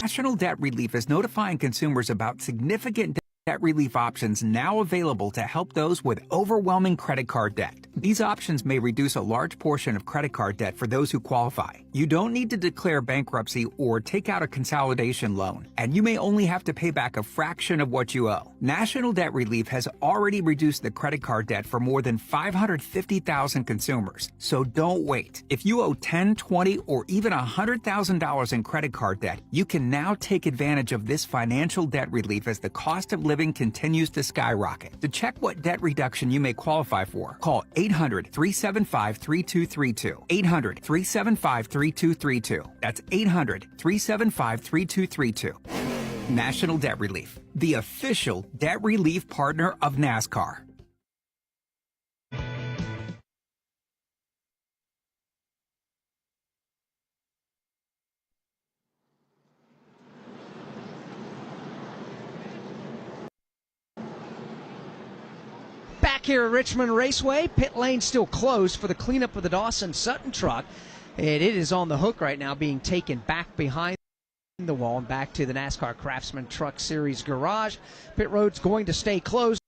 National Debt Relief is notifying consumers about significant debt relief options now available to help those with overwhelming credit card debt. These options may reduce a large portion of credit card debt for those who qualify. You don't need to declare bankruptcy or take out a consolidation loan, and you may only have to pay back a fraction of what you owe. National Debt Relief has already reduced the credit card debt for more than 550,000 consumers, so don't wait. If you owe $10, $20, or even $100,000 in credit card debt, you can now take advantage of this financial debt relief as the cost of living continues to skyrocket. To check what debt reduction you may qualify for, call 800-375-3232. 800-375-3232. That's 800-375-3232. National Debt Relief, the official debt relief partner of NASCAR. Back here at Richmond Raceway, pit lane still closed for the cleanup of the Dawson Sutton truck. And it is on the hook right now, being taken back behind the wall and back to the NASCAR Craftsman Truck Series garage. Pit road's going to stay closed.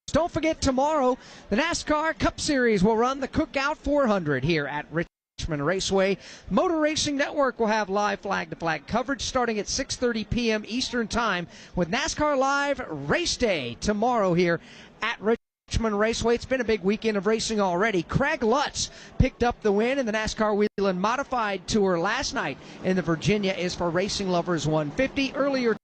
Don't forget, tomorrow, the NASCAR Cup Series will run the Cookout 400 here at Richmond Raceway. Motor Racing Network will have live flag-to-flag coverage starting at 6:30 p.m. Eastern Time with NASCAR Live Race Day tomorrow here at Richmond Raceway. It's been a big weekend of racing already. Craig Lutz picked up the win in the NASCAR Whelen Modified Tour last night, and the Virginia is for Racing Lovers 150. Earlier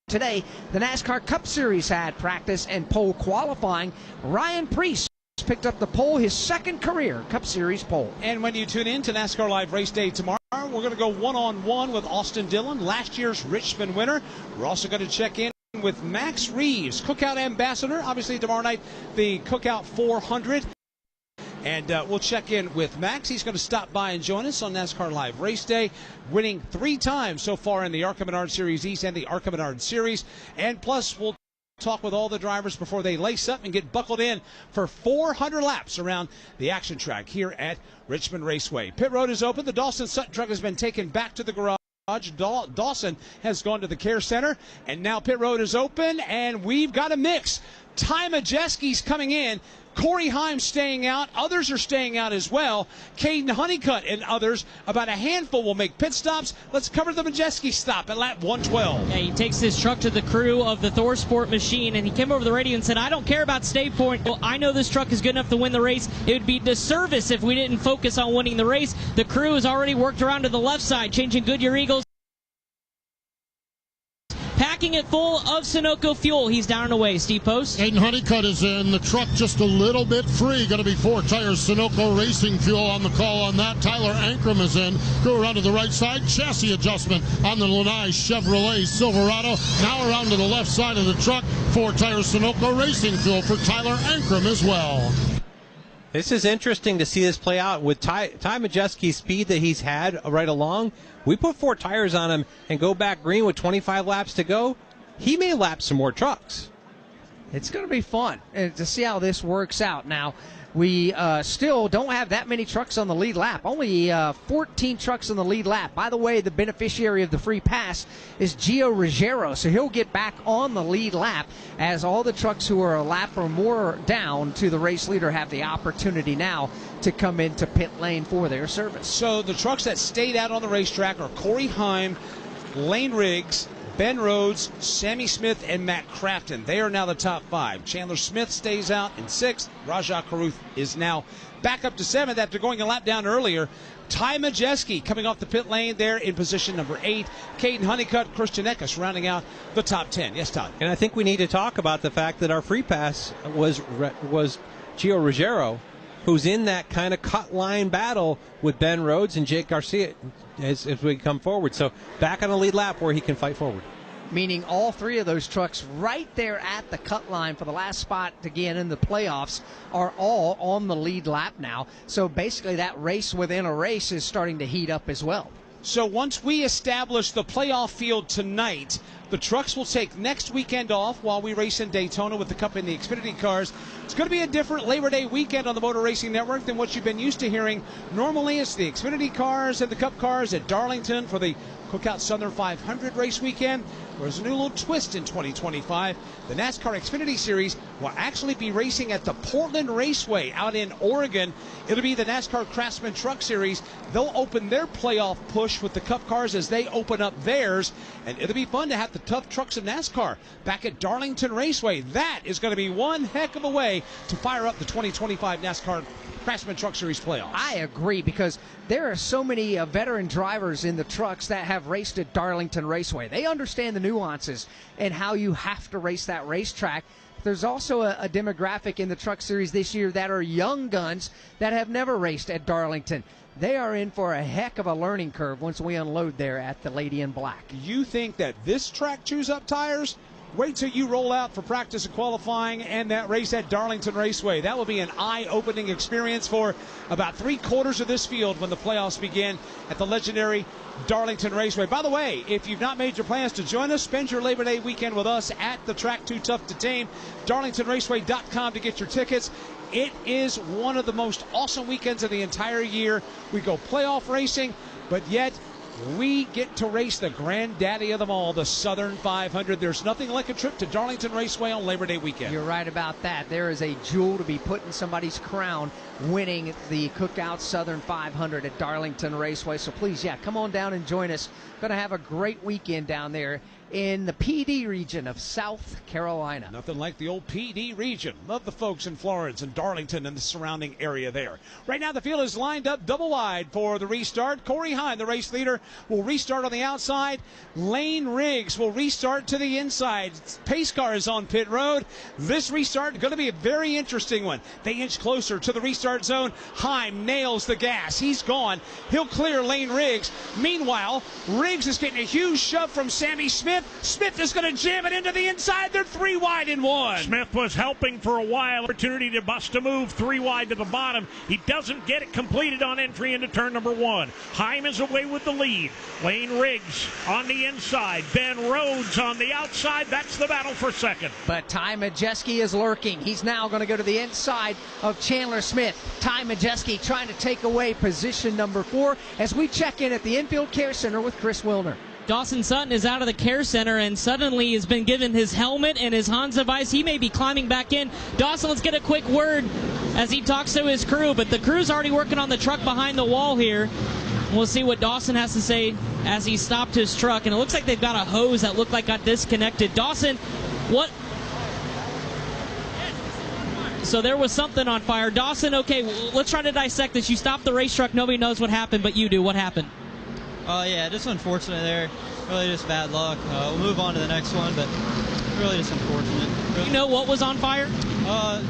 today, the NASCAR Cup Series had practice and pole qualifying. Ryan Preece picked up the pole, his second career Cup Series pole. And when you tune in to NASCAR Live Race Day tomorrow, we're going to go one-on-one with Austin Dillon, last year's Richmond winner. We're also going to check in with Max Reeves, Cookout Ambassador. Obviously, tomorrow night, the Cookout 400. And we'll check in with Max. He's going to stop by and join us on NASCAR Live Race Day, winning 3 times so far in the ARCA Menard Series East and the ARCA Menard Series. And plus, we'll talk with all the drivers before they lace up and get buckled in for 400 laps around the action track here at Richmond Raceway. Pit road is open. The Dawson Sutton truck has been taken back to the garage. Dawson has gone to the care center, and now pit road is open, and we've got a mix. Majeski's coming in. Cory Heim staying out. Others are staying out as well. Caden Honeycutt and others, about a handful, will make pit stops. Let's cover the Majeski stop at lap 112. Yeah, he takes his truck to the crew of the Thor Sport machine, and he came over the radio and said, I don't care about stay point. Well, I know this truck is good enough to win the race. It would be disservice if we didn't focus on winning the race. The crew has already worked around to the left side, changing Goodyear Eagles. Packing it full of Sunoco fuel. He's down and away. Steve Post. Caden Honeycutt is in. The truck just a little bit free. Going to be 4 tires Sunoco Racing Fuel on the call on that. Tyler Ankrum is in. Go around to the right side. Chassis adjustment on the Lanai Chevrolet Silverado. Now around to the left side of the truck. 4 tires Sunoco Racing Fuel for Tyler Ankrum as well. This is interesting to see this play out with Ty Majeski's speed that he's had right along. We put 4 tires on him and go back green with 25 laps to go. He may lap some more trucks. It's going to be fun to see how this works out. Now, we still don't have that many trucks on the lead lap. Only 14 trucks on the lead lap. By the way, the beneficiary of the free pass is Gio Ruggiero, so he'll get back on the lead lap as all the trucks who are a lap or more down to the race leader have the opportunity now to come into pit lane for their service. So the trucks that stayed out on the racetrack are Cory Heim, Lane Riggs, Ben Rhodes, Sammy Smith, and Matt Crafton. They are now the top 5. Chandler Smith stays out in 6th. Rajah Caruth is now back up to 7th after going a lap down earlier. Ty Majeski coming off the pit lane there in position number 8. Caden Honeycutt, Christian Eckes rounding out the top 10. Yes, Todd. And I think we need to talk about the fact that our free pass was Gio Ruggiero, who's in that kind of cut line battle with Ben Rhodes and Jake Garcia as we come forward. So back on the lead lap where he can fight forward. Meaning all 3 of those trucks right there at the cut line for the last spot again in the playoffs are all on the lead lap now. So basically that race within a race is starting to heat up as well. So once we establish the playoff field tonight, the trucks will take next weekend off while we race in Daytona with the Cup and the Xfinity cars. It's going to be a different Labor Day weekend on the Motor Racing Network than what you've been used to hearing. Normally it's the Xfinity cars and the Cup cars at Darlington for the Cookout Southern 500 race weekend. There's a new little twist in 2025. The NASCAR Xfinity Series will actually be racing at the Portland Raceway out in Oregon. It'll be the NASCAR Craftsman Truck Series. They'll open their playoff push with the Cup cars as they open up theirs. And it'll be fun to have the tough trucks of NASCAR back at Darlington Raceway. That is going to be one heck of a way to fire up the 2025 NASCAR Craftsman Truck Series playoffs. I agree, because there are so many veteran drivers in the trucks that have raced at Darlington Raceway. They understand the nuances and how you have to race that racetrack. There's also a demographic in the Truck Series this year that are young guns that have never raced at Darlington. They are in for a heck of a learning curve once we unload there at the Lady in Black. You think that this track chews up tires? Wait till you roll out for practice and qualifying and that race at Darlington Raceway. That will be an eye-opening experience for about 3/4 of this field when the playoffs begin at the legendary Darlington Raceway. By the way, if you've not made your plans to join us, spend your Labor Day weekend with us at the track Too Tough to Tame. DarlingtonRaceway.com to get your tickets. It is one of the most awesome weekends of the entire year. We go playoff racing, but yet we get to race the granddaddy of them all, the Southern 500. There's nothing like a trip to Darlington Raceway on Labor Day weekend. You're right about that. There is a jewel to be put in somebody's crown winning the Cookout Southern 500 at Darlington Raceway. So please, come on down and join us. Going to have a great weekend down there in the PD region of South Carolina. Nothing like the old PD region. Love the folks in Florence and Darlington and the surrounding area there. Right now the field is lined up double wide for the restart. Cory Heim, the race leader, will restart on the outside. Lane Riggs will restart to the inside. Pace car is on pit road. This restart going to be a very interesting one. They inch closer to the restart zone. Heim nails the gas. He's gone. He'll clear Lane Riggs. Meanwhile, Riggs is getting a huge shove from Sammy Smith. Smith. Smith is going to jam it into the inside. They're 3 wide in 1. Smith was helping for a while. Opportunity to bust a move 3 wide to the bottom. He doesn't get it completed on entry into turn number 1. Heim is away with the lead. Lane Riggs on the inside. Ben Rhodes on the outside. That's the battle for second. But Ty Majeski is lurking. He's now going to go to the inside of Chandler Smith. Ty Majeski trying to take away position number 4 as we check in at the Infield Care Center with Chris Wilner. Dawson Sutton is out of the care center and suddenly has been given his helmet and his Hans device. He may be climbing back in. Dawson, let's get a quick word as he talks to his crew, but the crew's already working on the truck behind the wall here. We'll see what Dawson has to say as he stopped his truck, and it looks like they've got a hose that looked like got disconnected. Dawson, what? So there was something on fire. Dawson, okay, let's try to dissect this. You stopped the race truck. Nobody knows what happened, but you do. What happened? Yeah, just unfortunate there. Really just bad luck. We'll move on to the next one, but really just unfortunate. You know what was on fire? I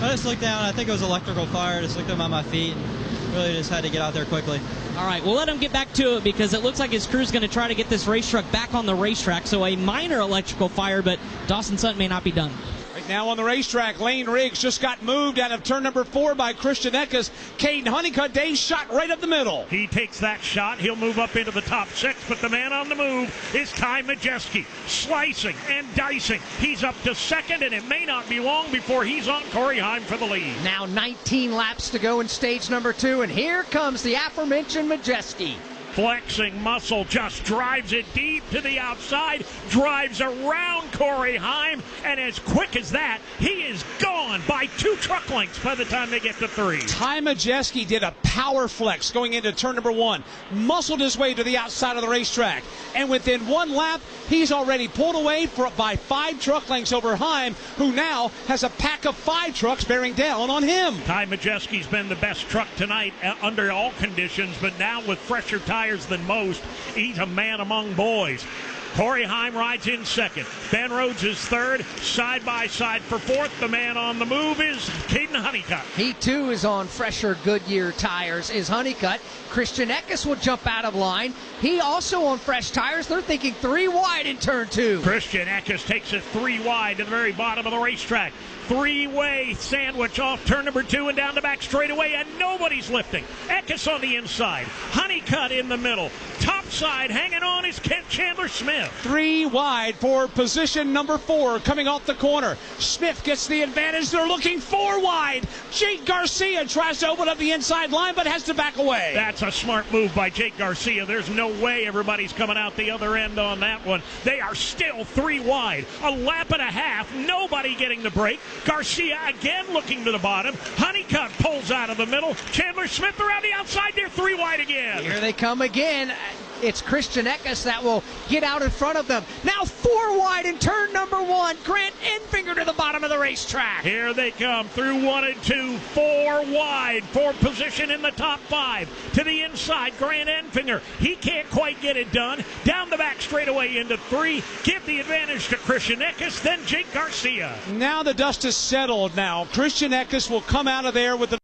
just looked down. I think it was electrical fire. Just looked up at my feet and really just had to get out there quickly. All right, we'll let him get back to it because it looks like his crew's going to try to get this race truck back on the racetrack. So a minor electrical fire, but Dawson Sutton may not be done. Right now on the racetrack, Lane Riggs just got moved out of turn number 4 by Christian Eckes. Caden Honeycutt Day shot right up the middle. He takes that shot. He'll move up into the top 6, but the man on the move is Ty Majeski, slicing and dicing. He's up to second, and it may not be long before he's on Cory Heim for the lead. Now 19 laps to go in stage number 2, and here comes the aforementioned Majeski. Flexing muscle, just drives it deep to the outside, drives around Cory Heim, and as quick as that, he is gone by 2 truck lengths by the time they get to 3. Ty Majeski did a power flex going into turn number 1, muscled his way to the outside of the racetrack, and within 1 lap, he's already pulled away by 5 truck lengths over Heim, who now has a pack of 5 trucks bearing down on him. Ty Majeski's been the best truck tonight under all conditions, but now with fresher tires than most, he's a man among boys. Cory Heim rides in second. Ben Rhodes is third. Side by side for fourth. The man on the move is Caden Honeycutt. He too is on fresher Goodyear tires, is Honeycutt. Christian Eckes will jump out of line. He also on fresh tires. They're thinking 3 wide in turn 2. Christian Eckes takes it 3 wide to the very bottom of the racetrack. 3-way sandwich off turn number 2 and down the back straightaway, and nobody's lifting. Eckes on the inside. Honeycutt in the middle. Top side hanging on is Chandler Smith. 3 wide for position number 4 coming off the corner. Smith gets the advantage. They're looking 4 wide. Jake Garcia tries to open up the inside line but has to back away. That's a smart move by Jake Garcia. There's no way everybody's coming out the other end on that one. They are still 3 wide. A lap and a half. Nobody getting the break. Garcia again looking to the bottom. Honeycutt pulls out of the middle. Chandler Smith around the outside. They're 3 wide again. Here they come again. It's Christian Eckes that will get out in front of them. Now 4 wide in turn number 1. Grant Enfinger to the bottom of the racetrack. Here they come through 1 and 2. 4 wide for position in the top 5. To the inside, Grant Enfinger. He can't quite get it done. Down the back straightaway into 3. Give the advantage to Christian Eckes, then Jake Garcia. Now the dust is settled now. Christian Eckes will come out of there with the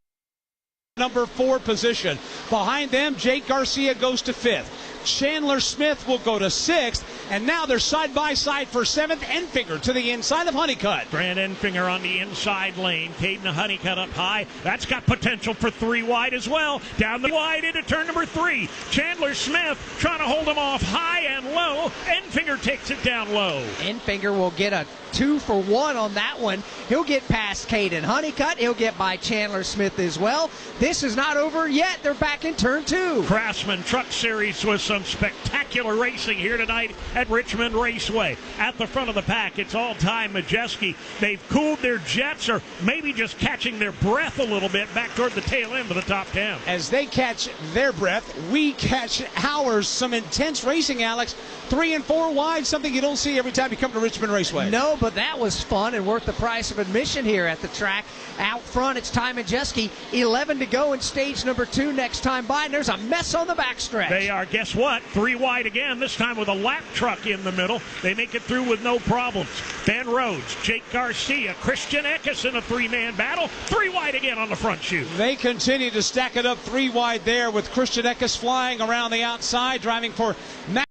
number 4 position. Behind them, Jake Garcia goes to 5th. Chandler Smith will go to 6th, and now they're side by side for 7th. Enfinger to the inside of Honeycutt. Grant Enfinger on the inside lane. Caden Honeycutt up high. That's got potential for 3 wide as well. Down the wide into turn number 3. Chandler Smith trying to hold him off high and low. Enfinger takes it down low. Enfinger will get a 2 for 1 on that one. He'll get past Caden Honeycutt. He'll get by Chandler Smith as well. This is not over yet. They're back in turn 2. Craftsman Truck Series with some spectacular racing here tonight at Richmond Raceway. At the front of the pack, it's all Ty Majeski. They've cooled their jets, or maybe just catching their breath a little bit back toward the tail end of the top 10. As they catch their breath, we catch ours. Some intense racing, Alex. 3 and 4 wide, something you don't see every time you come to Richmond Raceway. No, but that was fun and worth the price of admission here at the track. Out front, it's Ty Majeski. 11 to go in stage number 2 next time by, and there's a mess on the backstretch. They are, guess what, 3 wide again, this time with a lap truck in the middle. They make it through with no problems. Ben Rhodes, Jake Garcia, Christian Eckes in a 3-man battle. 3 wide again on the front chute. They continue to stack it up 3 wide there with Christian Eckes flying around the outside, driving for Max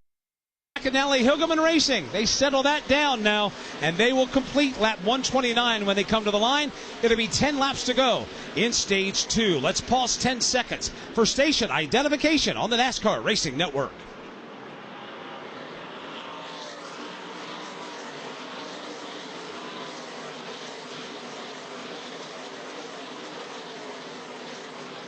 McAnally Hilgeman Racing. They settle that down now, and they will complete lap 129 when they come to the line. It'll be 10 laps to go in stage 2. Let's pause 10 seconds for station identification on the NASCAR Racing Network.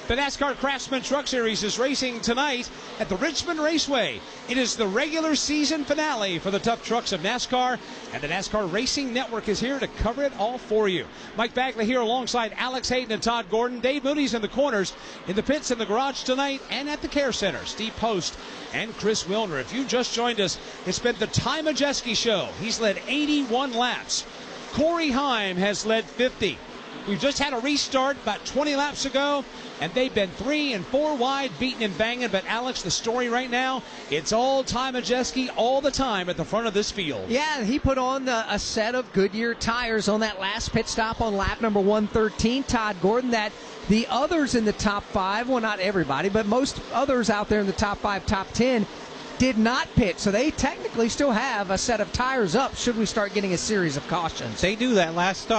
The NASCAR Craftsman Truck Series is racing tonight at the Richmond Raceway. It is the regular season finale for the tough trucks of NASCAR, and the NASCAR Racing Network is here to cover it all for you. Mike Bagley here alongside Alex Hayden and Todd Gordon. Dave Moody's in the corners, in the pits, in the garage tonight, and at the Care Center. Steve Post and Chris Wilner. If you just joined us, it's been the Ty Majeski Show. He's led 81 laps. Cory Heim has led 50. We've just had a restart about 20 laps ago, and they've been 3 and 4 wide, beating and banging. But, Alex, the story right now, it's all Ty Majeski all the time at the front of this field. Yeah, he put on a set of Goodyear tires on that last pit stop on lap number 113. Todd Gordon, that the others in the top 5, well, not everybody, but most others out there in the top 5, top 10, did not pit, so they technically still have a set of tires up should we start getting a series of cautions. They do. That last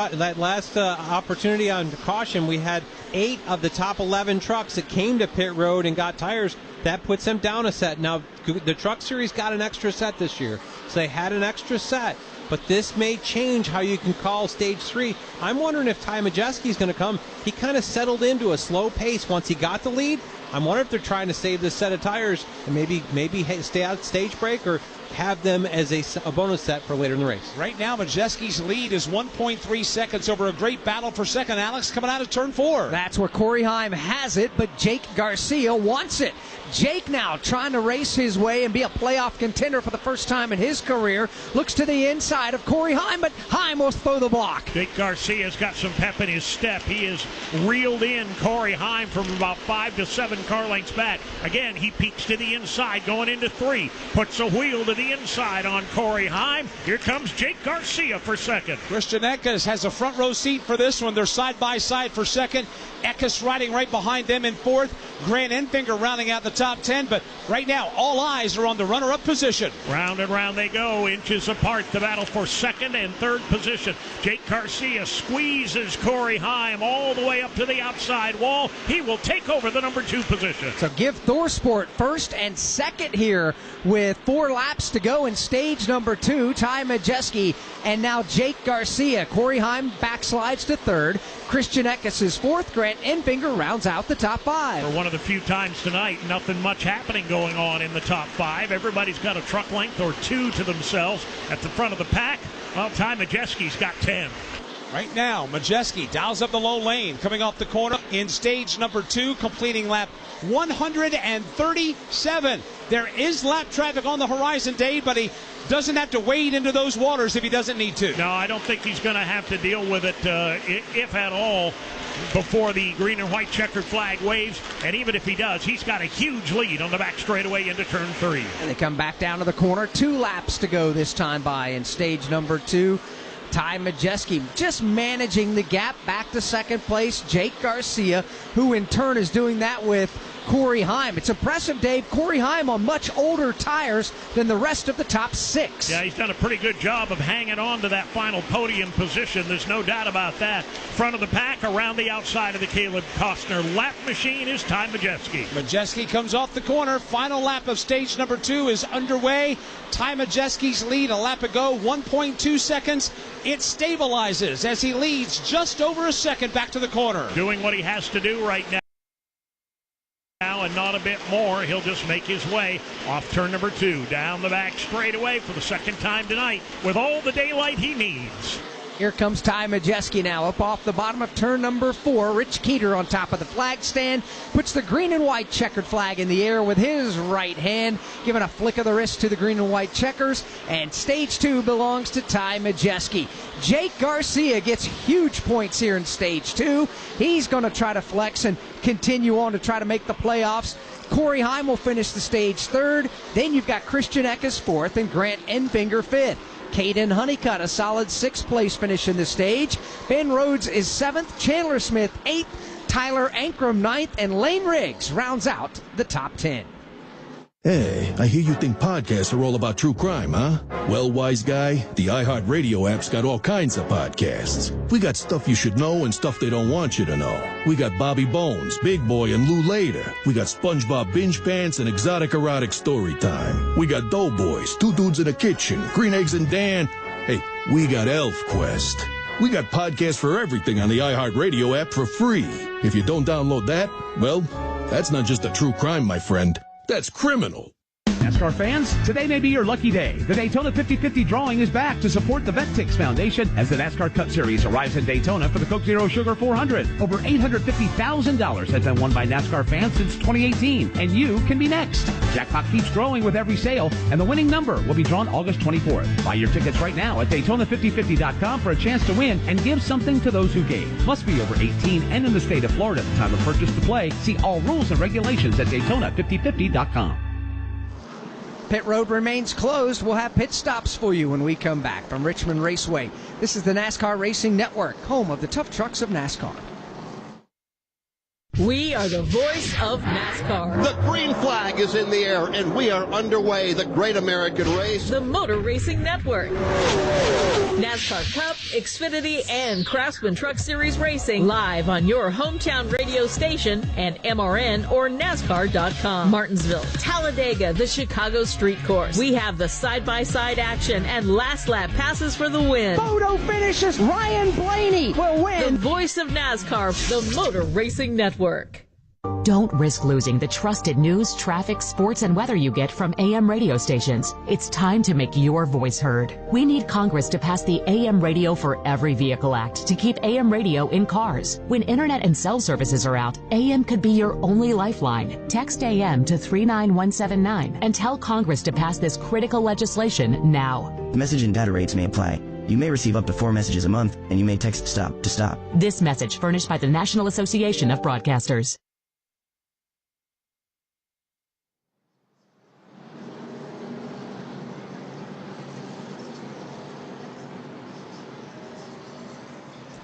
opportunity on caution, we had 8 of the top 11 trucks that came to pit road and got tires. That puts them down a set. Now, the Truck Series got an extra set this year, so they had an extra set. But this may change how you can call stage 3. I'm wondering if Ty Majeski is going to come. He kind of settled into a slow pace once he got the lead. I'm wondering if they're trying to save this set of tires and maybe stay out stage break or have them as a bonus set for later in the race. Right now, Majeski's lead is 1.3 seconds over a great battle for second. Alex, coming out of turn 4. That's where Cory Heim has it, but Jake Garcia wants it. Jake now trying to race his way and be a playoff contender for the first time in his career. Looks to the inside of Cory Heim, but Heim will throw the block. Jake Garcia's got some pep in his step. He has reeled in Cory Heim from about 5 to 7 car lengths back. Again, he peeks to the inside going into 3. Puts a wheel to the inside on Cory Heim. Here comes Jake Garcia for second. Christian Eckes has a front row seat for this one. They're side by side for second. Eckes riding right behind them in 4th. Grant Enfinger rounding out the top 10, but right now all eyes are on the runner-up position. Round and round they go, inches apart, the battle for second and third position. Jake Garcia squeezes Cory Heim all the way up to the outside wall. He will take over the number 2 position. So give ThorSport first and second here with 4 laps to go in stage number 2. Ty Majeski and now Jake Garcia. Cory Heim backslides to 3rd. Christian Eckes is 4th. Grant Enfinger rounds out the top 5. For one of the few times tonight, nothing much happening going on in the top 5. Everybody's got a truck length or 2 to themselves at the front of the pack. Well, Ty Majeski's got 10. Right now, Majeski dials up the low lane, coming off the corner in stage number 2, completing lap 137. There is lap traffic on the horizon, Dave, but he doesn't have to wade into those waters if he doesn't need to. No, I don't think he's going to have to deal with it, if at all, before the green and white checkered flag waves. And even if he does, he's got a huge lead on the back straightaway into turn 3. And they come back down to the corner. 2 laps to go this time by in stage number 2. Ty Majeski just managing the gap back to second place. Jake Garcia, who in turn is doing that with Cory Heim. It's impressive, Dave. Cory Heim on much older tires than the rest of the top 6. Yeah, he's done a pretty good job of hanging on to that final podium position. There's no doubt about that. Front of the pack, around the outside of the Caleb Costner lap machine is Ty Majeski. Majeski comes off the corner. Final lap of stage number 2 is underway. Ty Majeski's lead a lap ago, 1.2 seconds. It stabilizes as he leads just over a second back to the corner. Doing what he has to do right now. And not a bit more. He'll just make his way off turn number 2 down the back straightaway for the second time tonight with all the daylight he needs. Here comes Ty Majeski now up off the bottom of turn number 4. Rich Keeter on top of the flag stand puts the green and white checkered flag in the air with his right hand, giving a flick of the wrist to the green and white checkers. And stage 2 belongs to Ty Majeski. Jake Garcia gets huge points here in stage 2. He's going to try to flex and continue on to try to make the playoffs. Cory Heim will finish the stage 3rd. Then you've got Christian Eckes 4th and Grant Enfinger 5th. Caden Honeycutt, a solid 6th place finish in the stage. Ben Rhodes is 7th. Chandler Smith 8th. Tyler Ankrum 9th. And Lane Riggs rounds out the top 10. Hey, I hear you think podcasts are all about true crime, huh? Well, wise guy, the iHeartRadio app's got all kinds of podcasts. We got stuff you should know and stuff they don't want you to know. We got Bobby Bones, Big Boy, and Lou Later. We got SpongeBob Binge Pants and Exotic Erotic Story Time. We got Doughboys, Two Dudes in the Kitchen, Green Eggs and Dan. Hey, we got Elf Quest. We got podcasts for everything on the iHeartRadio app for free. If you don't download that, well, that's not just a true crime, my friend. That's criminal. NASCAR fans, today may be your lucky day. The Daytona 50/50 drawing is back to support the VetTix Foundation as the NASCAR Cup Series arrives in Daytona for the Coke Zero Sugar 400. Over $850,000 has been won by NASCAR fans since 2018, and you can be next. Jackpot keeps growing with every sale, and the winning number will be drawn August 24th. Buy your tickets right now at Daytona5050.com for a chance to win and give something to those who gave. Must be over 18 and in the state of Florida at the time of purchase to play. See all rules and regulations at Daytona5050.com. Pit road remains closed. We'll have pit stops for you when we come back from Richmond Raceway. This is the NASCAR Racing Network, home of the tough trucks of NASCAR. We are the voice of NASCAR. The green flag is in the air, and we are underway. The Great American Race. The Motor Racing Network. NASCAR Cup, Xfinity, and Craftsman Truck Series Racing live on your hometown radio station and MRN or NASCAR.com. Martinsville, Talladega, the Chicago Street Course. We have the side-by-side action and last lap passes for the win. Photo finishes. Ryan Blaney will win. The voice of NASCAR, the Motor Racing Network. Don't risk losing the trusted news, traffic, sports, and weather you get from AM radio stations. It's time to make your voice heard. We need Congress to pass the AM Radio for Every Vehicle Act to keep AM radio in cars. When internet and cell services are out, AM could be your only lifeline. Text AM to 39179 and tell Congress to pass this critical legislation now. Message and data rates may apply. You may receive up to 4 messages a month, and you may text STOP to stop. This message furnished by the National Association of Broadcasters.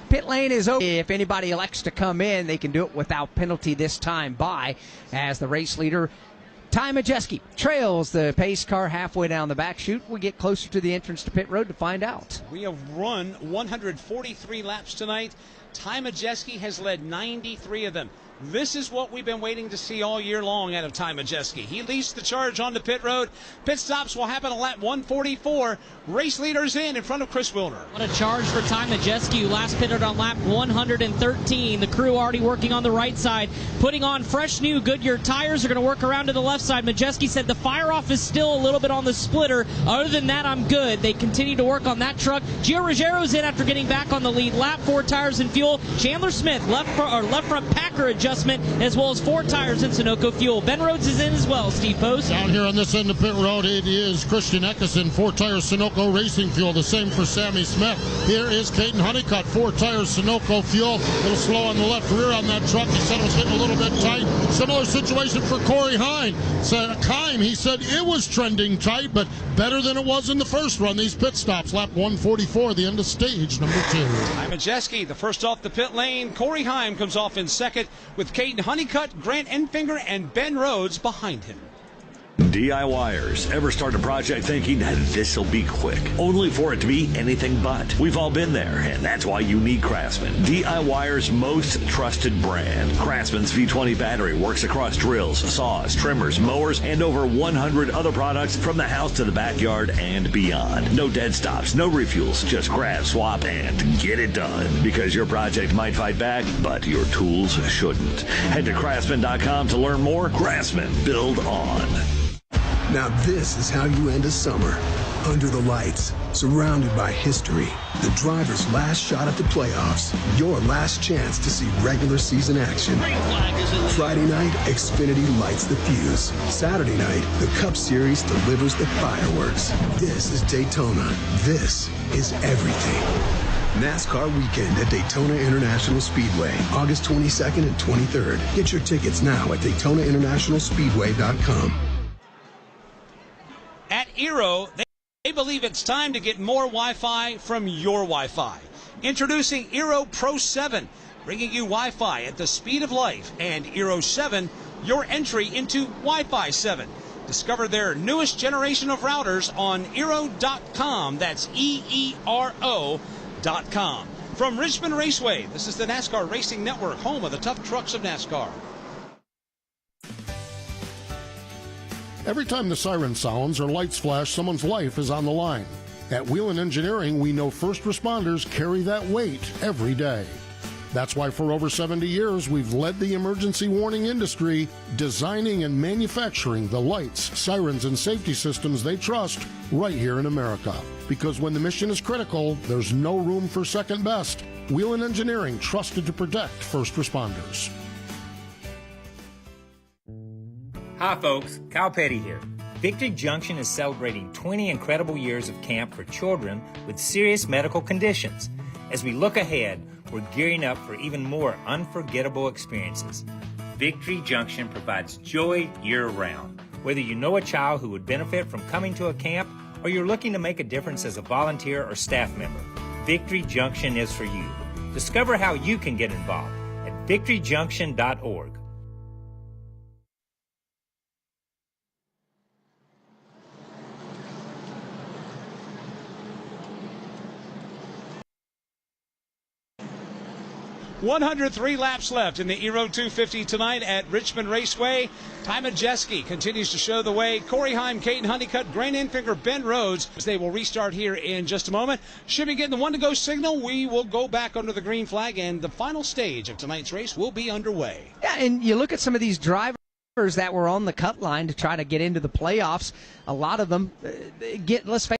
Pit lane is open. If anybody elects to come in, they can do it without penalty this time by, as the race leader, Majeski trails the pace car halfway down the back chute. We get closer to the entrance to pit road to find out. We have run 143 laps tonight. Majeski has led 93 of them. This is what we've been waiting to see all year long out of Majeski. He leads the charge onto pit road. Pit stops will happen at lap 144. Race leaders in front of Chris Wilner. What a charge for Majeski, who last pitted on lap 113. The crew already working on the right side, putting on fresh new Goodyear tires. Are going to work around to the left side. Majeski said the fire off is still a little bit on the splitter. Other than that, I'm good. They continue to work on that truck. Gio Rogero's in after getting back on the lead. Lap 4 tires and fuel. Chandler Smith left front Packer adjustment, as well as 4 tires in Sunoco fuel. Ben Rhodes is in as well, Steve Post. Down here on this end of pit road, it is Christian Eckerson, 4 tires Sunoco racing fuel, the same for Sammy Smith. Here is Caden Honeycutt, 4 tires Sunoco fuel, a little slow on the left rear on that truck. He said it was getting a little bit tight. Similar situation for Cory Heim. He said it was trending tight, but better than it was in the first run. These pit stops, lap 144, the end of stage number 2. Majeski, the first off the pit lane. Cory Heim comes off in second with Caden Honeycutt, Grant Enfinger, and Ben Rhodes behind him. DIYers, ever start a project thinking this'll be quick, only for it to be anything but? We've all been there, and that's why you need Craftsman, DIYers' most trusted brand. Craftsman's V20 battery works across drills, saws, trimmers, mowers, and over 100 other products from the house to the backyard and beyond. No dead stops, no refuels, just grab, swap, and get it done. Because your project might fight back, but your tools shouldn't. Head to Craftsman.com to learn more. Craftsman, build on. Now this is how you end a summer. Under the lights, surrounded by history, the driver's last shot at the playoffs, your last chance to see regular season action. Friday night, Xfinity lights the fuse. Saturday night, the Cup Series delivers the fireworks. This is Daytona. This is everything. NASCAR weekend at Daytona International Speedway, August 22nd and 23rd. Get your tickets now at DaytonaInternationalSpeedway.com. At Eero, they believe it's time to get more Wi-Fi from your Wi-Fi. Introducing Eero Pro 7, bringing you Wi-Fi at the speed of life, and Eero 7, your entry into Wi-Fi 7. Discover their newest generation of routers on eero.com. That's EERO.com. From Richmond Raceway, this is the NASCAR Racing Network, home of the tough trucks of NASCAR. Every time the siren sounds or lights flash, someone's life is on the line. At Whelen Engineering, we know first responders carry that weight every day. That's why for over 70 years, we've led the emergency warning industry, designing and manufacturing the lights, sirens, and safety systems they trust right here in America. Because when the mission is critical, there's no room for second best. Whelen Engineering, trusted to protect first responders. Hi folks, Kyle Petty here. Victory Junction is celebrating 20 incredible years of camp for children with serious medical conditions. As we look ahead, we're gearing up for even more unforgettable experiences. Victory Junction provides joy year-round. Whether you know a child who would benefit from coming to a camp or you're looking to make a difference as a volunteer or staff member, Victory Junction is for you. Discover how you can get involved at victoryjunction.org. .103 laps left in the Eero 250 tonight at Richmond Raceway. Ty Majeski continues to show the way. Cory Heim, Caden Honeycutt, Grant Enfinger, Ben Rhodes. They will restart here in just a moment. Should be getting the one-to-go signal. We will go back under the green flag, and the final stage of tonight's race will be underway. Yeah, and you look at some of these drivers that were on the cut line to try to get into the playoffs. A lot of them let's face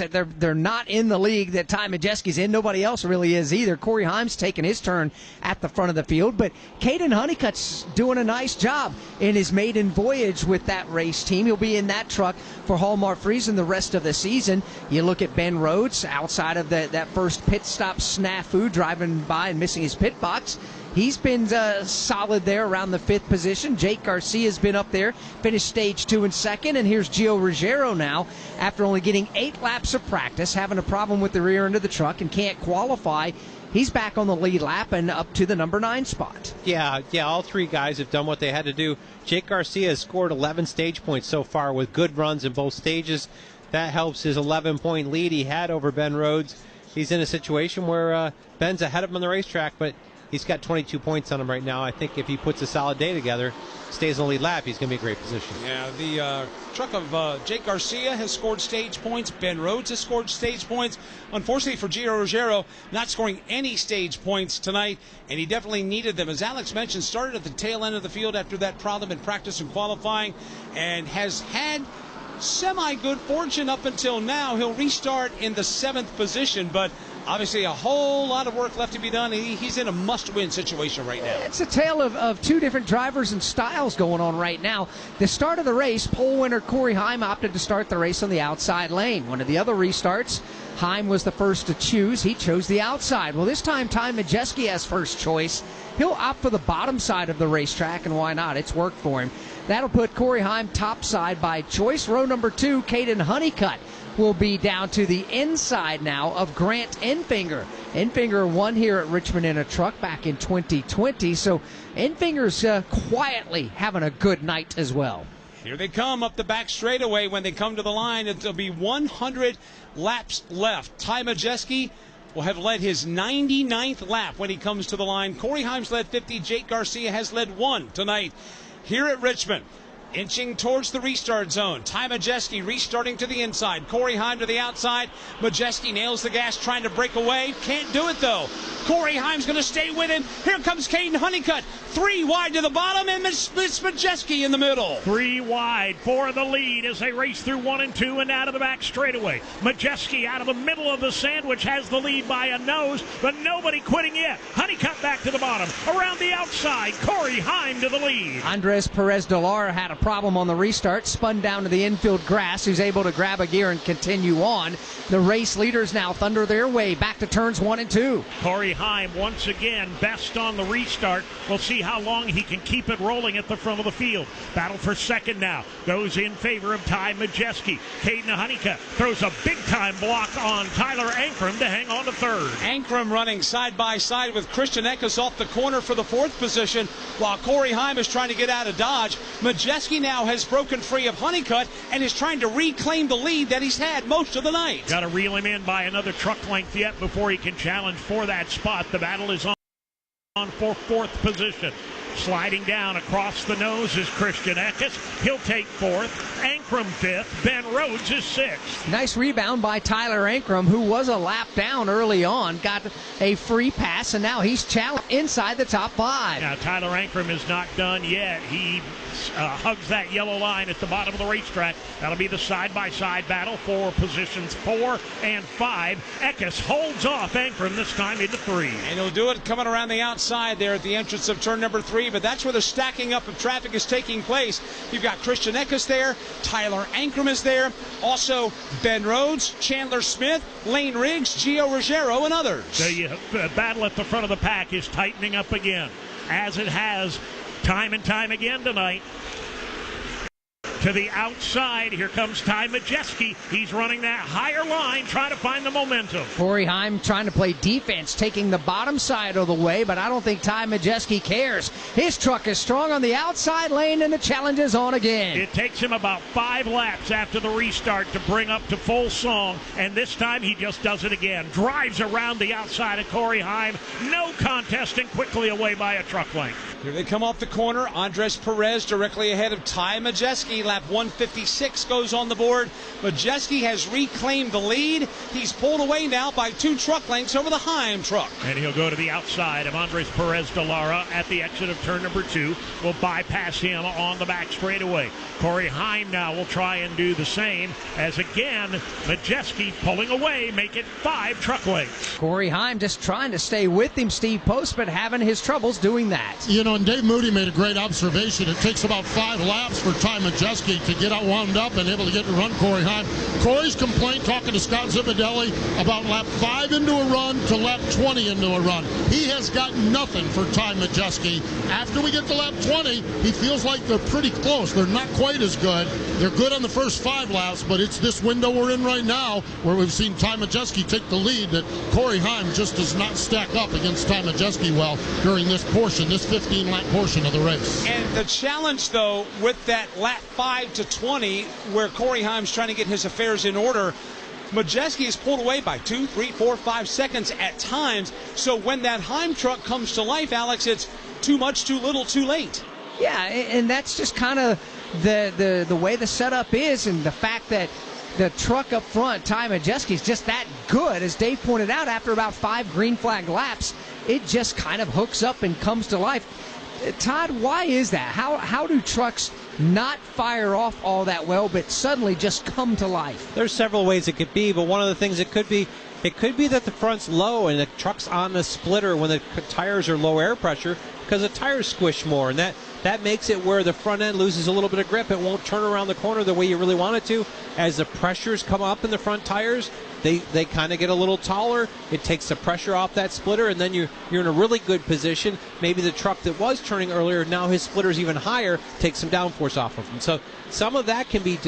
it, they're not in the league that Ty Majeski's in. Nobody else really is either. Cory Heim's taking his turn at the front of the field, but Caden Honeycutt's doing a nice job in his maiden voyage with that race team. He'll be in that truck for Hallmark Friesen the rest of the season. You look at Ben Rhodes, outside of that first pit stop snafu, driving by and missing his pit box. He's been solid there around the 5th position. Jake Garcia's been up there, finished stage 2 and 2nd. And here's Gio Ruggiero now, after only getting 8 laps of practice, having a problem with the rear end of the truck and can't qualify. He's back on the lead lap and up to the number 9 spot. Yeah, all 3 guys have done what they had to do. Jake Garcia has scored 11 stage points so far with good runs in both stages. That helps his 11-point lead he had over Ben Rhodes. He's in a situation where Ben's ahead of him on the racetrack, but he's got 22 points on him right now. I think if he puts a solid day together, stays on the lead lap, he's going to be in a great position. Yeah, the truck of Jake Garcia has scored stage points. Ben Rhodes has scored stage points. Unfortunately for Gio Ruggiero, not scoring any stage points tonight, and he definitely needed them. As Alex mentioned, started at the tail end of the field after that problem in practice and qualifying, and has had semi-good fortune up until now. He'll restart in the 7th position, but obviously a whole lot of work left to be done. He's in a must-win situation right now. It's a tale of 2 different drivers and styles going on right now. The start of the race, pole winner Cory Heim opted to start the race on the outside lane. One of the other restarts, Heim was the first to choose. He chose the outside. Well, this time, Ty Majeski has first choice. He'll opt for the bottom side of the racetrack, and why not? It's worked for him. That'll put Cory Heim top side by choice. Row number 2, Caden Honeycutt will be down to the inside now of Grant Enfinger. Enfinger won here at Richmond in a truck back in 2020, so Enfinger's quietly having a good night as well. Here they come up the back straightaway. When they come to the line, it'll be 100 laps left. Ty Majeski will have led his 99th lap when he comes to the line. Cory Heim's led 50. Jake Garcia has led 1 tonight here at Richmond. Inching towards the restart zone. Ty Majeski restarting to the inside. Cory Heim to the outside. Majeski nails the gas, trying to break away. Can't do it, though. Cory Heim's going to stay with him. Here comes Caden Honeycutt. 3 wide to the bottom, and it's Majeski in the middle. 3 wide for the lead as they race through 1 and 2 and out of the back straightaway. Majeski out of the middle of the sandwich has the lead by a nose, but nobody quitting yet. Honeycutt back to the bottom. Around the outside, Cory Heim to the lead. Andres Perez de Lara had a problem on the restart, spun down to the infield grass, who's able to grab a gear and continue on. The race leaders now thunder their way back to turns 1 and 2. Cory Heim once again best on the restart. We'll see see how long he can keep it rolling at the front of the field. Battle for second now goes in favor of Ty Majeski. Caden Honeycutt throws a big-time block on Tyler Ankrum to hang on to third. Ankrum running side by side with Christian Eckes off the corner for the fourth position, while Cory Heim is trying to get out of Dodge. Majeski now has broken free of Honeycutt and is trying to reclaim the lead that he's had most of the night. Got to reel him in by another truck length yet before he can challenge for that spot. The battle is on for fourth position. Sliding down across the nose is Christian Eckes. He'll take fourth. Ankrum fifth. Ben Rhodes is sixth. Nice rebound by Tyler Ankrum, who was a lap down early on. Got a free pass, and now he's challenged inside the top five. Now, Tyler Ankrum is not done yet. He hugs that yellow line at the bottom of the racetrack. That'll be the side-by-side battle for positions 4 and 5. Eckes holds off Ankrum this time into 3. And he'll do it coming around the outside there at the entrance of turn number 3, but that's where the stacking up of traffic is taking place. You've got Christian Eckes there, Tyler Ankrum is there, also Ben Rhodes, Chandler Smith, Lane Riggs, Gio Ruggiero, and others. The battle at the front of the pack is tightening up again, as it has time and time again tonight. To the outside, here comes Ty Majeski. He's running that higher line, trying to find the momentum. Cory Heim trying to play defense, taking the bottom side of the way, but I don't think Ty Majeski cares. His truck is strong on the outside lane, and the challenge is on again. It takes him about 5 laps after the restart to bring up to full song, and this time he just does it again. Drives around the outside of Cory Heim. No contest, and quickly away by a truck length. Here they come off the corner. Andres Perez directly ahead of Ty Majeski. Lap 156 goes on the board. Majeski has reclaimed the lead. He's pulled away now by 2 truck lengths over the Heim truck. And he'll go to the outside of Andres Perez de Lara at the exit of turn number 2. Will bypass him on the back straightaway. Cory Heim now will try and do the same, as again, Majeski pulling away, make it 5 truck lengths. Cory Heim just trying to stay with him, Steve Post, but having his troubles doing that. You know, and Dave Moody made a great observation. It takes about 5 laps for Ty Majeski to get out wound up and able to get to run Cory Heim. Cory's complaint, talking to Scott Zipadelli, about lap 5 into a run to lap 20 into a run. He has got nothing for Ty Majeski. After we get to lap 20, he feels like they're pretty close. They're not quite as good. They're good on the first 5 laps, but it's this window we're in right now where we've seen Ty Majeski take the lead that Cory Heim just does not stack up against Ty Majeski well during this portion, this 15-lap portion of the race. And the challenge, though, with that lap 5 to 20, where Cory Heim's trying to get his affairs in order, Majeski is pulled away by 2, 3, 4, 5 seconds at times. So when that Heim truck comes to life, Alex, it's too much, too little, too late. Yeah, and that's just kind of the way the setup is, and the fact that the truck up front, Ty Majeski, is just that good. As Dave pointed out, after about 5 green flag laps, it just kind of hooks up and comes to life. Todd, why is that? How do trucks not fire off all that well, but suddenly just come to life? There's several ways it could be, but one of the things it could be that the front's low and the truck's on the splitter when the tires are low air pressure, because the tires squish more, and that makes it where the front end loses a little bit of grip. It won't turn around the corner the way you really want it to. As the pressures come up in the front tires, they kind of get a little taller. It takes the pressure off that splitter, and then you're in a really good position. Maybe the truck that was turning earlier, now his splitter's even higher, takes some downforce off of him. So some of that can be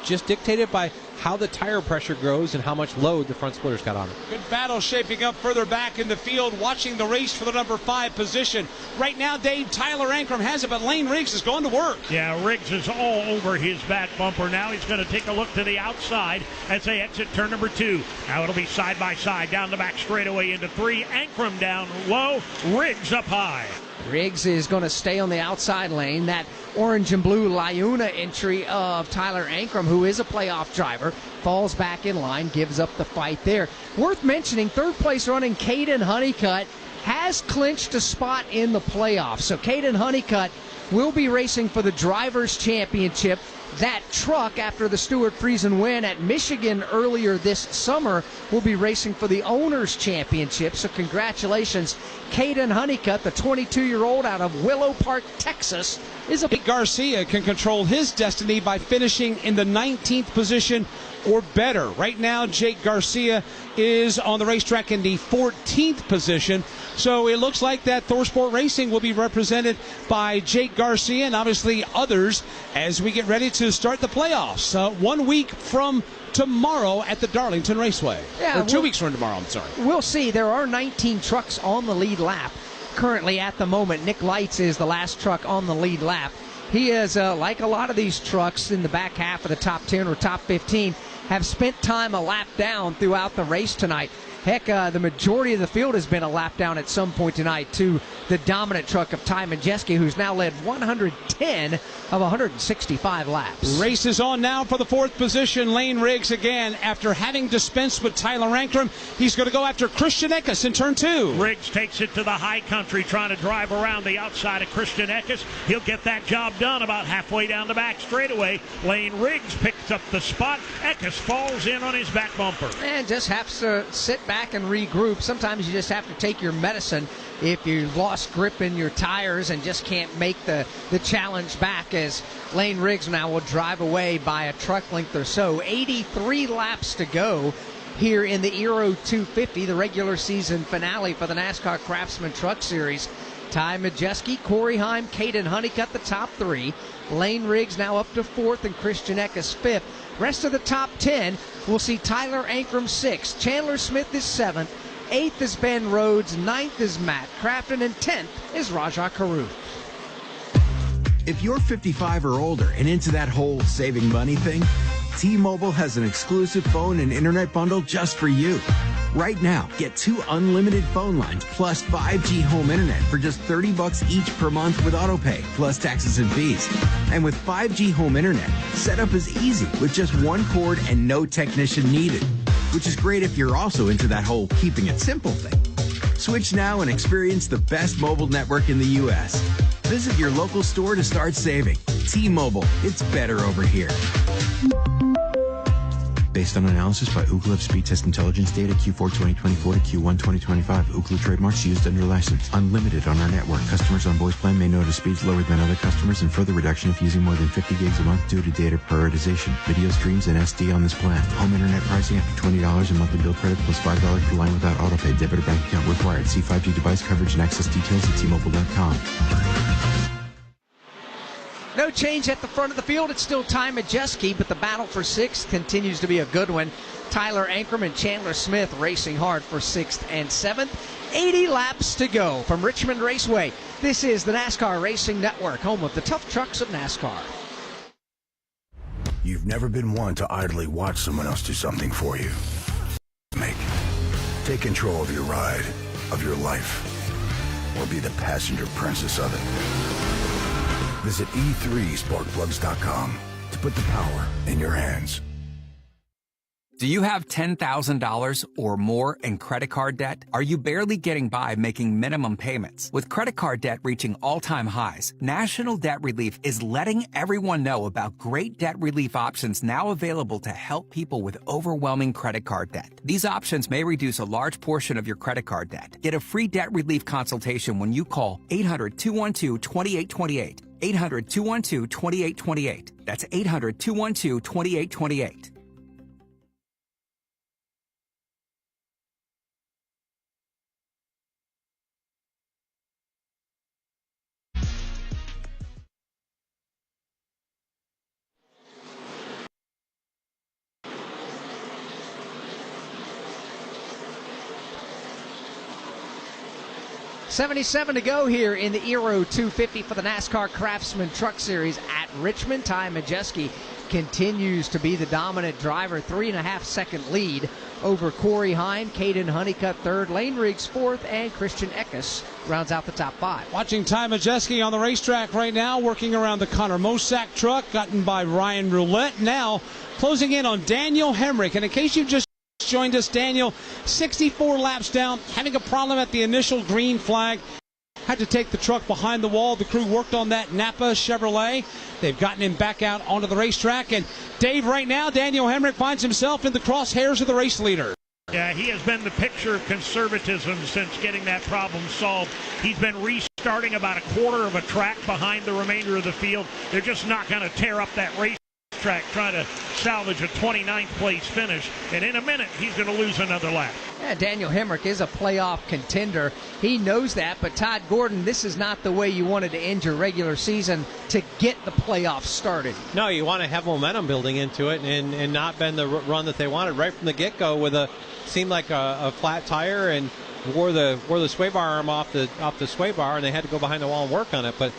just dictated by how the tire pressure grows and how much load the front splitter's got on it. Good battle shaping up further back in the field, watching the race for the number 5 position. Right now, Dave, Tyler Ankrum has it, but Lane Riggs is going to work. Yeah, Riggs is all over his back bumper now. He's going to take a look to the outside as they exit turn number 2. Now it'll be side by side down the back straightaway into 3. Ankrum down low, Riggs up high. Riggs is going to stay on the outside lane. That orange and blue Liuna entry of Tyler Ankrum, who is a playoff driver, falls back in line, gives up the fight there. Worth mentioning, third place running Caden Honeycutt has clinched a spot in the playoffs. So Caden Honeycutt will be racing for the Drivers' Championship that truck, after the Stuart Friesen win at Michigan earlier this summer, will be racing for the Owners' Championship. So congratulations, Caden Honeycutt, the 22-year-old out of Willow Park, Texas. Jake Garcia can control his destiny by finishing in the 19th position or better. Right now, Jake Garcia is on the racetrack in the 14th position. So it looks like that ThorSport Racing will be represented by Jake Garcia and obviously others as we get ready to start the playoffs. 1 week from tomorrow at the Darlington Raceway. Yeah, or 2 weeks from tomorrow, I'm sorry. We'll see. There are 19 trucks on the lead lap. Currently at the moment, Nick Lights is the last truck on the lead lap. He is, like a lot of these trucks in the back half of the top 10 or top 15, have spent time a lap down throughout the race tonight. Heck, the majority of the field has been a lap down at some point tonight to the dominant truck of Ty Majeski, who's now led 110 of 165 laps. Race is on now for the 4th position. Lane Riggs again, after having dispensed with Tyler Ankrum, he's going to go after Christian Eckes in turn 2. Riggs takes it to the high country, trying to drive around the outside of Christian Eckes. He'll get that job done about halfway down the back straightaway. Lane Riggs picks up the spot. Eckes falls in on his back bumper. And just has to sit back and regroup. Sometimes you just have to take your medicine if you've lost grip in your tires and just can't make the challenge back, as Lane Riggs now will drive away by a truck length or so. 83 laps to go here in the Aero 250, the regular season finale for the NASCAR Craftsman Truck Series. Ty Majeski, Cory Heim, Caden Honeycutt, the top 3. Lane Riggs now up to 4th and Christian Eckes 5th. Rest of the top 10, we'll see Tyler Ankrum 6th. Chandler Smith is 7th. 8th is Ben Rhodes. 9th is Matt Crafton. And 10th is Rajah Caruth. If you're 55 or older and into that whole saving money thing, T-Mobile has an exclusive phone and internet bundle just for you. Right now, get 2 unlimited phone lines plus 5G home internet for just $30 each per month with autopay, plus taxes and fees. And with 5G home internet, setup is easy with just 1 cord and no technician needed, which is great if you're also into that whole keeping it simple thing. Switch now and experience the best mobile network in the U.S. Visit your local store to start saving. T-Mobile, it's better over here. Based on analysis by Ookla Speed Test Intelligence data Q4 2024 to Q1 2025. Ookla trademarks used under license. Unlimited on our network. Customers on voice plan may notice speeds lower than other customers and further reduction if using more than 50 gigs a month due to data prioritization. Video streams and SD on this plan. Home internet pricing after $20 in monthly bill credit plus $5 per line without autopay. Debit or bank account required. See 5G device coverage and access details at T-Mobile.com. No change at the front of the field. It's still Ty Majeski, but the battle for 6th continues to be a good one. Tyler Ankrum and Chandler Smith racing hard for 6th and 7th. 80 laps to go from Richmond Raceway. This is the NASCAR Racing Network, home of the tough trucks of NASCAR. You've never been one to idly watch someone else do something for you. Take control of your ride, of your life, or be the passenger princess of it. Visit e3sparkplugs.com to put the power in your hands. Do you have $10,000 or more in credit card debt? Are you barely getting by making minimum payments? With credit card debt reaching all-time highs, National Debt Relief is letting everyone know about great debt relief options now available to help people with overwhelming credit card debt. These options may reduce a large portion of your credit card debt. Get a free debt relief consultation when you call 800-212-2828. 800-212-2828. That's 800-212-2828. $77 to go here in the Aero 250 for the NASCAR Craftsman Truck Series at Richmond. Ty Majeski continues to be the dominant driver, 3.5-second lead over Cory Heim. Caden Honeycutt 3rd, Lane Riggs 4th, and Christian Eckes rounds out the top 5. Watching Ty Majeski on the racetrack right now, working around the Connor Mosack truck, gotten by Ryan Roulette. Now closing in on Daniel Hemrick. And in case you've just joined us, Daniel, 64 laps down, having a problem at the initial green flag. had to take the truck behind the wall. The crew worked on that Napa Chevrolet. They've gotten him back out onto the racetrack. And Dave, right now, Daniel Hemrick finds himself in the crosshairs of the race leader. Yeah, he has been the picture of conservatism since getting that problem solved. He's been restarting about a quarter of a track behind the remainder of the field. They're just not going to tear up that racetrack trying to salvage a 29th place finish. And in a minute, he's going to lose another lap. Yeah, Daniel Hemrick is a playoff contender. He knows that, but Todd Gordon, this is not the way you wanted to end your regular season to get the playoffs started. No, you want to have momentum building into it and not been the run that they wanted right from the get-go with seemed like a flat tire and wore the sway bar arm off the sway bar, and they had to go behind the wall and work on it. But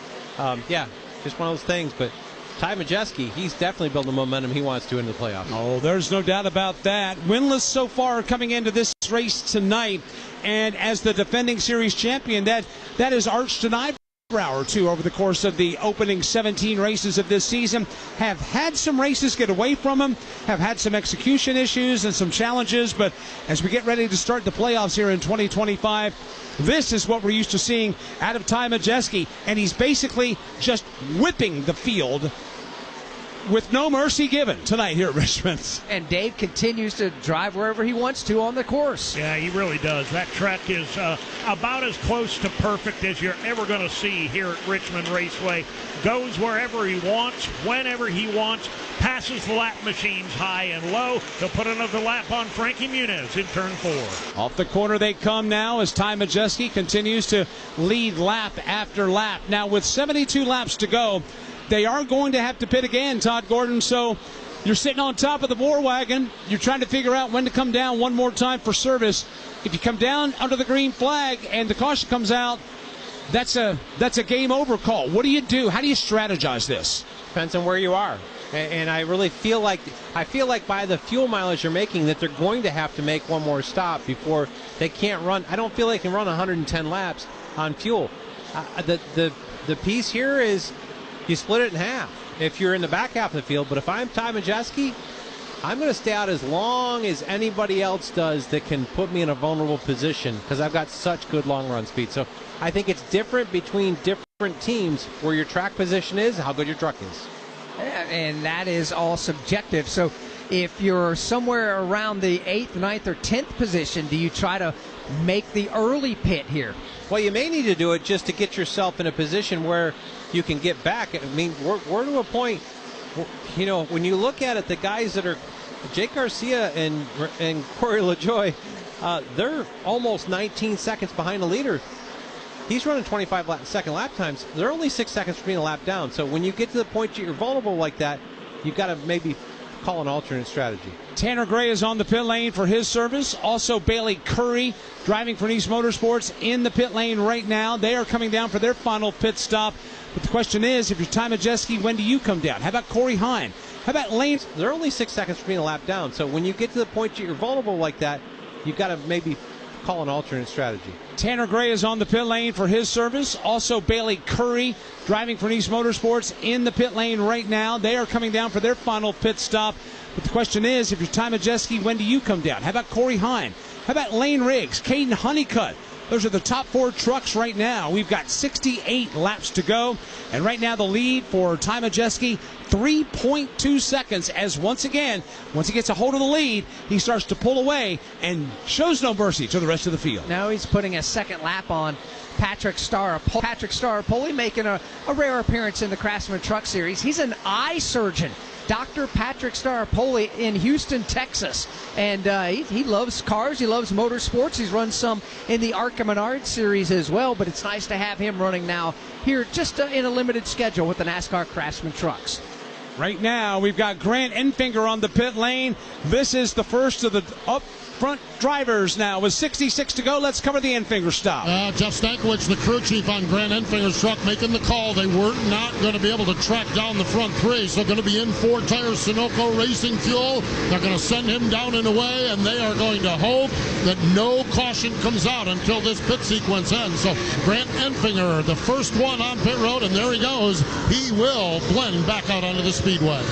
yeah, just one of those things. But Ty Majeski, he's definitely building the momentum he wants to into the playoffs. Oh, there's no doubt about that. Winless so far coming into this race tonight, and as the defending series champion, that is arched an eyebrow or two over the course of the opening 17 races of this season. Have had some races get away from him, have had some execution issues and some challenges, but as we get ready to start the playoffs here in 2025, this is what we're used to seeing out of Ty Majeski, and he's basically just whipping the field with no mercy given tonight here at Richmond. And Dave continues to drive wherever he wants to on the course. Yeah, he really does. That track is about as close to perfect as you're ever going to see here at Richmond Raceway. Goes wherever he wants, whenever he wants, passes the lap machines high and low. He'll put another lap on Frankie Muniz in turn 4. Off the corner they come now as Ty Majeski continues to lead lap after lap. Now with 72 laps to go, they are going to have to pit again, Todd Gordon, so you're sitting on top of the war wagon. You're trying to figure out when to come down one more time for service. If you come down under the green flag and the caution comes out, that's a game over call. What do you do? How do you strategize this? Depends on where you are. And I really feel like by the fuel mileage they're making that they're going to have to make one more stop before they can't run. I don't feel they can run 110 laps on fuel. The piece here is you split it in half if you're in the back half of the field. But if I'm Ty Majeski, I'm going to stay out as long as anybody else does that can put me in a vulnerable position because I've got such good long run speed. So I think it's different between different teams where your track position is, how good your truck is. And that is all subjective. So if you're somewhere around the 8th, 9th, or 10th position, do you try to make the early pit here? Well, you may need to do it just to get yourself in a position where you can get back. I mean, we're to a point, you know, when you look at it, the guys that are Jake Garcia and Corey LaJoie, they're almost 19 seconds behind the leader. He's running 25-second lap times. They're only 6 seconds from being a lap down. So when you get to the point that you're vulnerable like that, you've got to maybe call an alternate strategy. Tanner Gray is on the pit lane for his service. Also Bailey Curry driving for NASCAR Motorsports in the pit lane right now. They are coming down for their final pit stop. But the question is, if you're Ty Majeski, when do you come down? How about Cory Heim? How about Lane? They're only 6 seconds from being a lap down. So when you get to the point that you're vulnerable like that, you've got to maybe call an alternate strategy. Tanner Gray is on the pit lane for his service. Also Bailey Curry driving for NASCAR Motorsports in the pit lane right now. They are coming down for their final pit stop. But the question is, if you're Ty Majeski, when do you come down? How about Cory Heim? How about Lane Riggs, Caden Honeycutt? Those are the top 4 trucks right now. We've got 68 laps to go. And right now the lead for Ty Majeski, 3.2 seconds, as once again, once he gets a hold of the lead, he starts to pull away and shows no mercy to the rest of the field. Now he's putting a second lap on Patrick Staropoli, making a rare appearance in the Craftsman Truck Series. He's an eye surgeon. Dr. Patrick Staropoli in Houston, Texas. And he loves cars. He loves motorsports. He's run some in the Arca Menard series as well. But it's nice to have him running now here just in a limited schedule with the NASCAR Craftsman trucks. Right now, we've got Grant Enfinger on the pit lane. This is the first of the up front drivers now. With 66 to go, let's cover the Enfinger stop. Jeff Stankiewicz, the crew chief on Grant Enfinger's truck, making the call. They were not going to be able to track down the front 3, so they're going to be in 4 tires Sunoco Racing Fuel. They're going to send him down and away, and they are going to hope that no caution comes out until this pit sequence ends. So Grant Enfinger, the first one on pit road, and there he goes. He will blend back out onto the speedway.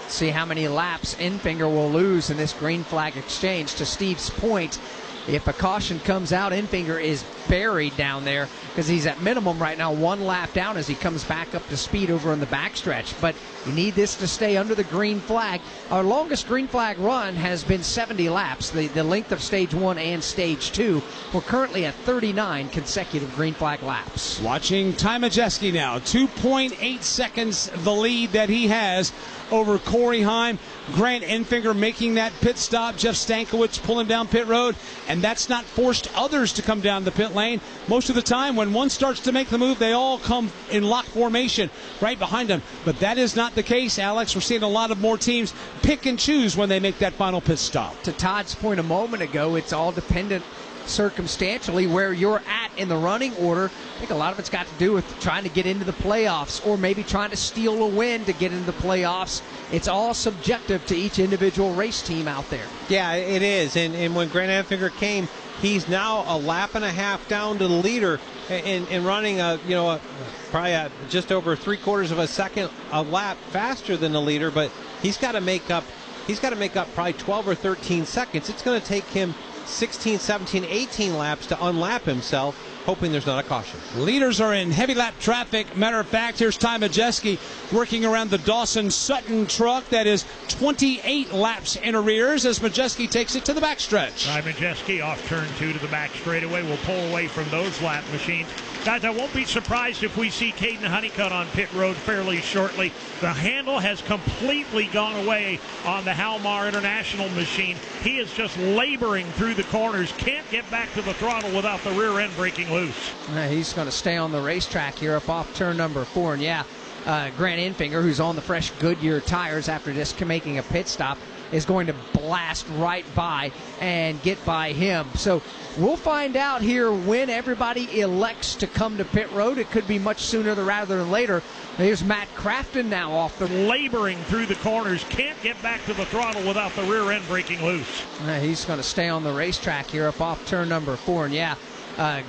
See how many laps Enfinger will lose in this green flag exchange. To Steve's point, if a caution comes out, Enfinger is buried down there because he's at minimum right now 1 lap down as he comes back up to speed over on the backstretch. But you need this to stay under the green flag. Our longest green flag run has been 70 laps, the length of Stage 1 and Stage 2. We're currently at 39 consecutive green flag laps. Watching Ty Majeski now, 2.8 seconds the lead that he has over Cory Heim. Grant Enfinger making that pit stop. Jeff Stankiewicz pulling down pit road, and that's not forced others to come down the pit lane. Most of the time, when one starts to make the move, they all come in lock formation right behind them. But that is not the case, Alex. We're seeing a lot of more teams pick and choose when they make that final pit stop. To Todd's point a moment ago, it's all dependent circumstantially where you're at in the running order. I think a lot of it's got to do with trying to get into the playoffs or maybe trying to steal a win to get into the playoffs. It's all subjective to each individual race team out there. Yeah, it is. And when Grant Enfinger came, he's now a lap and a half down to the leader and running probably just over 3/4 of a second a lap faster than the leader, but he's got to make up probably 12 or 13 seconds. It's going to take him 16, 17, 18 laps to unlap himself, hoping there's not a caution. Leaders are in heavy lap traffic. Matter of fact, here's Ty Majeski working around the Dawson-Sutton truck that is 28 laps in arrears as Majeski takes it to the backstretch. Ty Majeski off turn 2 to the back straightaway. Will pull away from those lap machines. Guys, I won't be surprised if we see Caden Honeycutt on pit road fairly shortly. The handle has completely gone away on the Halmar International machine. He is just laboring through the corners. Can't get back to the throttle without the rear end breaking loose. He's going to stay on the racetrack here up off turn number 4. And Grant Enfinger, who's on the fresh Goodyear tires after just making a pit stop, is going to blast right by and get by him. So we'll find out here when everybody elects to come to pit road. It could be much sooner rather than later. Here's Matt Crafton now off the... Laboring through the corners. Can't get back to the throttle without the rear end breaking loose. He's going to stay on the racetrack here up off turn number 4. And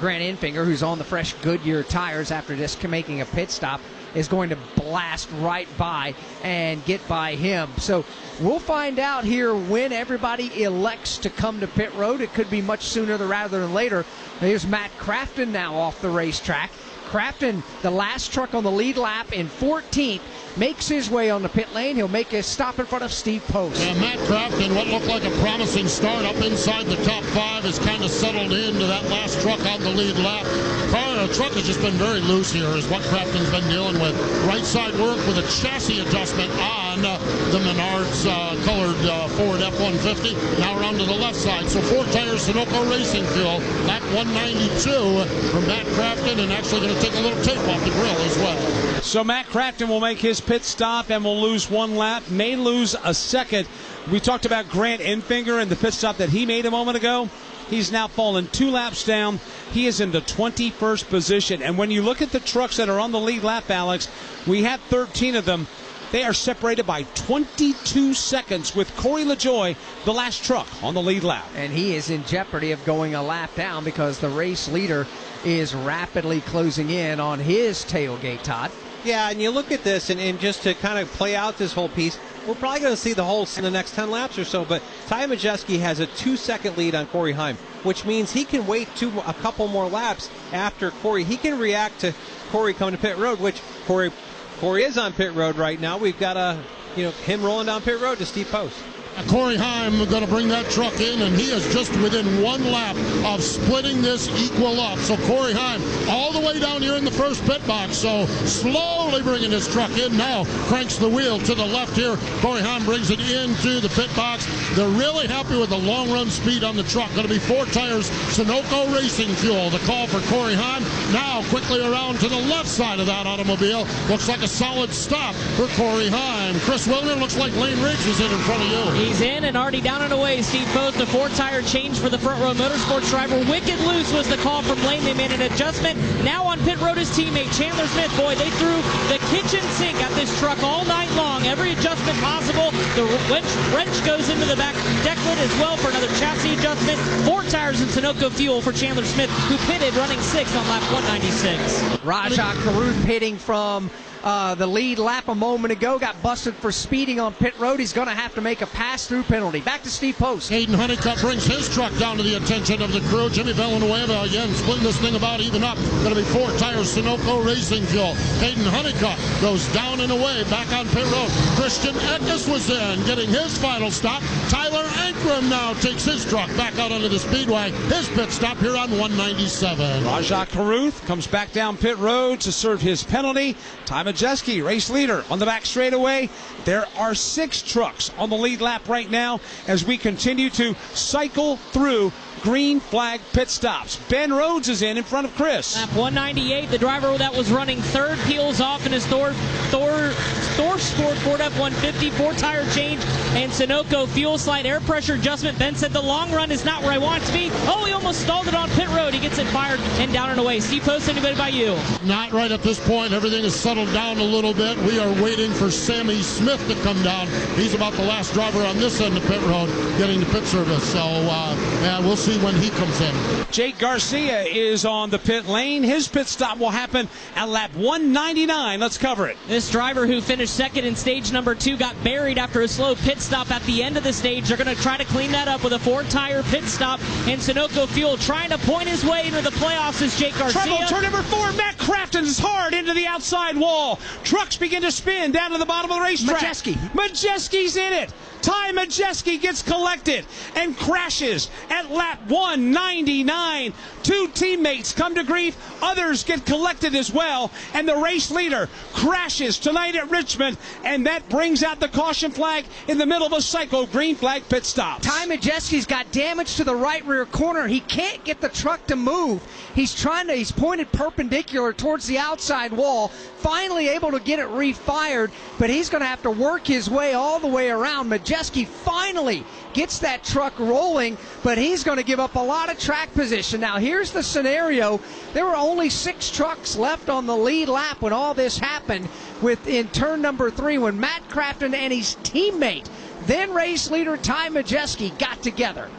Grant Enfinger, who's on the fresh Goodyear tires after just making a pit stop, is going to blast right by and get by him. So we'll find out here when everybody elects to come to pit road. It could be much sooner rather than later. Here's Matt Crafton now off the racetrack. Crafton, the last truck on the lead lap in 14th, makes his way on the pit lane. He'll make a stop in front of Steve Post. Yeah, Matt Crafton, what looked like a promising start up inside the top 5, has kind of settled into that last truck on the lead lap. The truck has just been very loose here is what Crafton's been dealing with. Right side work with a chassis adjustment on the Menards colored Ford F-150. Now around to the left side. So 4 tires, Sunoco Racing Fuel, lap 192 from Matt Crafton, and actually going to take a little tape off the grill as well. So Matt Crafton will make his pit stop and will lose 1 lap, may lose a second. We talked about Grant Enfinger and the pit stop that he made a moment ago. He's now fallen 2 laps down. He is in the 21st position. And when you look at the trucks that are on the lead lap, Alex, we have 13 of them. They are separated by 22 seconds with Corey LaJoie, the last truck on the lead lap. And he is in jeopardy of going a lap down because the race leader is rapidly closing in on his tailgate, Todd. Yeah, and you look at this, and just to kind of play out this whole piece, we're probably going to see the whole in the next 10 laps or so, but Ty Majeski has a 2-second lead on Cory Heim, which means he can wait a couple more laps after Cory. He can react to Cory coming to pit road, which Cory is on pit road right now. We've got him rolling down pit road to Steve Post. Cory Heim going to bring that truck in, and he is just within 1 lap of splitting this equal up. So Cory Heim all the way down here in the first pit box. So slowly bringing his truck in. Now cranks the wheel to the left here. Cory Heim brings it into the pit box. They're really happy with the long run speed on the truck. Going to be 4 tires, Sunoco Racing Fuel. The call for Cory Heim. Now quickly around to the left side of that automobile. Looks like a solid stop for Cory Heim. Chris Wilner, looks like Lane Riggs is in front of you. He's in and already down and away. Steve Post, a 4-tire change for the Front Row Motorsports driver. Wicked loose was the call from Lane. They made an adjustment. Now on pit road, his teammate Chandler Smith. Boy, they threw the kitchen sink at this truck all night long. Every adjustment possible. The wrench goes into the back deck lid as well for another chassis adjustment. 4 tires and Sunoco fuel for Chandler Smith, who pitted running 6th on lap 196. Rajah Caruth pitting from the lead lap a moment ago, got busted for speeding on pit road. He's going to have to make a pass-through penalty. Back to Steve Post. Hayden Honeycutt brings his truck down to the attention of the crew. Jimmy Villanueva again splitting this thing about even up. Going to be 4 tires, Sunoco Racing Fuel. Hayden Honeycutt goes down and away, back on pit road. Christian Eckes was in, getting his final stop. Tyler Ankrum now takes his truck back out onto the speedway. His pit stop here on 197. Rajah Caruth comes back down pit road to serve his penalty. Ty Majeski, race leader on the back straightaway. There are 6 trucks on the lead lap right now as we continue to cycle through green flag pit stops. Ben Rhodes is in front of Chris. Lap 198, the driver that was running third peels off in his Thor Sport Ford F-150, 4-tire change, and Sunoco fuel slide air pressure adjustment. Ben said the long run is not where I want it to be. Oh, he almost stalled it on pit road. He gets it fired and down and away. Steve Post, anybody by you? Not right at this point. Everything is settled down a little bit. We are waiting for Sammy Smith to come down. He's about the last driver on this end of pit road getting the pit service. So, we'll see when he comes in. Jake Garcia is on the pit lane. His pit stop will happen at lap 199. Let's cover it. This driver who finished second in stage number 2 got buried after a slow pit stop at the end of the stage. They're going to try to clean that up with a 4-tire pit stop. And Sunoco Fuel trying to point his way into the playoffs is Jake Garcia. Trouble, turn number 4. Matt Crafton is hard into the outside wall. Trucks begin to spin down to the bottom of the racetrack. Majeski's in it. Ty Majeski gets collected and crashes at lap 199. 2 teammates come to grief. Others get collected as well. And the race leader crashes tonight at Richmond. And that brings out the caution flag in the middle of a cycle. Green flag pit stop. Ty Majeski's got damage to the right rear corner. He can't get the truck to move. He's pointed perpendicular towards the outside wall. Finally able to get it refired, but he's going to have to work his way all the way around. Majeski finally gets that truck rolling, but he's going to give up a lot of track position. Now, here's the scenario. There were only 6 trucks left on the lead lap when all this happened in turn number 3 when Matt Crafton and his teammate, then race leader Ty Majeski, got together.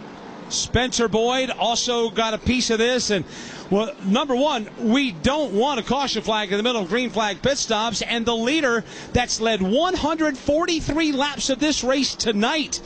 Spencer Boyd also got a piece of this, and well, number one, we don't want a caution flag in the middle of green flag pit stops, and the leader that's led 143 laps of this race tonight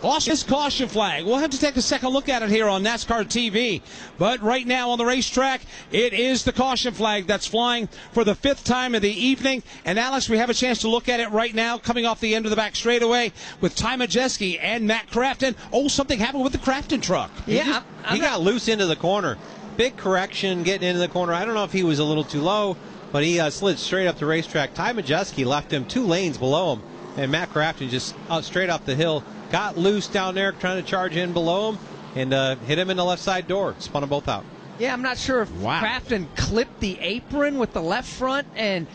lost his caution flag. We'll have to take a second look at it here on NASCAR TV. But right now on the racetrack, it is the caution flag that's flying for the 5th time of the evening. And Alex, we have a chance to look at it right now, coming off the end of the back straightaway with Ty Majeski and Matt Crafton. Oh, something happened with the Crafton truck. He got loose into the corner. Big correction getting into the corner. I don't know if he was a little too low, but he slid straight up the racetrack. Ty Majeski left him 2 lanes below him, and Matt Crafton just straight up the hill. Got loose down there trying to charge in below him and hit him in the left side door. Spun them both out. Yeah, I'm not sure if Crafton clipped the apron with the left front and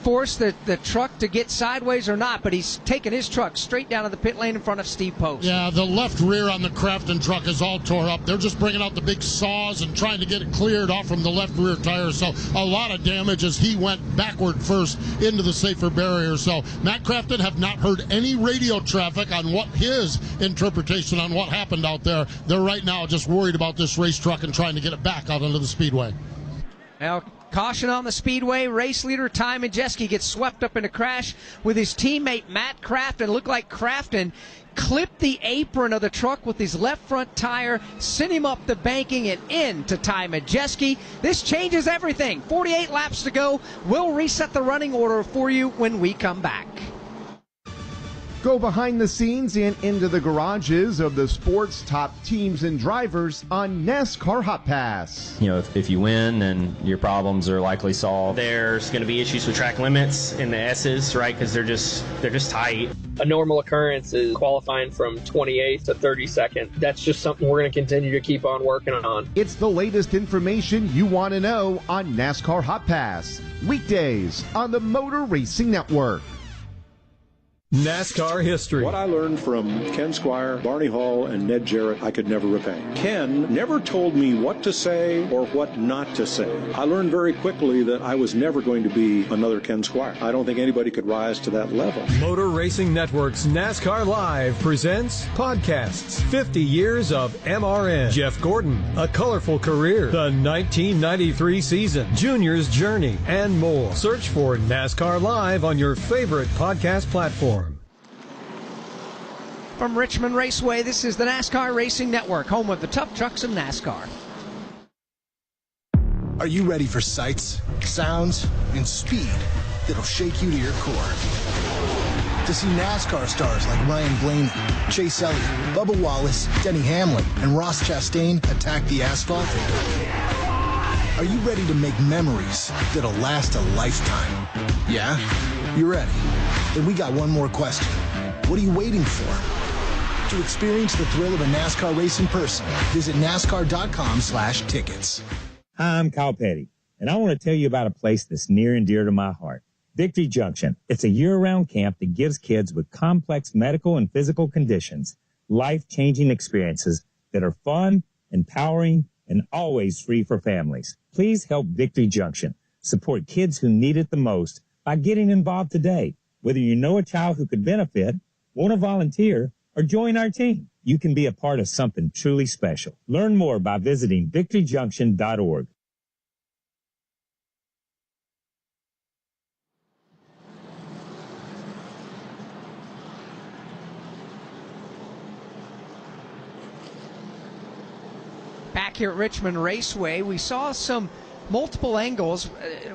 forced the truck to get sideways or not, but he's taking his truck straight down to the pit lane in front of Steve Post. Yeah, the left rear on the Crafton truck is all tore up. They're just bringing out the big saws and trying to get it cleared off from the left rear tire. So a lot of damage as he went backward first into the safer barrier. So Matt Crafton have not heard any radio traffic on what his interpretation on what happened out there. They're right now just worried about this race truck and trying to get it back out into the speedway. Now, caution on the speedway. Race leader Ty Majeski gets swept up in a crash with his teammate Matt Crafton. Looked like Crafton clipped the apron of the truck with his left front tire, sent him up the banking and into Ty Majeski. This changes everything. 48 laps to go. We'll reset the running order for you when we come back. Go behind the scenes and into the garages of the sport's top teams and drivers on NASCAR Hot Pass. You know, if you win, then your problems are likely solved. There's going to be issues with track limits in the S's, right? Because they're just tight. A normal occurrence is qualifying from 28th to 32nd. That's just something we're going to continue to keep on working on. It's the latest information you want to know on NASCAR Hot Pass. Weekdays on the Motor Racing Network. NASCAR history. What I learned from Ken Squire, Barney Hall, and Ned Jarrett, I could never repay. Ken never told me what to say or what not to say. I learned very quickly that I was never going to be another Ken Squire. I don't think anybody could rise to that level. Motor Racing Network's NASCAR Live presents podcasts 50 years of MRN. Jeff Gordon, A Colorful Career, the 1993 season, Junior's Journey, and more. Search for NASCAR Live on your favorite podcast platform. From Richmond Raceway, this is the NASCAR Racing Network, home of the tough trucks of NASCAR. Are you ready for sights, sounds, and speed that'll shake you to your core? To see NASCAR stars like Ryan Blaney, Chase Elliott, Bubba Wallace, Denny Hamlin, and Ross Chastain attack the asphalt? Are you ready to make memories that'll last a lifetime? Yeah? You're ready. Then we got one more question. What are you waiting for? To experience the thrill of a NASCAR race in person, visit NASCAR.com/tickets. Hi, I'm Kyle Petty, and I want to tell you about a place that's near and dear to my heart. Victory Junction. It's a year-round camp that gives kids with complex medical and physical conditions life-changing experiences that are fun, empowering, and always free for families. Please help Victory Junction support kids who need it the most by getting involved today. Whether you know a child who could benefit, want to volunteer, or join our team, you can be a part of something truly special. Learn more by visiting victoryjunction.org. Back here at Richmond Raceway, we saw some multiple angles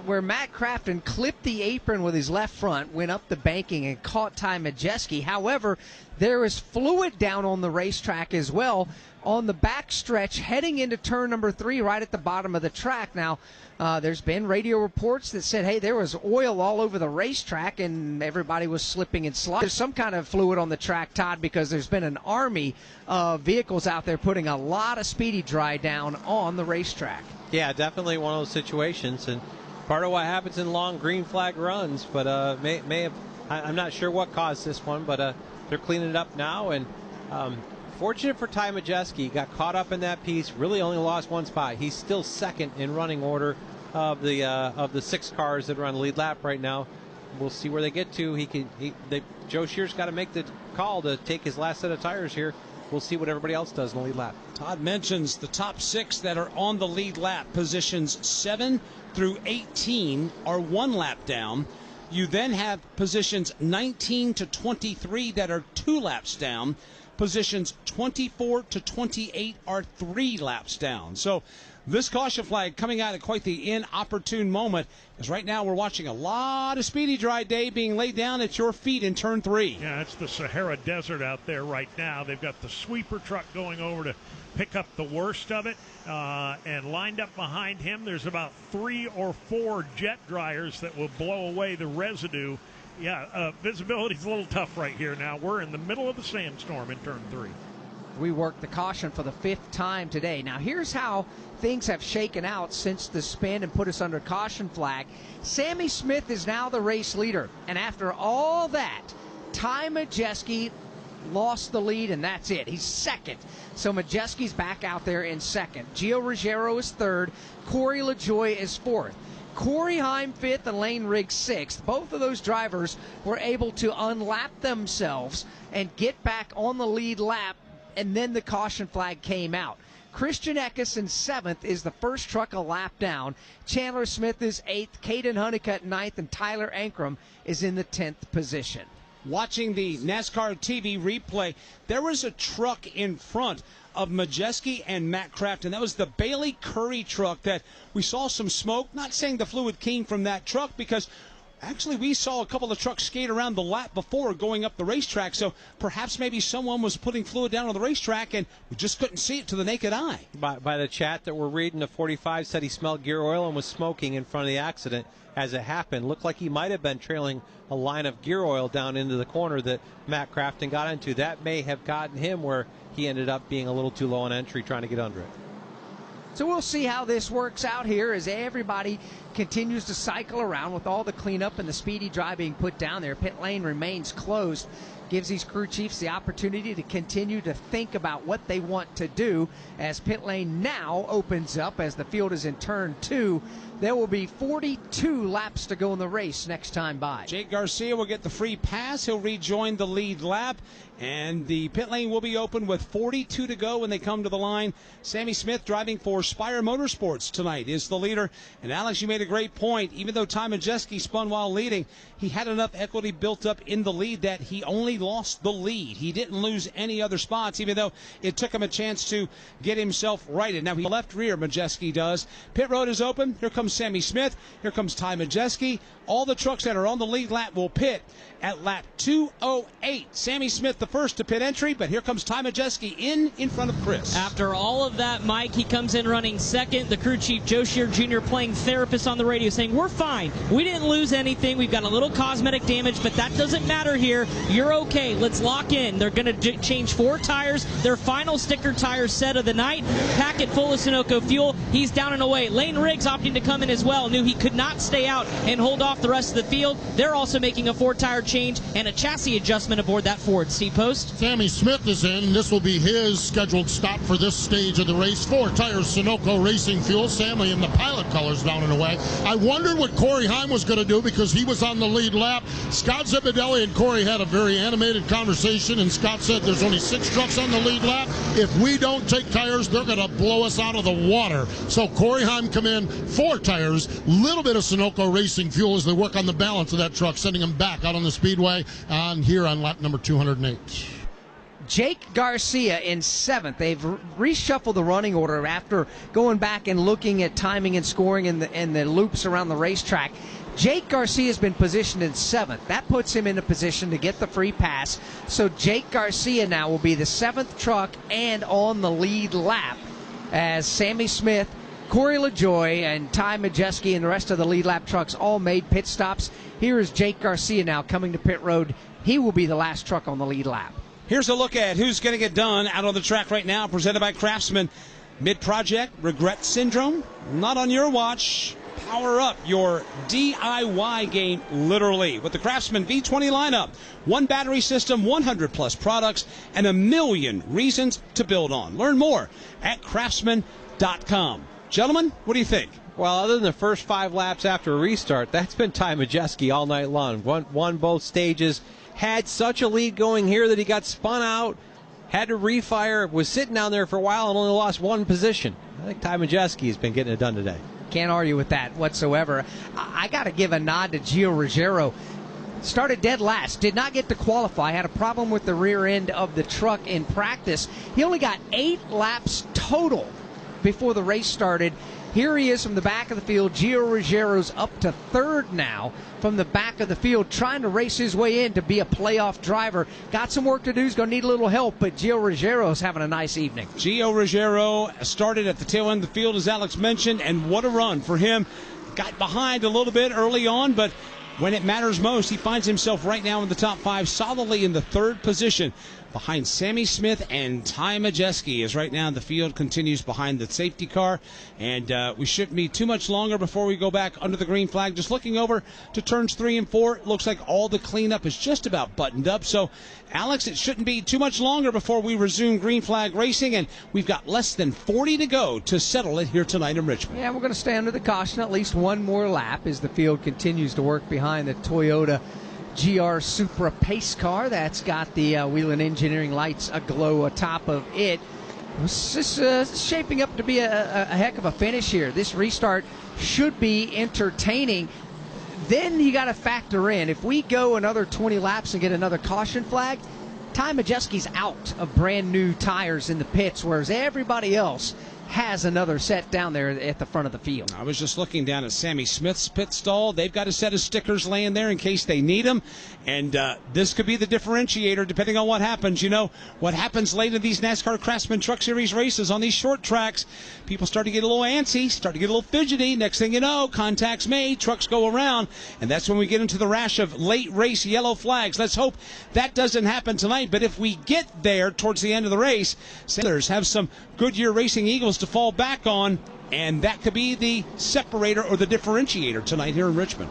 where Matt Crafton clipped the apron with his left front, went up the banking and caught Ty Majeski. However, there is fluid down on the racetrack as well on the back stretch heading into turn number 3 right at the bottom of the track. Now, there's been radio reports that said, hey, there was oil all over the racetrack and everybody was slipping and sliding. There's some kind of fluid on the track, Todd, because there's been an army of vehicles out there putting a lot of speedy dry down on the racetrack. Yeah, definitely one of those situations, and part of what happens in long green flag runs, but may have, I'm not sure what caused this one, but they're cleaning it up now, and fortunate for Ty Majeski, got caught up in that piece, really only lost one spot. He's still second in running order of the 6 cars that are on the lead lap right now. We'll see where they get to. Joe Shear's got to make the call to take his last set of tires here. We'll see what everybody else does in the lead lap. Todd mentions the top 6 that are on the lead lap. Positions 7 through 18 are 1 lap down. You then have positions 19 to 23 that are 2 laps down. Positions 24 to 28 are 3 laps down. So this caution flag coming out at quite the inopportune moment, as right now we're watching a lot of speedy dry day being laid down at your feet in turn 3. Yeah, it's the Sahara Desert out there right now. They've got the sweeper truck going over to pick up the worst of it, and lined up behind him there's about 3 or 4 jet dryers that will blow away the residue. Yeah, visibility's a little tough right here now. We're in the middle of the sandstorm in turn 3. We worked the caution for the 5th time today. Now here's how things have shaken out since the spin and put us under caution flag. Sammy Smith is now the race leader, and after all that, Ty Majeski lost the lead, and that's it. He's second. So Majeski's back out there in second. Gio Ruggiero is third. Corey LaJoie is fourth. Cory Heim 5th and Lane Riggs 6th. Both of those drivers were able to unlap themselves and get back on the lead lap, and then the caution flag came out. Christian Eckes in 7th is the first truck a lap down. Chandler Smith is 8th, Caden Honeycutt 9th, and Tyler Ankrum is in the 10th position. Watching the NASCAR TV replay, there was a truck in front of Majeski and Matt Crafton. That was the Bailey Curry truck that we saw some smoke. Not saying the fluid came from that truck, because actually we saw a couple of trucks skate around the lap before going up the racetrack, so perhaps maybe someone was putting fluid down on the racetrack and we just couldn't see it to the naked eye. By the chat that we're reading, the 45 said he smelled gear oil and was smoking in front of the accident as it happened. Looked like he might have been trailing a line of gear oil down into the corner that Matt Crafton got into. That may have gotten him where he ended up being a little too low on entry trying to get under it. So we'll see how this works out here as everybody continues to cycle around with all the cleanup and the speedy dry being put down there. Pit lane remains closed. Gives these crew chiefs the opportunity to continue to think about what they want to do as pit lane now opens up as the field is in turn 2. There will be 42 laps to go in the race next time by. Jake Garcia will get the free pass. He'll rejoin the lead lap, and the pit lane will be open with 42 to go when they come to the line. Sammy Smith driving for Spire Motorsports tonight is the leader. And Alex, you made a great point. Even though Ty Majeski spun while leading, he had enough equity built up in the lead that he only lost the lead. He didn't lose any other spots, even though it took him a chance to get himself righted. Now, he left rear, Majeski does. Pit road is open. Here comes Sammy Smith. Here comes Ty Majeski. All the trucks that are on the lead lap will pit at lap 208. Sammy Smith the first to pit entry, but here comes Ty Majeski in front of Chris. After all of that, Mike, he comes in running second. The crew chief, Joe Shear Jr., playing therapist on the radio, saying, we're fine. We didn't lose anything. We've got a little cosmetic damage, but that doesn't matter here. You're okay. Let's lock in. They're going to change 4 tires. Their final sticker tire set of the night. Pack it full of Sunoco fuel. He's down and away. Lane Riggs opting to come in as well. Knew he could not stay out and hold off the rest of the field. They're also making a 4-tire change and a chassis adjustment aboard that Ford. Steve Post. Sammy Smith is in. This will be his scheduled stop for this stage of the race. 4 tires, Sunoco Racing Fuel. Sammy in the pilot colors down and away. I wondered what Cory Heim was going to do because he was on the lead lap. Scott Zipadelli and Cory had a very animated conversation, and Scott said there's only 6 trucks on the lead lap. If we don't take tires, they're going to blow us out of the water. So Cory Heim come in, 4 tires, little bit of Sunoco Racing Fuel as they work on the balance of that truck, sending them back out on the speedway on here on lap number 208. Jake Garcia in 7th. They've reshuffled the running order after going back and looking at timing and scoring and the loops around the racetrack. Jake Garcia has been positioned in 7th. That puts him in a position to get the free pass. So Jake Garcia now will be the 7th truck and on the lead lap as Sammy Smith, Corey LaJoie, and Ty Majeski and the rest of the lead lap trucks all made pit stops. Here is Jake Garcia now coming to pit road. He will be the last truck on the lead lap. Here's a look at who's going to get done out on the track right now, presented by Craftsman. Mid-project, regret syndrome, not on your watch. Power up your DIY game, literally, with the Craftsman V20 lineup. 1 battery system, 100-plus products, and a million reasons to build on. Learn more at craftsman.com. Gentlemen, what do you think? Well, other than the first 5 laps after a restart, that's been Ty Majeski all night long. Won both stages. Had such a lead going here that he got spun out, had to refire, was sitting down there for a while and only lost 1 position. I think Ty Majeski has been getting it done today. Can't argue with that whatsoever. I got to give a nod to Gio Ruggiero. Started dead last, did not get to qualify, had a problem with the rear end of the truck in practice. He only got 8 laps total before the race started. Here he is from the back of the field. Gio Ruggiero's up to 3rd now from the back of the field, trying to race his way in to be a playoff driver. Got some work to do. He's going to need a little help, but Gio Ruggiero's having a nice evening. Gio Ruggiero started at the tail end of the field, as Alex mentioned, and what a run for him. Got behind a little bit early on, but when it matters most, he finds himself right now in the top 5, solidly in the 3rd position behind Sammy Smith and Ty Majeski, as right now the field continues behind the safety car. And we shouldn't be too much longer before we go back under the green flag. Just looking over to turns 3 and 4, it looks like all the cleanup is just about buttoned up. So, Alex, it shouldn't be too much longer before we resume green flag racing, and we've got less than 40 to go to settle it here tonight in Richmond. Yeah, we're going to stay under the caution at least 1 more lap as the field continues to work behind the Toyota GR Supra pace car that's got the Whelen Engineering lights aglow atop of it. It's just shaping up to be a heck of a finish here. This restart should be entertaining. Then you got to factor in, if we go another 20 laps and get another caution flag, Ty Majeski's out of brand new tires in the pits, whereas everybody else has another set down there at the front of the field. I was just looking down at Sammy Smith's pit stall. They've got a set of stickers laying there in case they need them. And this could be the differentiator depending on what happens. You know, what happens late in these NASCAR Craftsman Truck Series races on these short tracks, people start to get a little antsy, start to get a little fidgety. Next thing you know, contact's made, trucks go around, and that's when we get into the rash of late race yellow flags. Let's hope that doesn't happen tonight. But if we get there towards the end of the race, Sailors have some Goodyear Racing Eagles miles to fall back on, and that could be the separator or the differentiator tonight here in Richmond.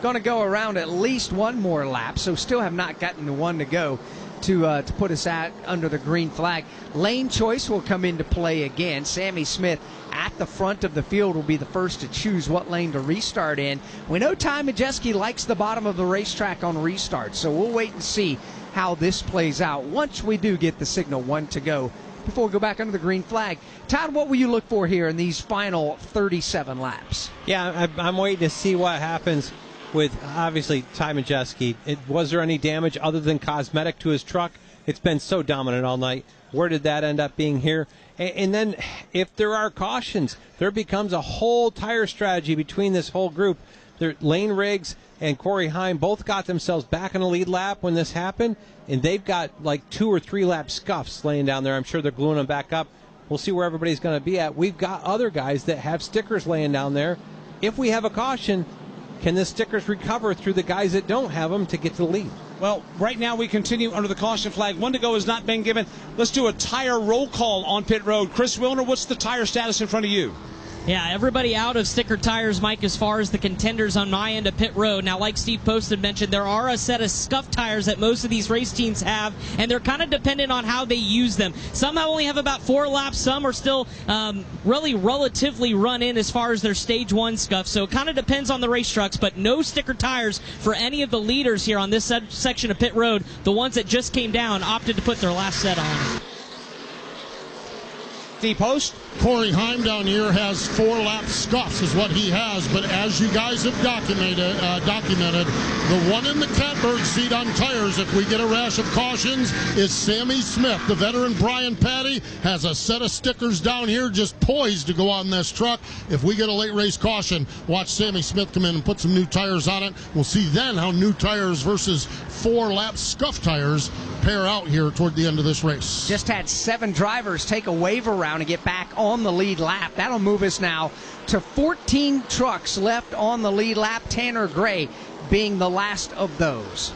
Going to go around at least one more lap, so still have not gotten the one to go to put us at under the green flag. Lane choice will come into play again. Sammy Smith at the front of the field will be the first to choose what lane to restart in. We know Ty Majeski likes the bottom of the racetrack on restart, so we'll wait and see how this plays out once we do get the signal one to go before we go back under the green flag. Todd, what will you look for here in these final 37 laps? Yeah, I'm waiting to see what happens with, obviously, Ty Majeski. Was there any damage other than cosmetic to his truck? It's been so dominant all night. Where did that end up being here? And then if there are cautions, there becomes a whole tire strategy between this whole group. Lane Riggs and Cory Heim both got themselves back in the lead lap when this happened, and they've got like 2 or 3 lap scuffs laying down there. I'm sure they're gluing them back up. We'll see where everybody's going to be at. We've got other guys that have stickers laying down there. If we have a caution, can the stickers recover through the guys that don't have them to get to the lead? Well, right now we continue under the caution flag. One to go has not been given. Let's do a tire roll call on pit road. Chris Wilner, what's the tire status in front of you? Yeah, everybody out of sticker tires, Mike, as far as the contenders on my end of pit road. Now, like Steve Post had mentioned, there are a set of scuff tires that most of these race teams have, and they're kind of dependent on how they use them. Some only have about 4 laps. Some are still really relatively run in as far as their stage 1 scuff. So it kind of depends on the race trucks, but no sticker tires for any of the leaders here on this section of pit road. The ones that just came down opted to put their last set on. The post. Cory Heim down here has 4 lap scuffs is what he has, but as you guys have documented, the one in the catbird seat on tires, if we get a rash of cautions, is Sammy Smith. The veteran Brian Patty has a set of stickers down here just poised to go on this truck. If we get a late race caution, watch Sammy Smith come in and put some new tires on it. We'll see then how new tires versus 4 lap scuff tires pair out here toward the end of this race. Just had 7 drivers take a wave around and get back on the lead lap. That'll move us now to 14 trucks left on the lead lap, Tanner Gray being the last of those.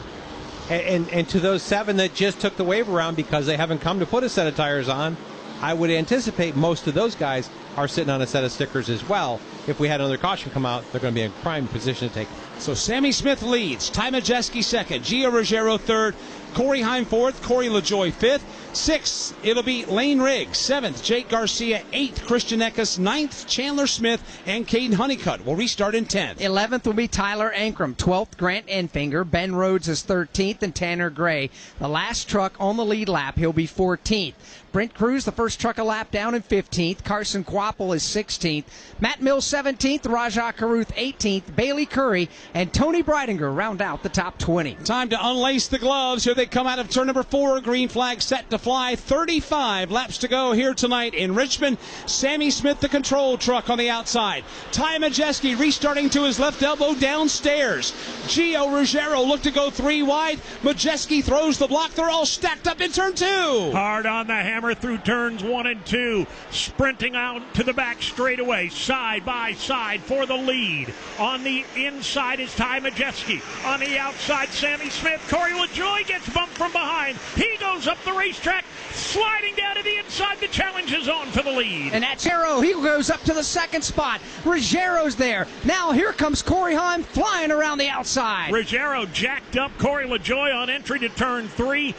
And to those 7 that just took the wave around because they haven't come to put a set of tires on, I would anticipate most of those guys are sitting on a set of stickers as well. If we had another caution come out, they're going to be in prime position to take it. So Sammy Smith leads, Ty Majeski second, Gio Ruggiero third, Cory Heim fourth, Corey LaJoie fifth, sixth, it'll be Lane Riggs, seventh, Jake Garcia, eighth, Christian Eckes, ninth, Chandler Smith, and Caden Honeycutt will restart in 10th. 11th will be Tyler Ankrum, 12th, Grant Enfinger, Ben Rhodes is 13th, and Tanner Gray. The last truck on the lead lap, he'll be 14th. Brent Cruz, the first truck a lap down, in 15th. Carson Quapple is 16th. Matt Mills, 17th. Rajah Caruth, 18th. Bailey Curry and Tony Breidinger round out the top 20. Time to unlace the gloves. Here they come out of turn number 4. Green flag set to fly. 35 laps to go here tonight in Richmond. Sammy Smith, the control truck on the outside. Ty Majeski restarting to his left elbow downstairs. Gio Ruggiero looked to go 3 wide. Majeski throws the block. They're all stacked up in turn 2. Hard on the hammer through turns 1 and 2. Sprinting out to the back straightaway, side by side for the lead. On the inside is Ty Majeski. On the outside, Sammy Smith. Corey LaJoie gets bumped from behind. He goes up the racetrack, sliding down to the inside. The challenge is on for the lead. And that's Ruggiero. He goes up to the second spot. Ruggiero's there. Now here comes Cory Heim flying around the outside. Ruggiero jacked up Corey LaJoie on entry to turn 3.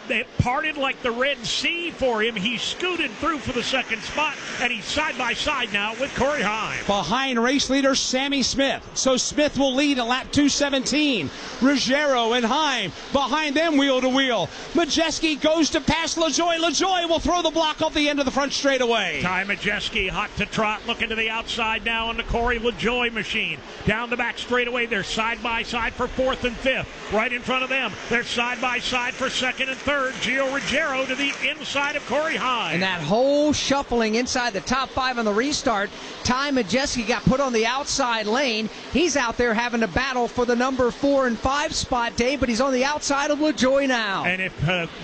It parted like the Red Sea for him. He scooted through for the second spot, and he's side by side now with Cory Heim. Behind race leader Sammy Smith. So Smith will lead at lap 217. Ruggiero and Heim behind them wheel to wheel. Majeski goes to pass LaJoie. LaJoie will throw the block off the end of the front straightaway. Ty Majeski hot to trot, looking to the outside now on the Corey LaJoie machine. Down the back straightaway, they're side by side for 4th and 5th. Right in front of them, they're side by side for 2nd and 3rd. Gio Ruggiero to the inside of Cory Heim. And that whole shuffling inside the top 5 on the restart, Ty Majeski got put on the outside lane. He's out there having to battle for the number 4 and 5 spot, Dave, but he's on the outside of LaJoie now. And if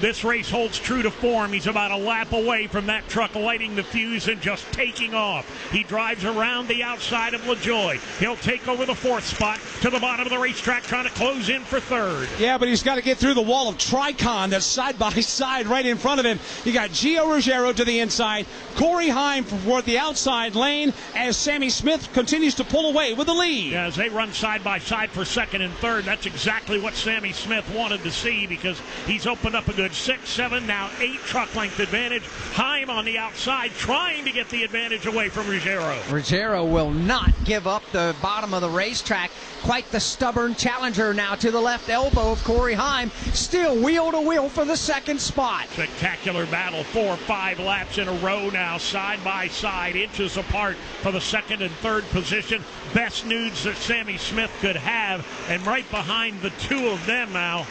this race holds true to form. He's about a lap away from that truck lighting the fuse and just taking off. He drives around the outside of LaJoie. He'll take over the 4th spot to the bottom of the racetrack, trying to close in for 3rd. Yeah, but he's got to get through the wall of Tricon that's side by side right in front of him. You got Gio Ruggiero to the inside, Cory Heim for the outside lane as Sammy Smith continues to pull away with the lead. Yeah, as they run side by side for 2nd and 3rd, that's exactly what Sammy Smith wanted to see, because he's opened up a good 6, 7, now 8 truck length advantage. Heim on the outside trying to get the advantage away from Ruggiero. Ruggiero will not give up the bottom of the racetrack. Quite the stubborn challenger now to the left elbow of Cory Heim. Still wheel to wheel for the 2nd spot. Spectacular battle, 4 or 5 laps in a row now, side by side, inches apart for the 2nd and 3rd position. Best news that Sammy Smith could have, and right behind the two of them now,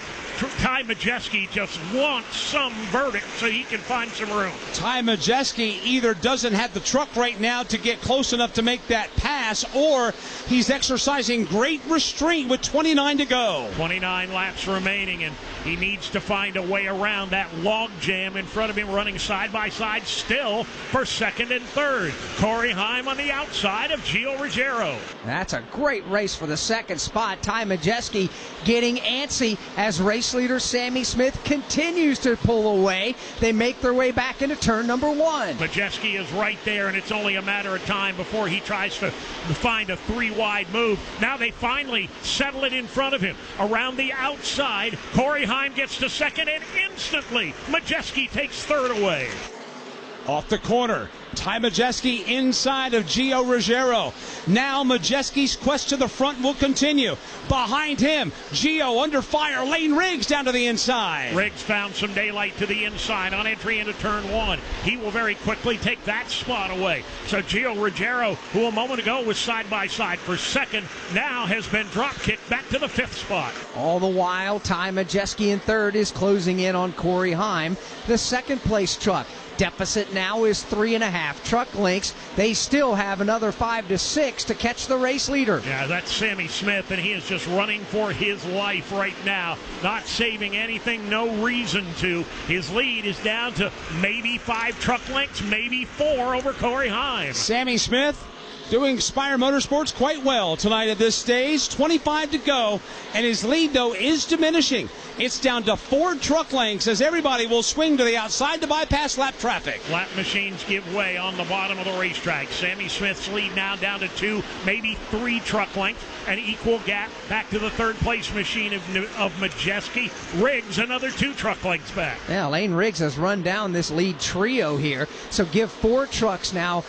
Ty Majeski just wants some verdict so he can find some room. Ty Majeski either doesn't have the truck right now to get close enough to make that pass, or he's exercising great restraint with 29 to go. 29 laps remaining, and he needs to find a way around that log jam in front of him, running side by side still for 2nd and 3rd. Cory Heim on the outside of Gio Ruggiero. That's a great race for the 2nd spot. Ty Majeski getting antsy as race leader Sammy Smith continues to pull away. They make their way back into turn number 1. Majeski is right there, and it's only a matter of time before he tries to find a 3-wide move. Now they finally settle it in front of him. Around the outside, Cory Heim gets to 2nd, and instantly Majeski takes 3rd away. Off the corner, Ty Majeski inside of Gio Ruggiero. Now Majeski's quest to the front will continue. Behind him, Gio under fire. Lane Riggs down to the inside. Riggs found some daylight to the inside on entry into turn 1. He will very quickly take that spot away. So Gio Ruggiero, who a moment ago was side by side for 2nd, now has been drop kicked back to the 5th spot. All the while, Ty Majeski in 3rd is closing in on Cory Heim, the 2nd place truck. Deficit now is 3.5 truck lengths. They still have another 5 to 6 to catch the race leader. Yeah, that's Sammy Smith, and he is just running for his life right now. Not saving anything, no reason to. His lead is down to maybe 5 truck lengths, maybe 4 over Cory Heim. Sammy Smith doing Spire Motorsports quite well tonight at this stage. 25 to go, and his lead, though, is diminishing. It's down to 4 truck lengths as everybody will swing to the outside to bypass lap traffic. Lap machines give way on the bottom of the racetrack. Sammy Smith's lead now down to 2, maybe 3 truck lengths. An equal gap back to the 3rd place machine of Majeski. Riggs another 2 truck lengths back. Yeah, Lane Riggs has run down this lead trio here. So give 4 trucks now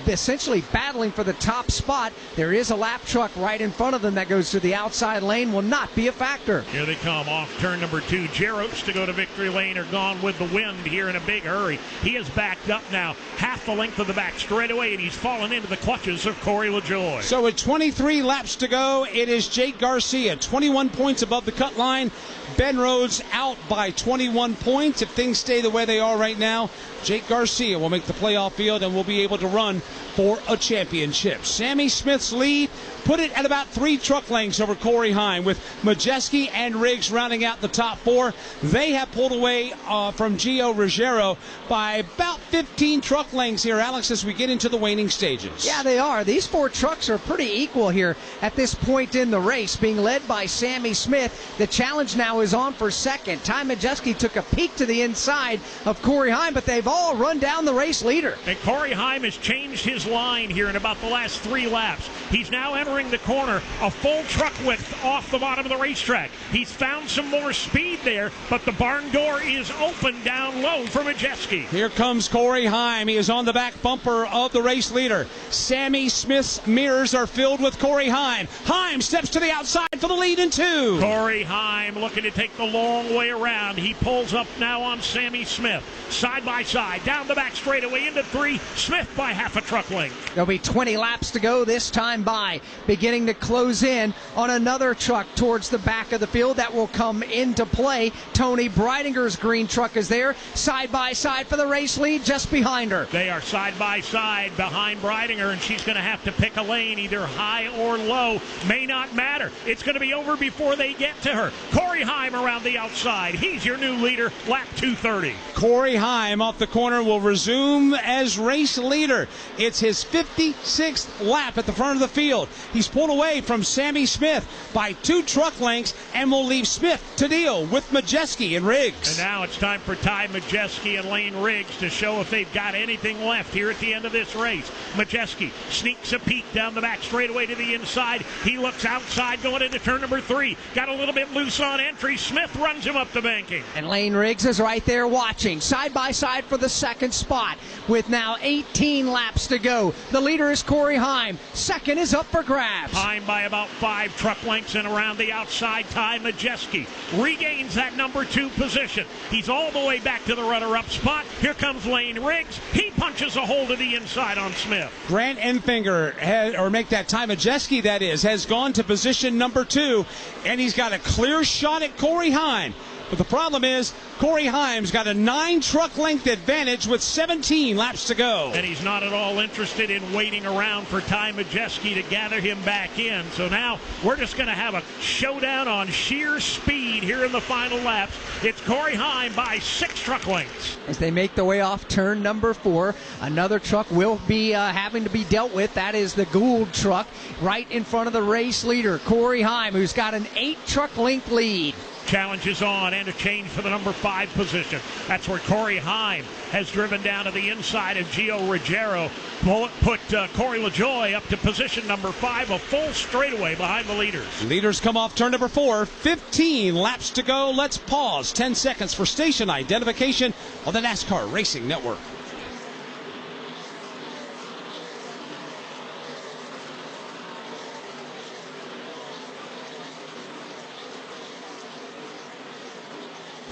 essentially battling for the top spot. There is a lap truck right in front of them that goes to the outside lane. Will not be a factor. Here they come off turn number 2. Jarrows to go to victory lane are gone with the wind here in a big hurry. He is backed up now, half the length of the back straightaway, and he's fallen into the clutches of Corey LaJoie. So with 23 laps to go, it is Jake Garcia, 21 points above the cut line. Ben Rhodes out by 21 points. If things stay the way they are right now, Jake Garcia will make the playoff field and will be able to run for a championship. Sammy Smith's lead put it at about 3 truck lengths over Cory Heim, with Majeski and Riggs rounding out the top 4. They have pulled away from Gio Ruggiero by about 15 truck lengths here, Alex, as we get into the waning stages. Yeah, they are. These 4 trucks are pretty equal here at this point in the race, being led by Sammy Smith. The challenge now is on for 2nd. Ty Majeski took a peek to the inside of Cory Heim, but they've all run down the race leader. And Cory Heim has changed his line here in about the last 3 laps. He's now entering the corner a full truck width off the bottom of the racetrack. He's found some more speed there, but the barn door is open down low for Majeski. Here comes Cory Heim. He is on the back bumper of the race leader. Sammy Smith's mirrors are filled with Cory Heim. Heim steps to the outside for the lead in 2. Cory Heim looking to take the long way around. He pulls up now on Sammy Smith. Side by side, down the back straightaway into 3. Smith by half a truck length. There'll be 20 laps to go, this time by beginning to close in on another truck towards the back of the field that will come into play. Tony Breidinger's green truck is there, side by side for the race lead, just behind her. They are side by side behind Breidinger, and she's going to have to pick a lane, either high or low. May not matter. It's going to be over before they get to her. Cory Heim around the outside. He's your new leader, lap 230. Cory Heim off the corner will resume as race leader. It's his 56th lap at the front of the field. He's pulled away from Sammy Smith by 2 truck lengths and will leave Smith to deal with Majeski and Riggs. And now it's time for Ty Majeski and Lane Riggs to show if they've got anything left here at the end of this race. Majeski sneaks a peek down the back straightaway to the inside. He looks outside going into turn number 3. Got a little bit loose on entry. Smith runs him up the banking. And Lane Riggs is right there watching, side by side for the second spot, with now 18 laps to go. The leader is Cory Heim. Second is up for grabs. Heim by about 5 truck lengths, and around the outside, Ty Majeski regains that number 2 position. He's all the way back to the runner-up spot. Here comes Lane Riggs. He punches a hole to the inside on Smith. Grant Enfinger, Ty Majeski, that is, has gone to position number 2, and he's got a clear shot at Cory Heim. But the problem is, Cory Heim's got a 9 truck length advantage with 17 laps to go. And he's not at all interested in waiting around for Ty Majeski to gather him back in. So now we're just going to have a showdown on sheer speed here in the final laps. It's Cory Heim by 6 truck lengths. As they make their way off turn number 4, another truck will be having to be dealt with. That is the Gould truck right in front of the race leader, Cory Heim, who's got an 8 truck length lead. Challenge is on, and a change for the number 5 position. That's where Cory Heim has driven down to the inside of Gio Ruggiero. Put Corey LaJoie up to position number 5, a full straightaway behind the leaders. Leaders come off turn number 4, 15 laps to go. Let's pause 10 seconds for station identification on the NASCAR Racing Network.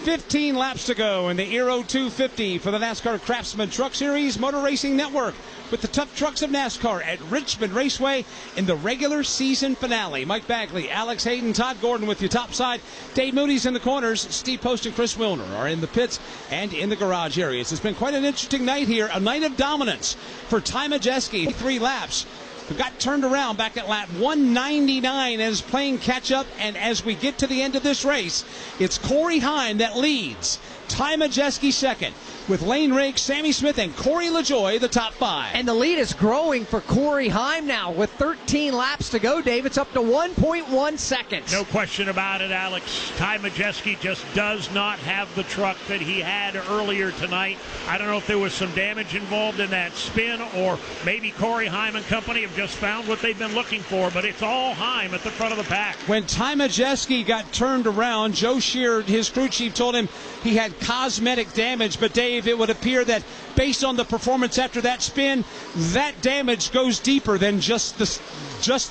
$15 laps to go in the Aero 250 for the NASCAR Craftsman Truck Series Motor Racing Network with the tough trucks of NASCAR at Richmond Raceway in the regular season finale. Mike Bagley, Alex Hayden, Todd Gordon with you topside. Dave Moody's in the corners. Steve Post and Chris Wilner are in the pits and in the garage areas. It's been quite an interesting night here, a night of dominance for Ty Majeski. 3 laps. who got turned around back at lap 199 and is playing catch-up. And as we get to the end of this race, it's Cory Heim that leads. Ty Majeski second, with Lane Riggs, Sammy Smith, and Corey LaJoie the top 5. And the lead is growing for Cory Heim now with 13 laps to go, Dave. It's up to 1.1 seconds. No question about it, Alex. Ty Majeski just does not have the truck that he had earlier tonight. I don't know if there was some damage involved in that spin, or maybe Cory Heim and company have just found what they've been looking for, but it's all Heim at the front of the pack. When Ty Majeski got turned around, Joe Shear, his crew chief, told him he had cosmetic damage, but Dave, it would appear that based on the performance after that spin, that damage goes deeper than just the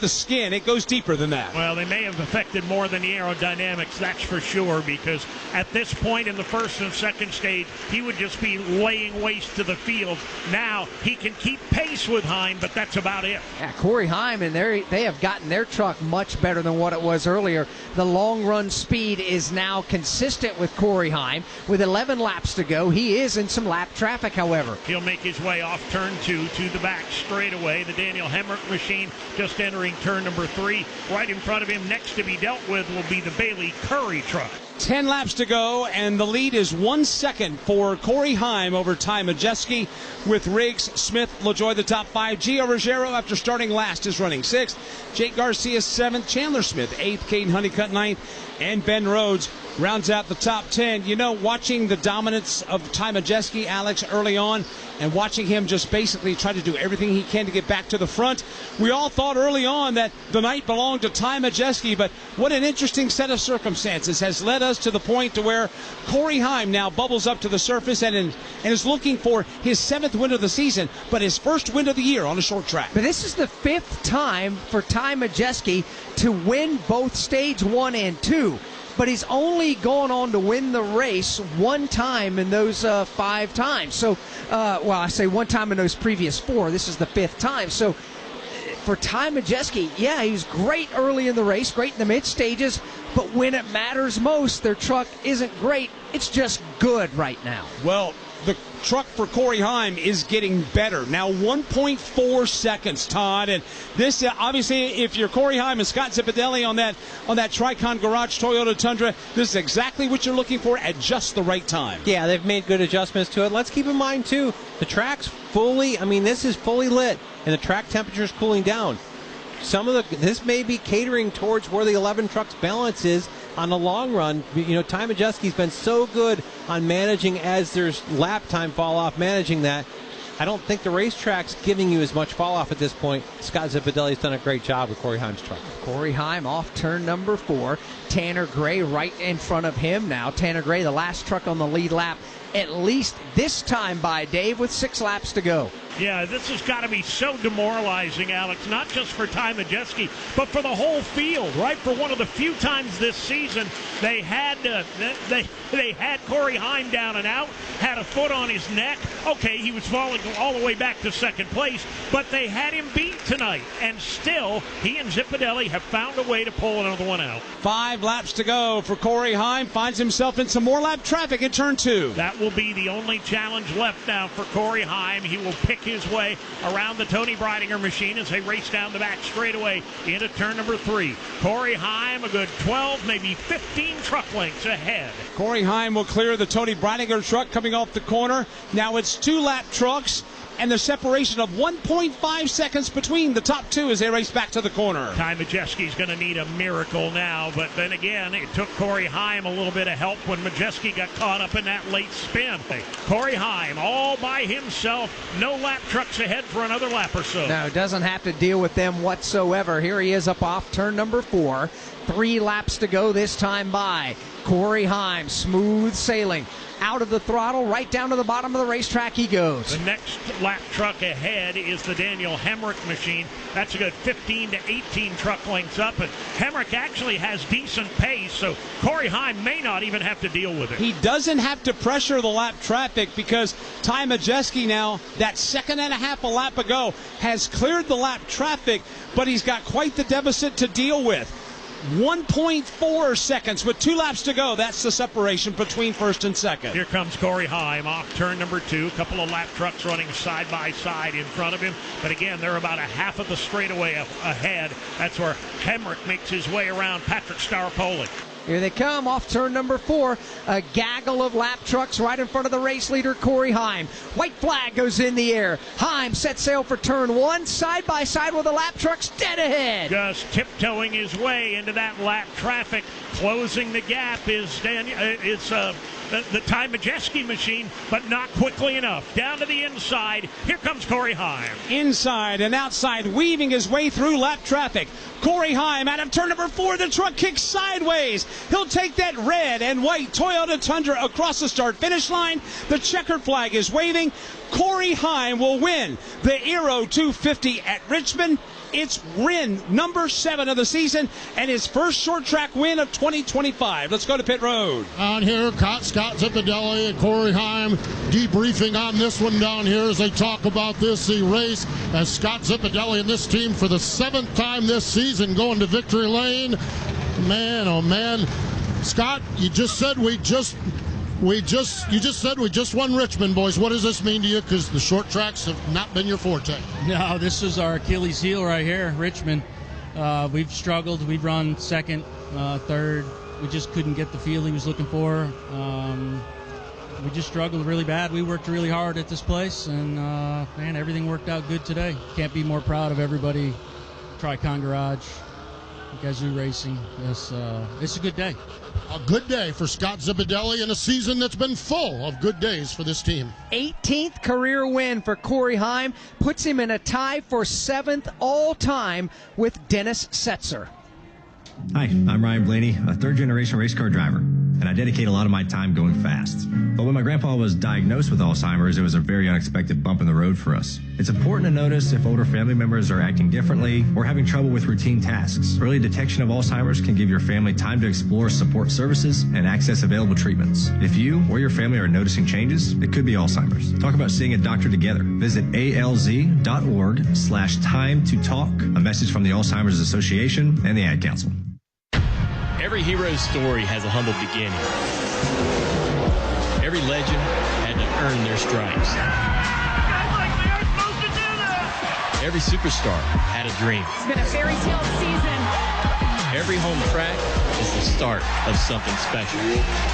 skin. It goes deeper than that. Well, they may have affected more than the aerodynamics, that's for sure, because at this point in the first and second stage, he would just be laying waste to the field. Now he can keep pace with Heim, but that's about it. Yeah, Cory Heim, and they have gotten their truck much better than what it was earlier. The long run speed is now consistent with Cory Heim. With 11 laps to go, he is in some lap traffic, however. He'll make his way off turn 2 to the back straightaway. The Daniel Hemrick machine just entering turn number 3. Right in front of him, next to be dealt with, will be the Bailey Curry truck. 10 laps to go, and the lead is 1 second for Cory Heim over Ty Majeski, with Riggs, Smith, LaJoie the top 5. Gio Ruggiero, after starting last, is running 6th. Jake Garcia 7th. Chandler Smith 8th. Caden Honeycutt 9th. And Ben Rhodes rounds out the top 10. You know, watching the dominance of Ty Majeski, Alex, early on, and watching him just basically try to do everything he can to get back to the front, we all thought early on that the night belonged to Ty Majeski, but what an interesting set of circumstances has led us to the point to where Cory Heim now bubbles up to the surface and is looking for his 7th win of the season, but his first win of the year on a short track. But this is the 5th time for Ty Majeski to win both stage 1 and 2. But he's only gone on to win the race one time in those 5 times. So, I say one time in those previous 4. This is the 5th time. So, for Ty Majeski, yeah, he was great early in the race, great in the mid stages, but when it matters most, their truck isn't great. It's just good right now. Well, the truck for Cory Heim is getting better. Now 1.4 seconds, Todd. And this, obviously, if you're Cory Heim and Scott Zipadelli on that Tricon Garage Toyota Tundra, this is exactly what you're looking for at just the right time. Yeah, they've made good adjustments to it. Let's keep in mind, too, the track's this is fully lit, and the track temperature is cooling down. This may be catering towards where the 11 truck's balance is on the long run. Ty Majeski's been so good on managing as there's lap time fall off, managing that. I don't think the racetrack's giving you as much fall off at this point. Scott Zipadelli's done a great job with Cory Heim's truck. Cory Heim off turn number 4. Tanner Gray right in front of him now. Tanner Gray, the last truck on the lead lap, at least this time by Dave, with 6 laps to go. Yeah, this has got to be so demoralizing, Alex, not just for Ty Majeski, but for the whole field, right? For one of the few times this season they had Cory Heim down and out, had a foot on his neck. Okay, he was falling all the way back to second place, but they had him beat tonight, and still he and Zipadelli have found a way to pull another one out. 5 laps to go for Cory Heim. Finds himself in some more lap traffic in turn 2. That will be the only challenge left now for Cory Heim. He will pick his way around the Tony Breidinger machine as they race down the back straightaway into turn number 3. Cory Heim a good 12, maybe 15 truck lengths ahead. Cory Heim will clear the Tony Breidinger truck coming off the corner. Now it's 2 lap trucks, and the separation of 1.5 seconds between the top 2 as they race back to the corner. Ty Majeski's going to need a miracle now, but then again, it took Cory Heim a little bit of help when Majeski got caught up in that late spin. Cory Heim all by himself, no lap trucks ahead for another lap or so. No, doesn't have to deal with them whatsoever. Here he is up off turn number 4. 3 laps to go this time by. Cory Heim, smooth sailing. Out of the throttle, right down to the bottom of the racetrack he goes. The next lap truck ahead is the Daniel Hemrick machine. That's a good 15 to 18 truck lengths up, and Hemrick actually has decent pace, so Cory Heim may not even have to deal with it. He doesn't have to pressure the lap traffic because Ty Majeski now, that 2.5 a lap ago, has cleared the lap traffic, but he's got quite the deficit to deal with. 1.4 seconds with 2 laps to go. That's the separation between first and second. Here comes Cory Heim off turn number 2. A couple of lap trucks running side by side in front of him. But again, they're about a half of the straightaway ahead. That's where Hemrick makes his way around Patrick Staropoli. Here they come off turn number 4. A gaggle of lap trucks right in front of the race leader, Cory Heim. White flag goes in the air. Heim sets sail for turn 1, side by side with the lap trucks dead ahead. Just tiptoeing his way into that lap traffic. Closing the gap is the Ty Majeski machine, but not quickly enough. Down to the inside. Here comes Cory Heim. Inside and outside, weaving his way through lap traffic. Cory Heim out of turn number 4. The truck kicks sideways. He'll take that red and white Toyota Tundra across the start-finish line. The checkered flag is waving. Cory Heim will win the Aero 250 at Richmond. It's win number 7 of the season and his first short track win of 2025. Let's go to pit road. On here, Scott Zipadelli and Cory Heim debriefing on this one down here as they talk about this race, as Scott Zipadelli and this team for the 7th time this season going to victory lane. Man, oh man. Scott, you just said we just won Richmond, boys. What does this mean to you? Because the short tracks have not been your forte. No, this is our Achilles heel right here, Richmond. We've struggled. We've run second, third. We just couldn't get the field he was looking for. We just struggled really bad. We worked really hard at this place, and man, everything worked out good today. Can't be more proud of everybody. Tricon Garage, Gazoo Racing. It's a good day. A good day for Scott Zipadelli in a season that's been full of good days for this team. 18th career win for Cory Heim puts him in a tie for 7th all-time with Dennis Setzer. Hi, I'm Ryan Blaney, a third-generation race car driver. and I dedicate a lot of my time going fast. But when my grandpa was diagnosed with Alzheimer's, it was a very unexpected bump in the road for us. It's important to notice if older family members are acting differently or having trouble with routine tasks. Early detection of Alzheimer's can give your family time to explore support services and access available treatments. If you or your family are noticing changes, it could be Alzheimer's. Talk about seeing a doctor together. Visit alz.org/time-to-talk. A message from the Alzheimer's Association and the Ad Council. Every hero's story has a humble beginning. Every legend had to earn their stripes. Every superstar had a dream. It's been a fairy tale season. Every home track is the start of something special.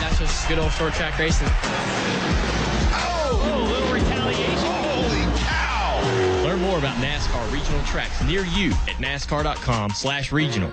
That's just good old short track racing. Oh, little retaliation. Holy cow! Learn more about NASCAR regional tracks near you at nascar.com/regional.